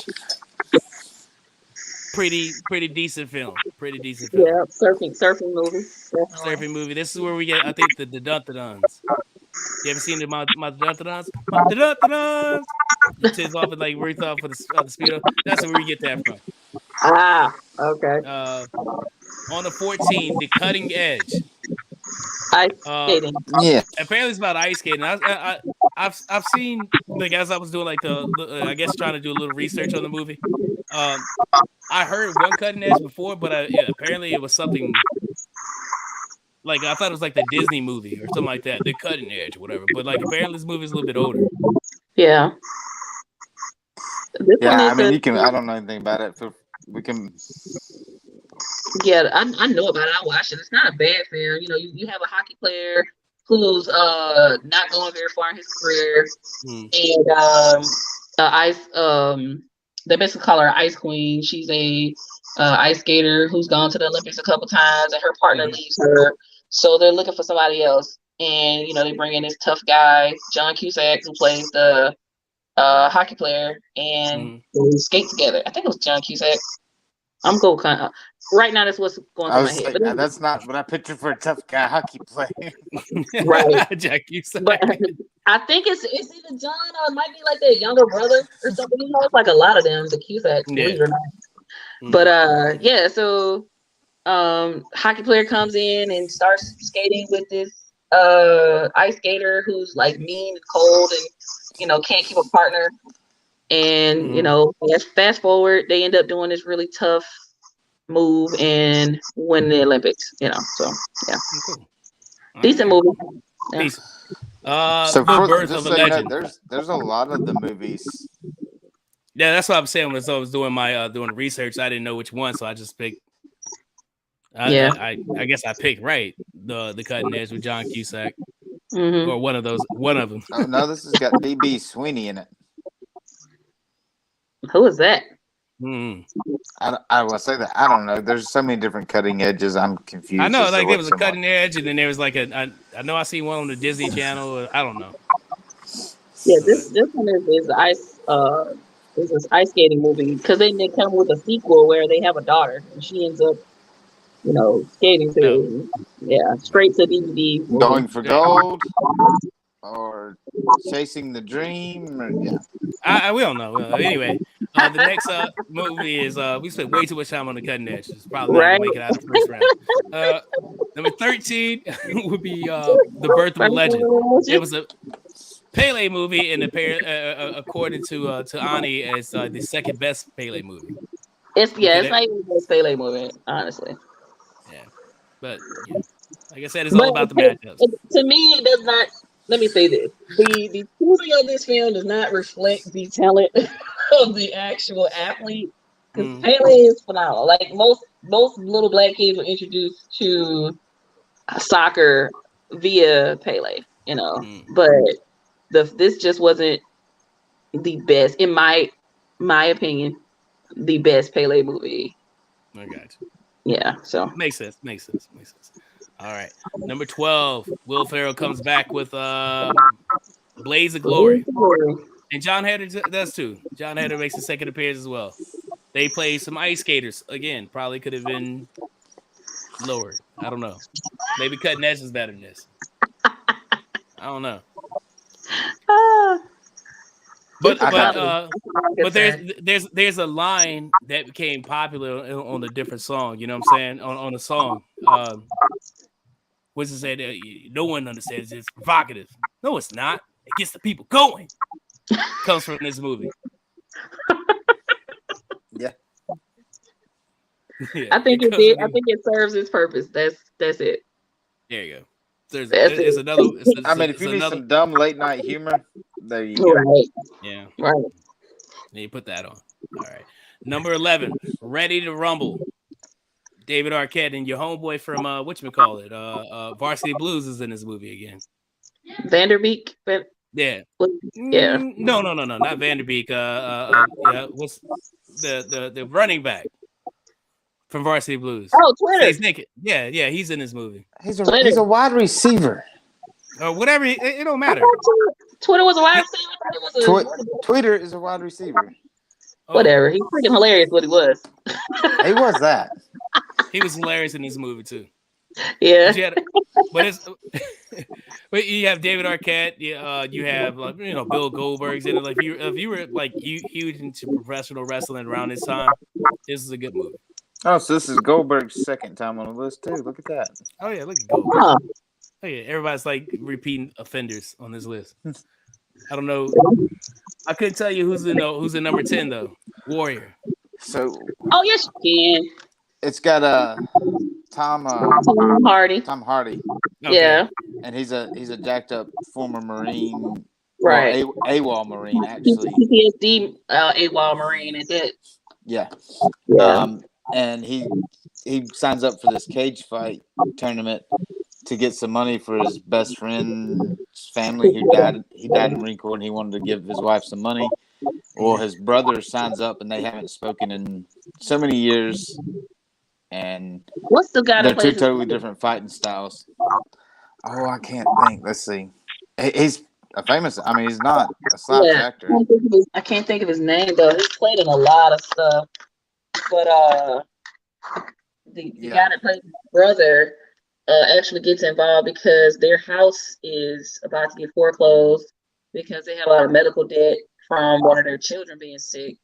Pretty decent film. Yeah, surfing movie. Surfing movie. This is where we get, I think, the Dun-Dun-Duns. You ever seen my Dun-Dun-Duns? My Dun-Dun-Duns! It takes off and works off for the speedo. That's where we get that from. Okay. On the 14, The Cutting Edge. Ice skating. Yeah. Apparently it's about ice skating. I've seen, as I was doing I guess trying to do a little research on the movie. I heard one Cutting Edge before, but apparently it was something like I thought it was like the Disney movie or something like that, The Cutting Edge or whatever. But like apparently this movie is a little bit older. Yeah. This Yeah, one I is mean, a- you can. I don't know anything about it. So we can. Yeah, I know about it. I watched it. It's not a bad film. You know, you have a hockey player who's not going very far in his career, and they basically call her Ice Queen. She's a ice skater who's gone to the Olympics a couple times, and her partner leaves her, so they're looking for somebody else. And you know, they bring in this tough guy, John Cusack, who plays the hockey player, and they skate together. I think it was John Cusack. I'm going kind of right now. That's what's going I through my was head. like, But anyway, that's not what I pictured for a tough guy hockey player. Right. Jack, you said. but I think it's either John or it might be like their younger brother or something. You know, it's like a lot of them, the Cusacks, believe it or not. But yeah, so hockey player comes in and starts skating with this ice skater who's like mean and cold and you know can't keep a partner. And you know, fast forward, they end up doing this really tough move and win the Olympics. You know, so yeah, Cool. decent movie. Yeah. Decent. So The for Birth just of a so you know, Legend. there's a lot of the movies. Yeah, that's what I'm saying. When I was doing my doing research, I didn't know which one, so I just picked. I guess I picked right. The Cutting Edge with John Cusack, or one of them. Oh no, this has got DB Sweeney in it. Who is that? I will say that I don't know. There's so many different cutting edges. I'm confused. I know, as to like there what was a someone- Cutting Edge, and then there was like I know I seen one on the Disney Channel. I don't know. Yeah, this one is ice. Is this ice skating movie because they come with a sequel where they have a daughter and she ends up, you know, skating too. Yeah, straight to DVD. movie. Going for gold or chasing the dream. Or, yeah. We don't know. Anyway, the next movie is we spent way too much time on the Cutting Edge. It's probably not gonna make it out of the first round. Number 13 would be The Birth of a Legend. It was a Pele movie, and according to Ani, it's the second best Pele movie. It's not even the best Pele movie, honestly. Yeah, but yeah, like I said, it's all about the matchups. To me, it does not. Let me say this: the movie of this film does not reflect the talent of the actual athlete. Because Pele is phenomenal. Like most little black kids were introduced to soccer via Pele, you know. But this just wasn't the best, in my opinion, the best Pele movie. I got you. Yeah, so makes sense. All right, number 12, Will Ferrell comes back with Blaze of Glory, and John Heder does too. John Heder makes a second appearance as well. They play some ice skaters again. Probably could have been lower. I don't know. Maybe Cutting Edge is better than this. I don't know. But there's a line that became popular on a different song. You know what I'm saying? On a song, which is said no one understands. It's provocative. No, it's not. It gets the people going. Comes from this movie. Yeah. Yeah, I think it did. I think it serves its purpose. That's it. There you go. There's another. I mean, if you need some dumb late night humor, there you go. Right. Yeah. Right. Then you put that on. All right. Number 11, Ready to Rumble. David Arquette and your homeboy from whatchamacallit, Varsity Blues is in this movie again. Vanderbeek. Yeah. Yeah. No, not Vanderbeek. What's the running back from Varsity Blues? Oh, Twitter. He's naked. Yeah, he's in this movie. He's a wide receiver. Or whatever. It don't matter. Twitter was a wide receiver. Twitter is a wide receiver. Whatever. He's freaking hilarious. What he was. He was that. He was hilarious in this movie too. Yeah. But you have David Arquette. You have Bill Goldberg's in it. Like if you were like huge into professional wrestling around this time, this is a good movie. Oh, so this is Goldberg's second time on the list too. Look at that. Oh yeah, look at Goldberg. Huh. Oh yeah, everybody's like repeating offenders on this list. I don't know. I couldn't tell you who's in number 10 though. Warrior. So. Oh yes, you can. It's got Tom Tom Hardy. Tom Hardy, Okay. Yeah, and he's a jacked up former Marine, right. well, AWOL Marine He's actually. PTSD AWOL Marine at that. Yeah. Yeah. And he signs up for this cage fight tournament to get some money for his best friend's family who died. He died in the Marine Corps, and he wanted to give his wife some money. Well, his brother signs up, and they haven't spoken in so many years, and What's the guy they're that two plays? totally different fighting styles. Oh, I can't think. Let's see. He's a famous. I mean, he's not a slouch Yeah, actor. I can't think of his name though. He's played in a lot of stuff, but the guy that plays his brother actually gets involved because their house is about to get foreclosed because they have a lot of medical debt from one of their children being sick,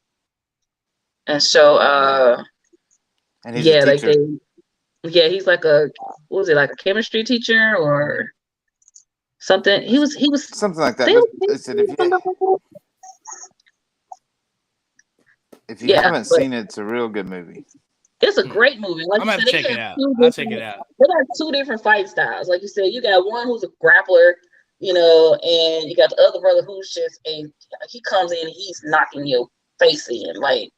and so And he's a teacher. he's like what was it, like a chemistry teacher or something? He was Something like that. they- But I said, if you Yeah, haven't but- seen it, it's a real good movie. It's a great movie. Like I'm you gonna said, check they it got out. two I'll check different- it out. They got two different fight styles. Like you said, you got one who's a grappler, you know, and you got the other brother who's just he comes in and he's knocking your face in. Like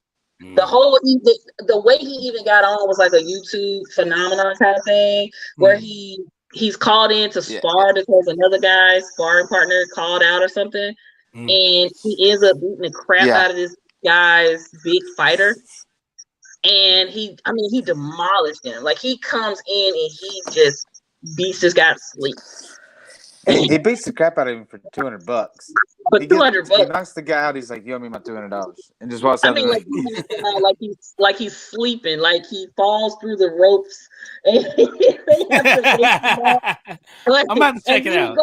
the whole the way he even got on was like a YouTube phenomenon kind of thing, where he's called in to spar because another guy's sparring partner called out or something, and he ends up beating the crap out of this guy's big fighter. And he demolished him. Like he comes in and he just beats this guy to sleep. He beats the crap out of him for $200. But He $200. He knocks the guy out. He's like, "You owe me my $200," and just walks I out. mean, like he's sleeping, like he falls through the ropes. And I'm about to check it out.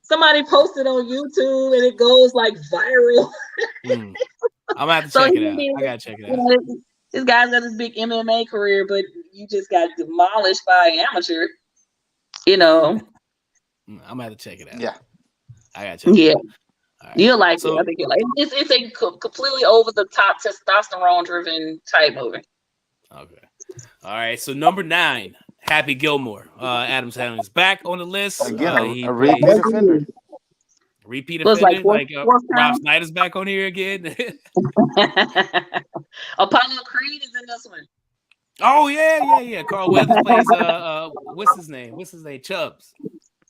Somebody posted on YouTube and it goes like viral. I'm about to check it out. I gotta check it out. This guy's got this big MMA career, but you just got demolished by an amateur. You know. I'm gonna have to check it out. Yeah, I gotta check it out. All right. You'll like So- it. I think you'll like it. It's a completely over the top testosterone driven type movie. Okay. All right. So number 9, Happy Gilmore. Adam Sandler is back on the list. again, He a repeat plays- offender. Repeat Looks like offender. fourth Rob time. Snyder's back on here again. Apollo Creed is in this one. Oh yeah. Carl Weathers plays what's his name? Chubbs.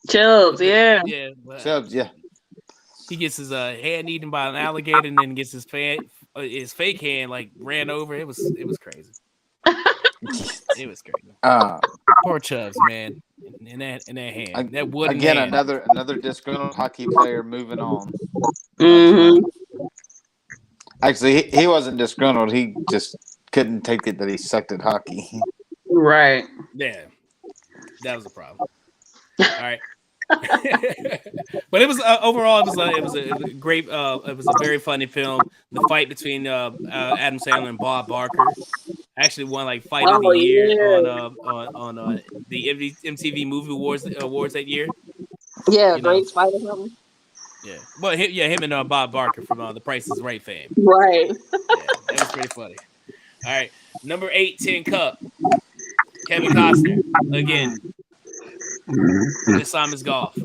Chubbs, yeah. Yeah. Well, Chubbs, yeah. he gets his hand eaten by an alligator and then gets his fake hand like ran over. It was crazy. It was crazy. Poor Chubbs, man. In that hand. That wooden Again, hand. another disgruntled hockey player moving on. Mm-hmm. Actually, he wasn't disgruntled. He just couldn't take it that he sucked at hockey. Right. Yeah, that was a problem. All right, but it was overall it was a great it was a very funny film. The fight between Adam Sandler and Bob Barker actually won like fight of the year on the MTV Movie Awards that year. Yeah, You know. great fight or something. Yeah, well, him and Bob Barker from The Price is Right fame. Right. Yeah, that was pretty funny. All right, number 8, Tin Cup. Kevin Costner again. This time is golf.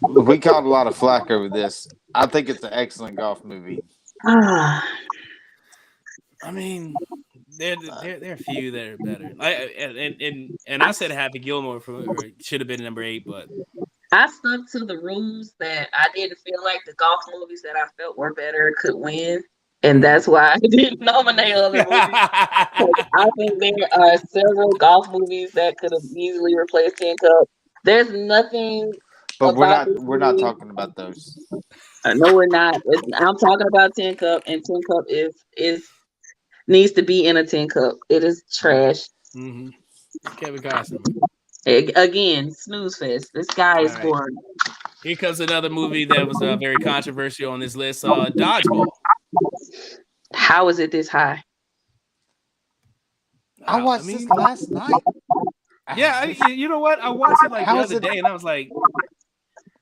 We caught a lot of flack over this. I think it's an excellent golf movie. I mean, there are a few that are better. And I said Happy Gilmore should have been number 8, but I stuck to the rules that I didn't feel like the golf movies that I felt were better could win. And that's why I didn't nominate other movies. I think there are several golf movies that could have easily replaced Tin Cup. There's nothing. But we're about not this not movie. talking about those. No, we're not. I'm talking about Tin Cup, and Tin Cup is needs to be in a Tin Cup. It is trash. mm-hmm. Kevin Costner. Again, snooze fest. This guy is All right. boring. Here comes another movie that was very controversial on this list. Dodgeball. How is it this high? I watched this last night. Yeah, you know what? I watched it like How the is other it- day, and I was like,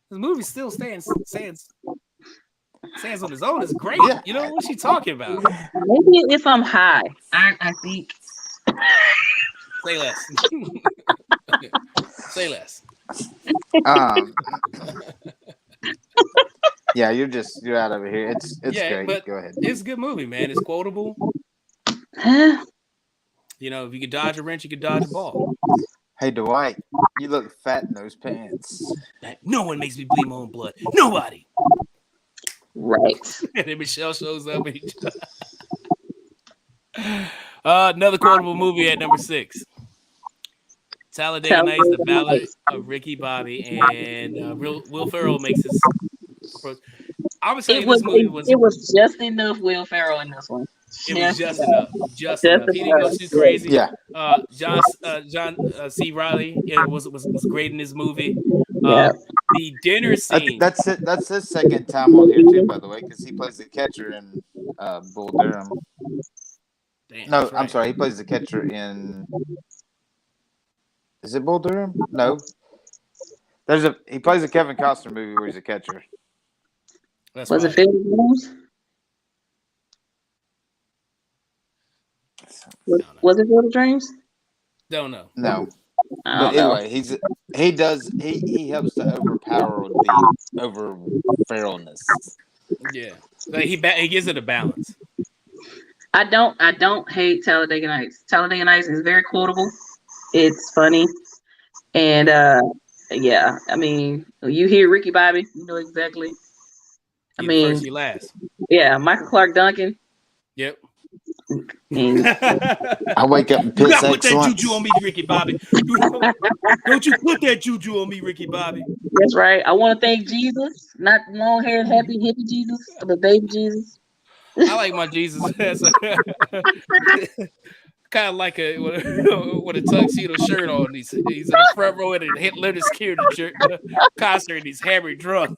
"This movie still stands on its own. It's great." Yeah. You know what's she talking about? Maybe if I'm high, I think Say less. Say less. Um, yeah, you're out over here. It's Yeah, great. but Go ahead. it's a good movie, man. It's quotable. Huh? You know, if you could dodge a wrench, you could dodge a ball. Hey, Dwight, you look fat in those pants. No one makes me bleed my own blood. Nobody. Right. And then Michelle shows up. Another quotable movie at number 6. Talladega Nights, The Ballad of Ricky Bobby, and Will Ferrell makes his approach. I would say It this movie was just enough Will Ferrell in this one. it was just enough. Just enough. He didn't go too crazy. Yeah. John C. Reilly was great in this movie. Yeah. The dinner scene. That's it. That's his second time on here too, by the way, because he plays the catcher in Bull Durham. Damn, No, that's right. I'm sorry. He plays the catcher in. Is it Bull Durham? No. He plays a Kevin Costner movie where he's a catcher. That's Was it right. Field of Dreams? Was it Field of Dreams? Don't know. No. I But don't know. anyway, he helps to overpower the over feralness. Yeah, like he gives it a balance. I don't hate Talladega Nights. Talladega Nights is very quotable. It's funny. And yeah, I mean, you hear Ricky Bobby, you know exactly. I You mean, first, you last. yeah, Michael Clark Duncan. Yep. And I wake up and You piss gotta put that excellence. juju on me, Ricky Bobby. Don't you put that juju on me, Ricky Bobby. that's right. I want to thank Jesus, not long haired, happy, hippie Jesus, but baby Jesus. I like my Jesus. Kind of like with a tuxedo shirt on. He's in the front row at a Hitler security concert and he's hammered drunk.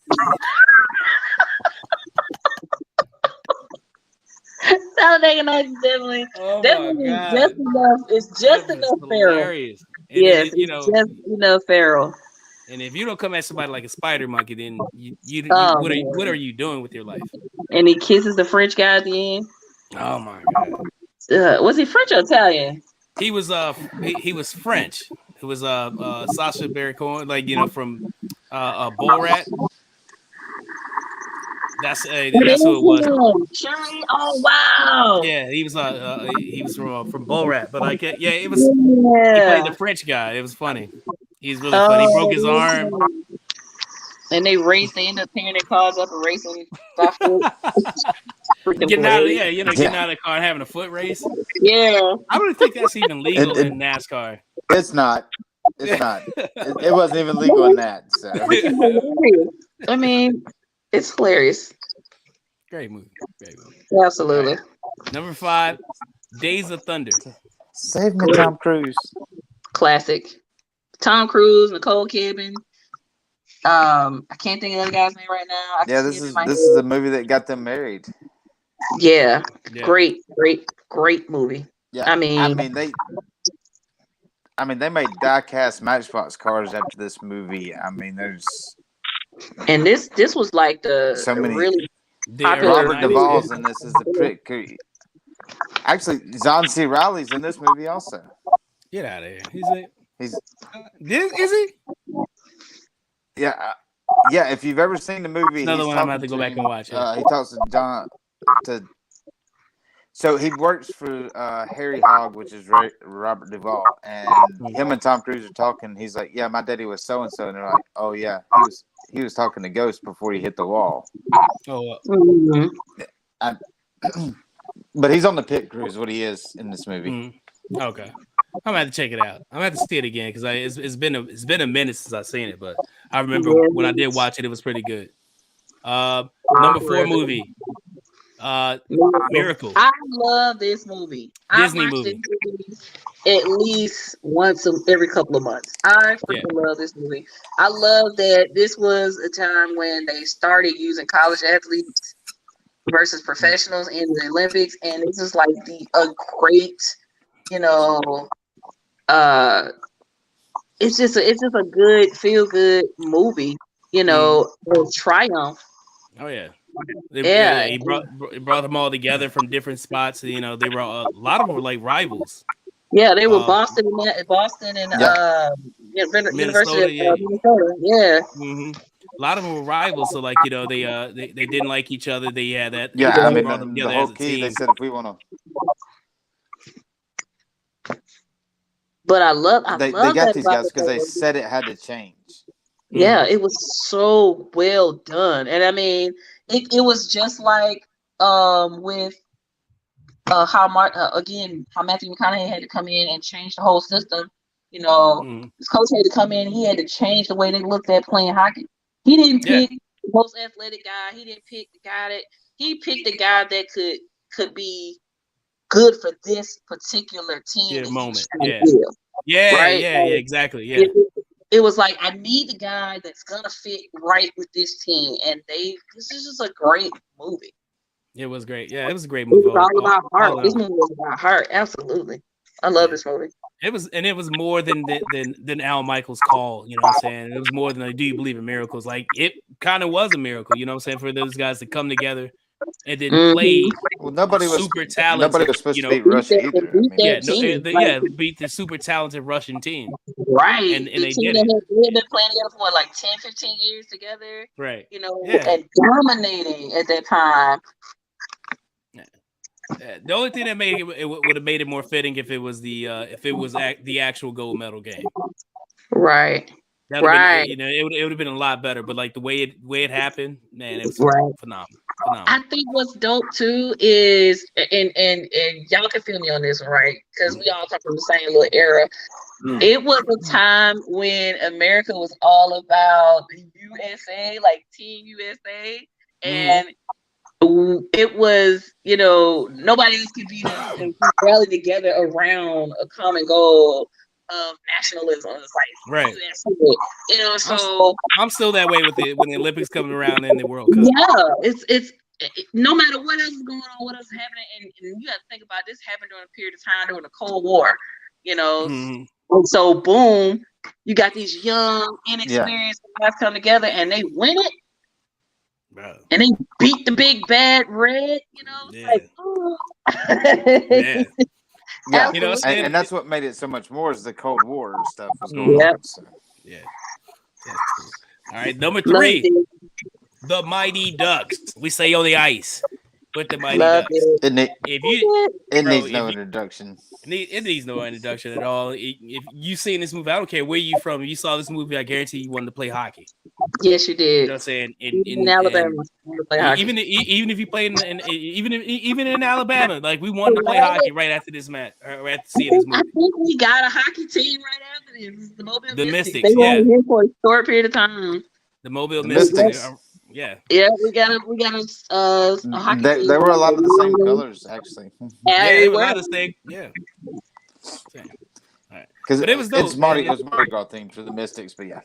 Talladega Nights is definitely Oh that my movie is god. just enough. It's just That was enough Ferrell. hilarious. And Yes, you it's know, just enough Ferrell. and if you don't come at somebody like a spider monkey, then Oh, what man. are you doing with your life? And he kisses the French guy at the end. Oh my god. Was he French or Italian? He was he was French. It was Sacha Baron Cohen, like from Borat. That's who it was. Sure. Oh wow. Yeah, he was from Borat, but like it was he Yeah. played the French guy. It was funny. He's really funny. He broke his arm. And they raced. They ended up tearing their cars up and racing. Getting out of the car and having a foot race. Yeah. I don't think that's even legal in NASCAR. It's not. It's not. It wasn't even legal in that. So I mean, it's hilarious. Great movie. Great movie. Absolutely. Number 5, Days of Thunder. save me, Tom Cruise. Classic. Tom Cruise, Nicole Kidman. I can't think of the other guy's name right now. Yeah, this is the movie that got them married. Yeah. Yeah. Great movie. Yeah, I mean they made die-cast Matchbox cars after this movie. I mean, there's and this was like the So many- really The Popular early Robert 90s. Duvall's in this as the prick. Actually, John C. Reilly's in this movie also. Get out of here. He's Is he? yeah. If you've ever seen the movie, Another he's one I'm gonna have talking to go back and watch. He talks to John. So he works for Harry Hogg, which is Robert Duvall, and him and Tom Cruise are talking. He's like, "Yeah, my daddy was so and so," and they're like, "Oh yeah, he was talking to Ghost before he hit the wall." Oh, But he's on the pit crew, is what he is in this movie. okay. I'm gonna have to check it out. I'm gonna have to see it again because it's been a minute since I've seen it, but I remember when I did watch it, it was pretty good. Number 4 movie, Miracle. I love this movie. Disney I watch movie. this movie at least once every couple of months. I freaking love this movie. I love that this was a time when they started using college athletes versus professionals in the Olympics, and this is like a great, it's just a good feel good movie, with triumph. Oh yeah. Yeah. He brought them all together from different spots. They were a lot of them were like rivals. Yeah, they were Uh, Boston and Yeah. University of Minnesota, yeah. Minnesota. Yeah. hmm A lot of them were rivals, so like they didn't like each other. They had that Yeah, I what mean brought them the together whole as a key. They team. said if we want But I love they got that these about guys the because they movie. said it had to change. Yeah, Mhm. it was so well done. And I mean, it was just like with how Matthew McConaughey had to come in and change the whole system. You know, Mhm. his coach had to come in, he had to change the way they looked at playing hockey. He didn't Yeah, pick the most athletic guy, he didn't pick the guy that he picked the guy that could be good for this particular team yeah, that he was moment. trying to Yeah, build. yeah, Right? yeah, yeah, Like, exactly. Yeah, it was like I need the guy that's gonna fit right with this team, and this is just a great movie. it was great. Yeah, it was a great It movie. was all about heart. All in This all. movie was about heart. Absolutely, I love Yeah. this movie. It was more than Al Michaels' call. You know what I'm saying? It was more than like, do you believe in miracles? Like it kind of was a miracle. You know what I'm saying? For those guys to come together and then play Well, super nobody talented. was supposed You to know, beat Russia either. I Beat mean, that yeah, team, like, beat the super talented Russian team, right? and The they team did that it. had been playing together for like 10, 15 years together, Right. you know, Yeah. and dominating at that time. The only thing that made it would have made it more fitting if it was the actual gold medal game. Right. That would have been, Right. you know, it would have been a lot better. But like the way it happened, man, it was Right. phenomenal. I think what's dope too is, and y'all can feel me on this one, right? Because we all come from the same little era. It was a time when America was all about the USA, like Team USA, and it was, you know, nobody else could beat us, and we rallied together around a common goal of nationalism. It's like, Right. you know, so I'm still that way with it when the Olympics coming around and the World Cup. yeah, it's no matter what else is going on, what else is happening, and you got to think about this happened during a period of time during the Cold War, you know. And so boom, you got these young, inexperienced guys come together and they win it. Bro. And they beat the big bad red, you know. It's like, oh. Yeah, you know, and that's what made it so much more is the Cold War stuff was going on. So. Yeah. Cool. All right, number 3, the Mighty Ducks. We say on the ice with the Mighty Ducks. It needs no introduction. It needs no introduction at all. If you seen this movie, I don't care where you from. If you saw this movie, I guarantee you wanted to play hockey. Yes, you did. You know what I'm saying? In Alabama, even if you played even in Alabama, like we wanted to play hockey right after this match, or after seeing this movie. I think we got a hockey team right after this. The Mobile Mystics. They were here for a short period of time. The Mobile Mystics. Yeah, we got a hockey team. They were a lot of the same colors, actually. Yeah, they were a lot of the same. Yeah. All right. Because it was dope. It was Mardi Gras themed for the Mystics, but yeah.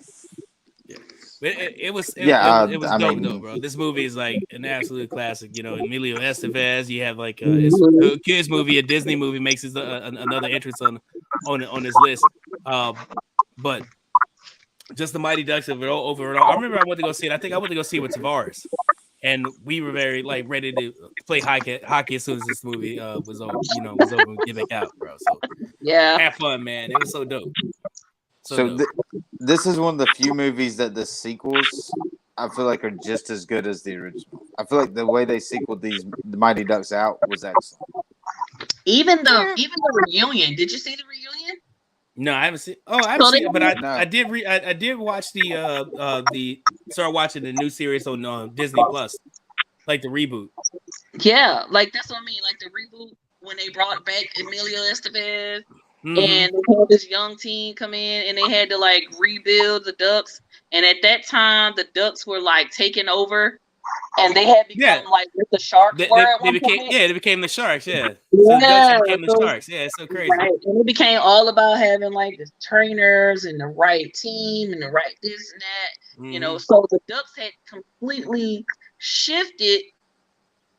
It was dope though, bro. This movie is like an absolute classic. You know, Emilio Estevez. You have like it's a kids movie, a Disney movie makes it another entrance on this list. But just the Mighty Ducks overall. I remember I went to go see it. I think I went to go see it with Tavares, and we were very like ready to play hockey as soon as this movie was over. You know, was over and get back out, bro. So yeah, have fun, man. It was so dope. This is one of the few movies that the sequels I feel like are just as good as the original. I feel like the way they sequeled the Mighty Ducks out was excellent. Even the reunion. Did you see the reunion? No, I haven't seen. Oh, I haven't seen it, but I did watch started watching the new series on Disney Plus, like the reboot. Yeah, like that's what I mean. Like the reboot when they brought back Emilio Estevez. And they had this young team come in and they had to like rebuild the Ducks. And at that time, the Ducks were like taking over and they had become like with the Sharks. They became the Sharks. Yeah. So the Ducks became the Sharks. Yeah, it's so crazy. Right. And it became all about having like the trainers and the right team and the right this and that. You know, so the Ducks had completely shifted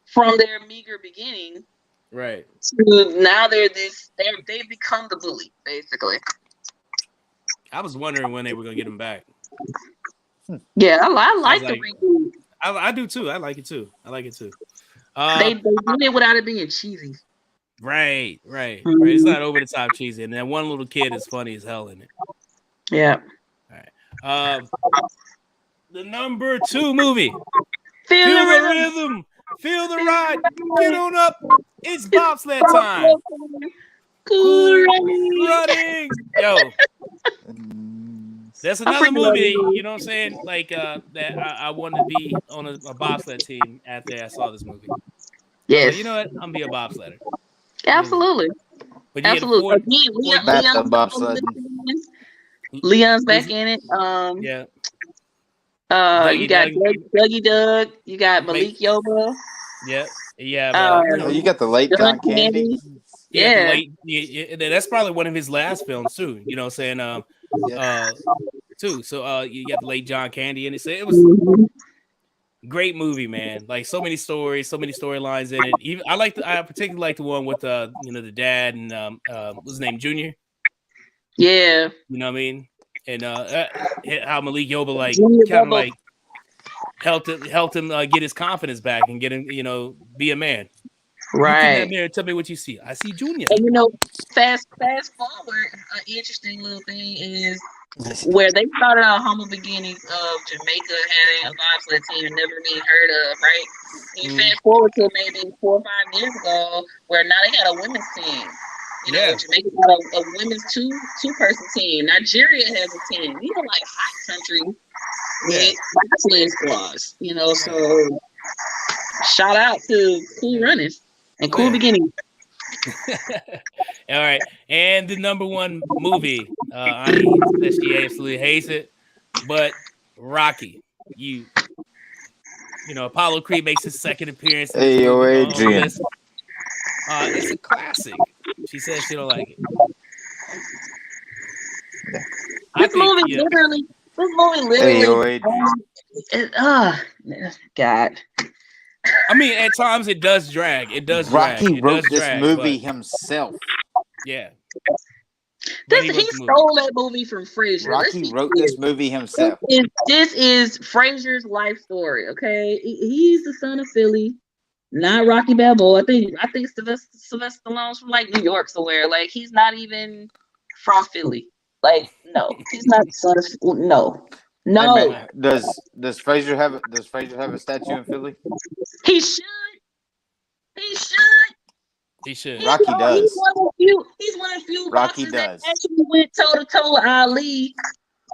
from their meager beginning. Right. So now they've become the bully, basically. I was wondering when they were gonna get him back. Yeah, I like the reboot. I do too. I like it too. They did it without it being cheesy. Right. It's not over the top cheesy, and that one little kid is funny as hell in it. Yeah. The number 2 movie. Feel Feel the the rhythm. Feel the ride. Get on up. It's bobsled time. Cool Running. Yo, that's another freaking love movie, this you know what I'm saying? Like that I wanted to be on a bobsled team after I saw this movie. Yes. You know what? I'm gonna be a bobsledder. Absolutely. But you Absolutely. Ford, Again, That's Leon's a bobsled. Leon's back in it. Yeah. You got Dougie Doug. You got Malik Yoba. Yeah. You got the late John Candy. Yeah. That's probably one of his last films too. You know what I'm saying? Too. So you got the late John Candy in it. So it was great movie, man. Like so many stories, so many storylines in it. Even I particularly like the one with the dad and what's his name, Junior. Yeah. You know what I mean? And how Malik Yoba like Junior kind of Bubba. like helped him get his confidence back and get him, be a man. Look in that Right. mirror, tell me what you see. I see Junior. And fast forward, an interesting little thing is where they started out humble beginnings of Jamaica having a bobsled team and never being heard of, right? And fast forward to maybe 4 or 5 years ago, where now they had a women's team. Jamaica got a women's two-person team. Nigeria has a team. Like hot country with bobsled squads. So shout out to Cool Runnings and Cool Beginnings. All right, and the number 1 movie. Ani says she absolutely hates it, but Rocky, Apollo Creed makes his second appearance. Hey, yo, Adrian. It's a classic. She says she don't like it. This movie literally. Hey, yo, Adrian. God. I mean, at times it does drag. Rocky wrote this movie himself. Yeah. He stole that movie from Frasier. Rocky wrote this movie himself. This is Frasier's life story. Okay, he's the son of Philly, not Rocky Balboa. I think Sylvester Stallone's from like New York somewhere. Like he's not even from Philly. Like no, he's not the son of no. Hey, man, does Frasier have a statue in Philly? He should. Rocky does. He's one of the few Rocky boxers that does. actually went toe to toe with Ali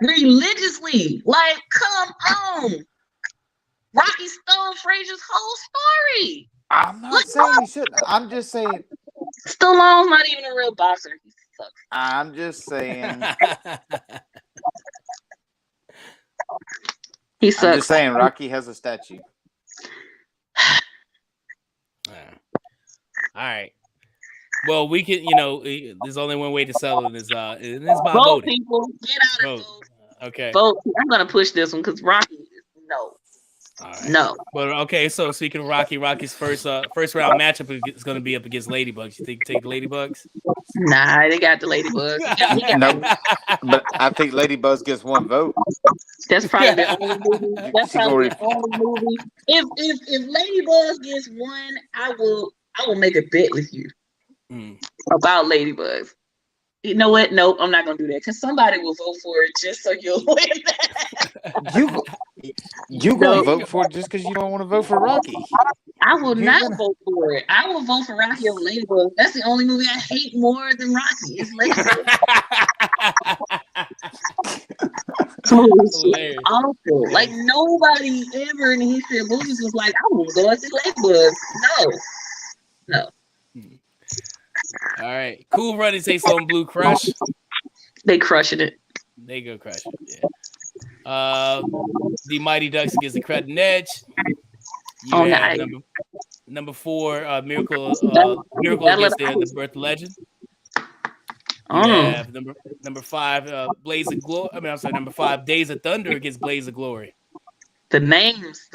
religiously. Like, come on. Rocky stole Frasier's whole story. I'm not saying he shouldn't. I'm just saying. Stallone's not even a real boxer. He sucks. I'm just saying. He sucks. I'm just saying Rocky has a statue. All right. Well, we can, there's only one way to settle it is by vote, voting. people. Get out and vote. Okay. Vote. I'm gonna push this one because Rocky no. All right. No. But okay, so speaking of Rocky's first round matchup is going to be up against Ladybugs. You think take the Ladybugs? Nah, they got the Ladybugs. No, but I think Ladybugs gets 1 vote. That's probably the only movie. That's probably the only movie. If Ladybugs gets 1, I will make a bet with you about Ladybugs. You know what? Nope, I'm not gonna do that because somebody will vote for it just so you'll win that. You gonna vote for it just because you don't want to vote for Rocky? I will not vote for it. I will vote for Rocky over Ladybug. That's the only movie I hate more than Rocky. It's Ladybug. It's awful. Like nobody ever in the history of movies was like, I will go and see Ladybug. No. All right. Cool Runnings say on Blue Crush. They crushing it. They go crush it. Yeah. The Mighty Ducks against the Cretin Edge. You have number 4, Miracle against the Birth of Legend. You have number 5, Blaze of Glory. Number 5, Days of Thunder against Blaze of Glory. The names.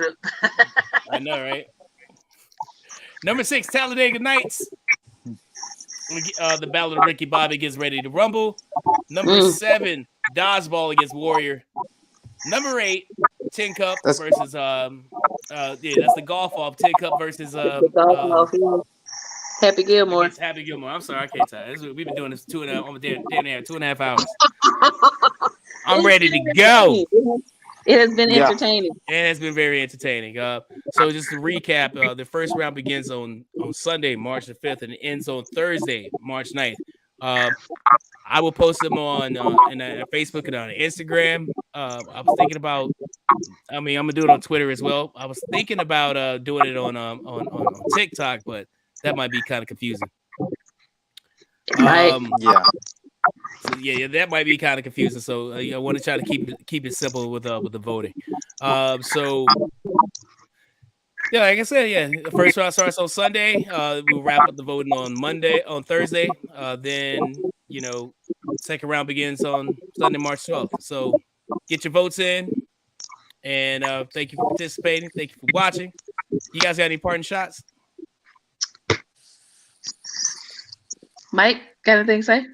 I know, right? Number 6, Talladega Nights. The Ballad of Ricky Bobby gets Ready to Rumble. Number 7, Dodgeball against Warrior. Number 8, Tin Cup versus that's the golf off. Tin Cup versus Happy Gilmore. It's Happy Gilmore. I'm sorry, I can't tell. We've been doing this 2.5 hours. I'm ready to go. It has been Yeah. entertaining. And it's been very entertaining. So just to recap, the first round begins on Sunday, March the 5th, and ends on Thursday, March 9th. I will post them on Facebook and on Instagram. I was thinking about, I'm gonna do it on Twitter as well. I was thinking about doing it on TikTok, but that might be kind of confusing. Right. Yeah. So yeah, that might be kind of confusing. So I want to try to keep it simple with the voting. So yeah, like I said, the first round starts on Sunday. We'll wrap up the voting on Thursday. Then second round begins on Sunday, March 12th. So get your votes in, and thank you for participating. Thank you for watching. You guys got any parting shots? Mike, got anything to say?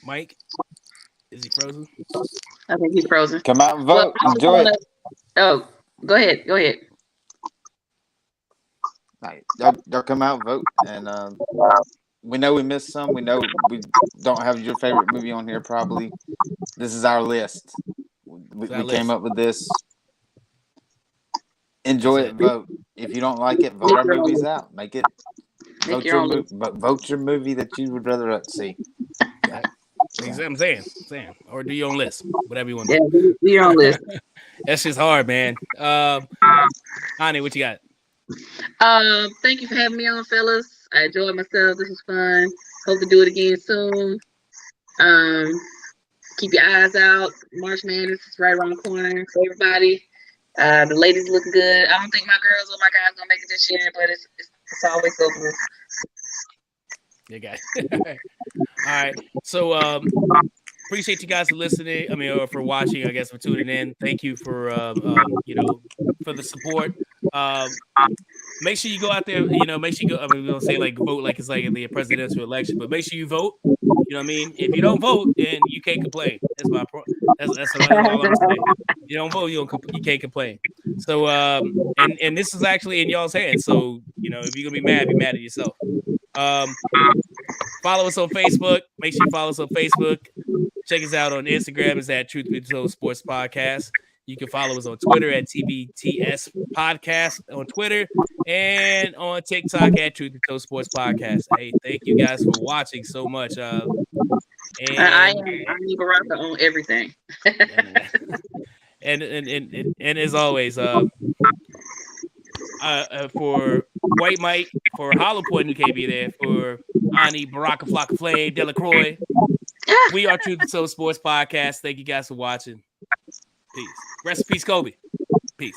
Mike, is he frozen? I think he's frozen. Come out and vote. Well, Enjoy it. Oh, go ahead. Like, they'll come out and vote, and we know we missed some. We know we don't have your favorite movie on here. Probably, this is our list. We came up with this. Enjoy it. Vote. If you don't like it, vote our movies out. Make it. Vote your movie that you would rather see. I'm saying, or do your own list, whatever you want to do. Yeah, do your own list. That's just hard, man. Ani, what you got? Thank you for having me on, fellas. I enjoyed myself. This was fun. Hope to do it again soon. Keep your eyes out. March Madness is right around the corner for everybody. The ladies looking good. I don't think my girls or my guys gonna make it this year, but it's always open. You got it. All right. So appreciate you guys for listening. Or for watching, I guess, for tuning in. Thank you for for the support. Make sure you go out there, make sure you go. We don't say like vote like it's like in the presidential election, but make sure you vote. You know what I mean? If you don't vote, then you can't complain. That's all I'm saying. You don't vote, you can't complain. So and this is actually in y'all's hands. So if you're gonna be mad at yourself. Follow us on Facebook. Make sure you follow us on Facebook. Check us out on Instagram. It's at Truth Be Told Sports Podcast. You can follow us on Twitter at TBTS Podcast on Twitter and on TikTok at Truth Be Told Sports Podcast. Hey, thank you guys for watching so much. And I am Baraka on everything. and as always, for White Mike, for Hollow Point who can't be there, for Ani, Baraka, Flocka Flame, Delacroix, we are Truth Be Told Sports Podcast. Thank you guys for watching. Peace. Rest in peace, Kobe. Peace.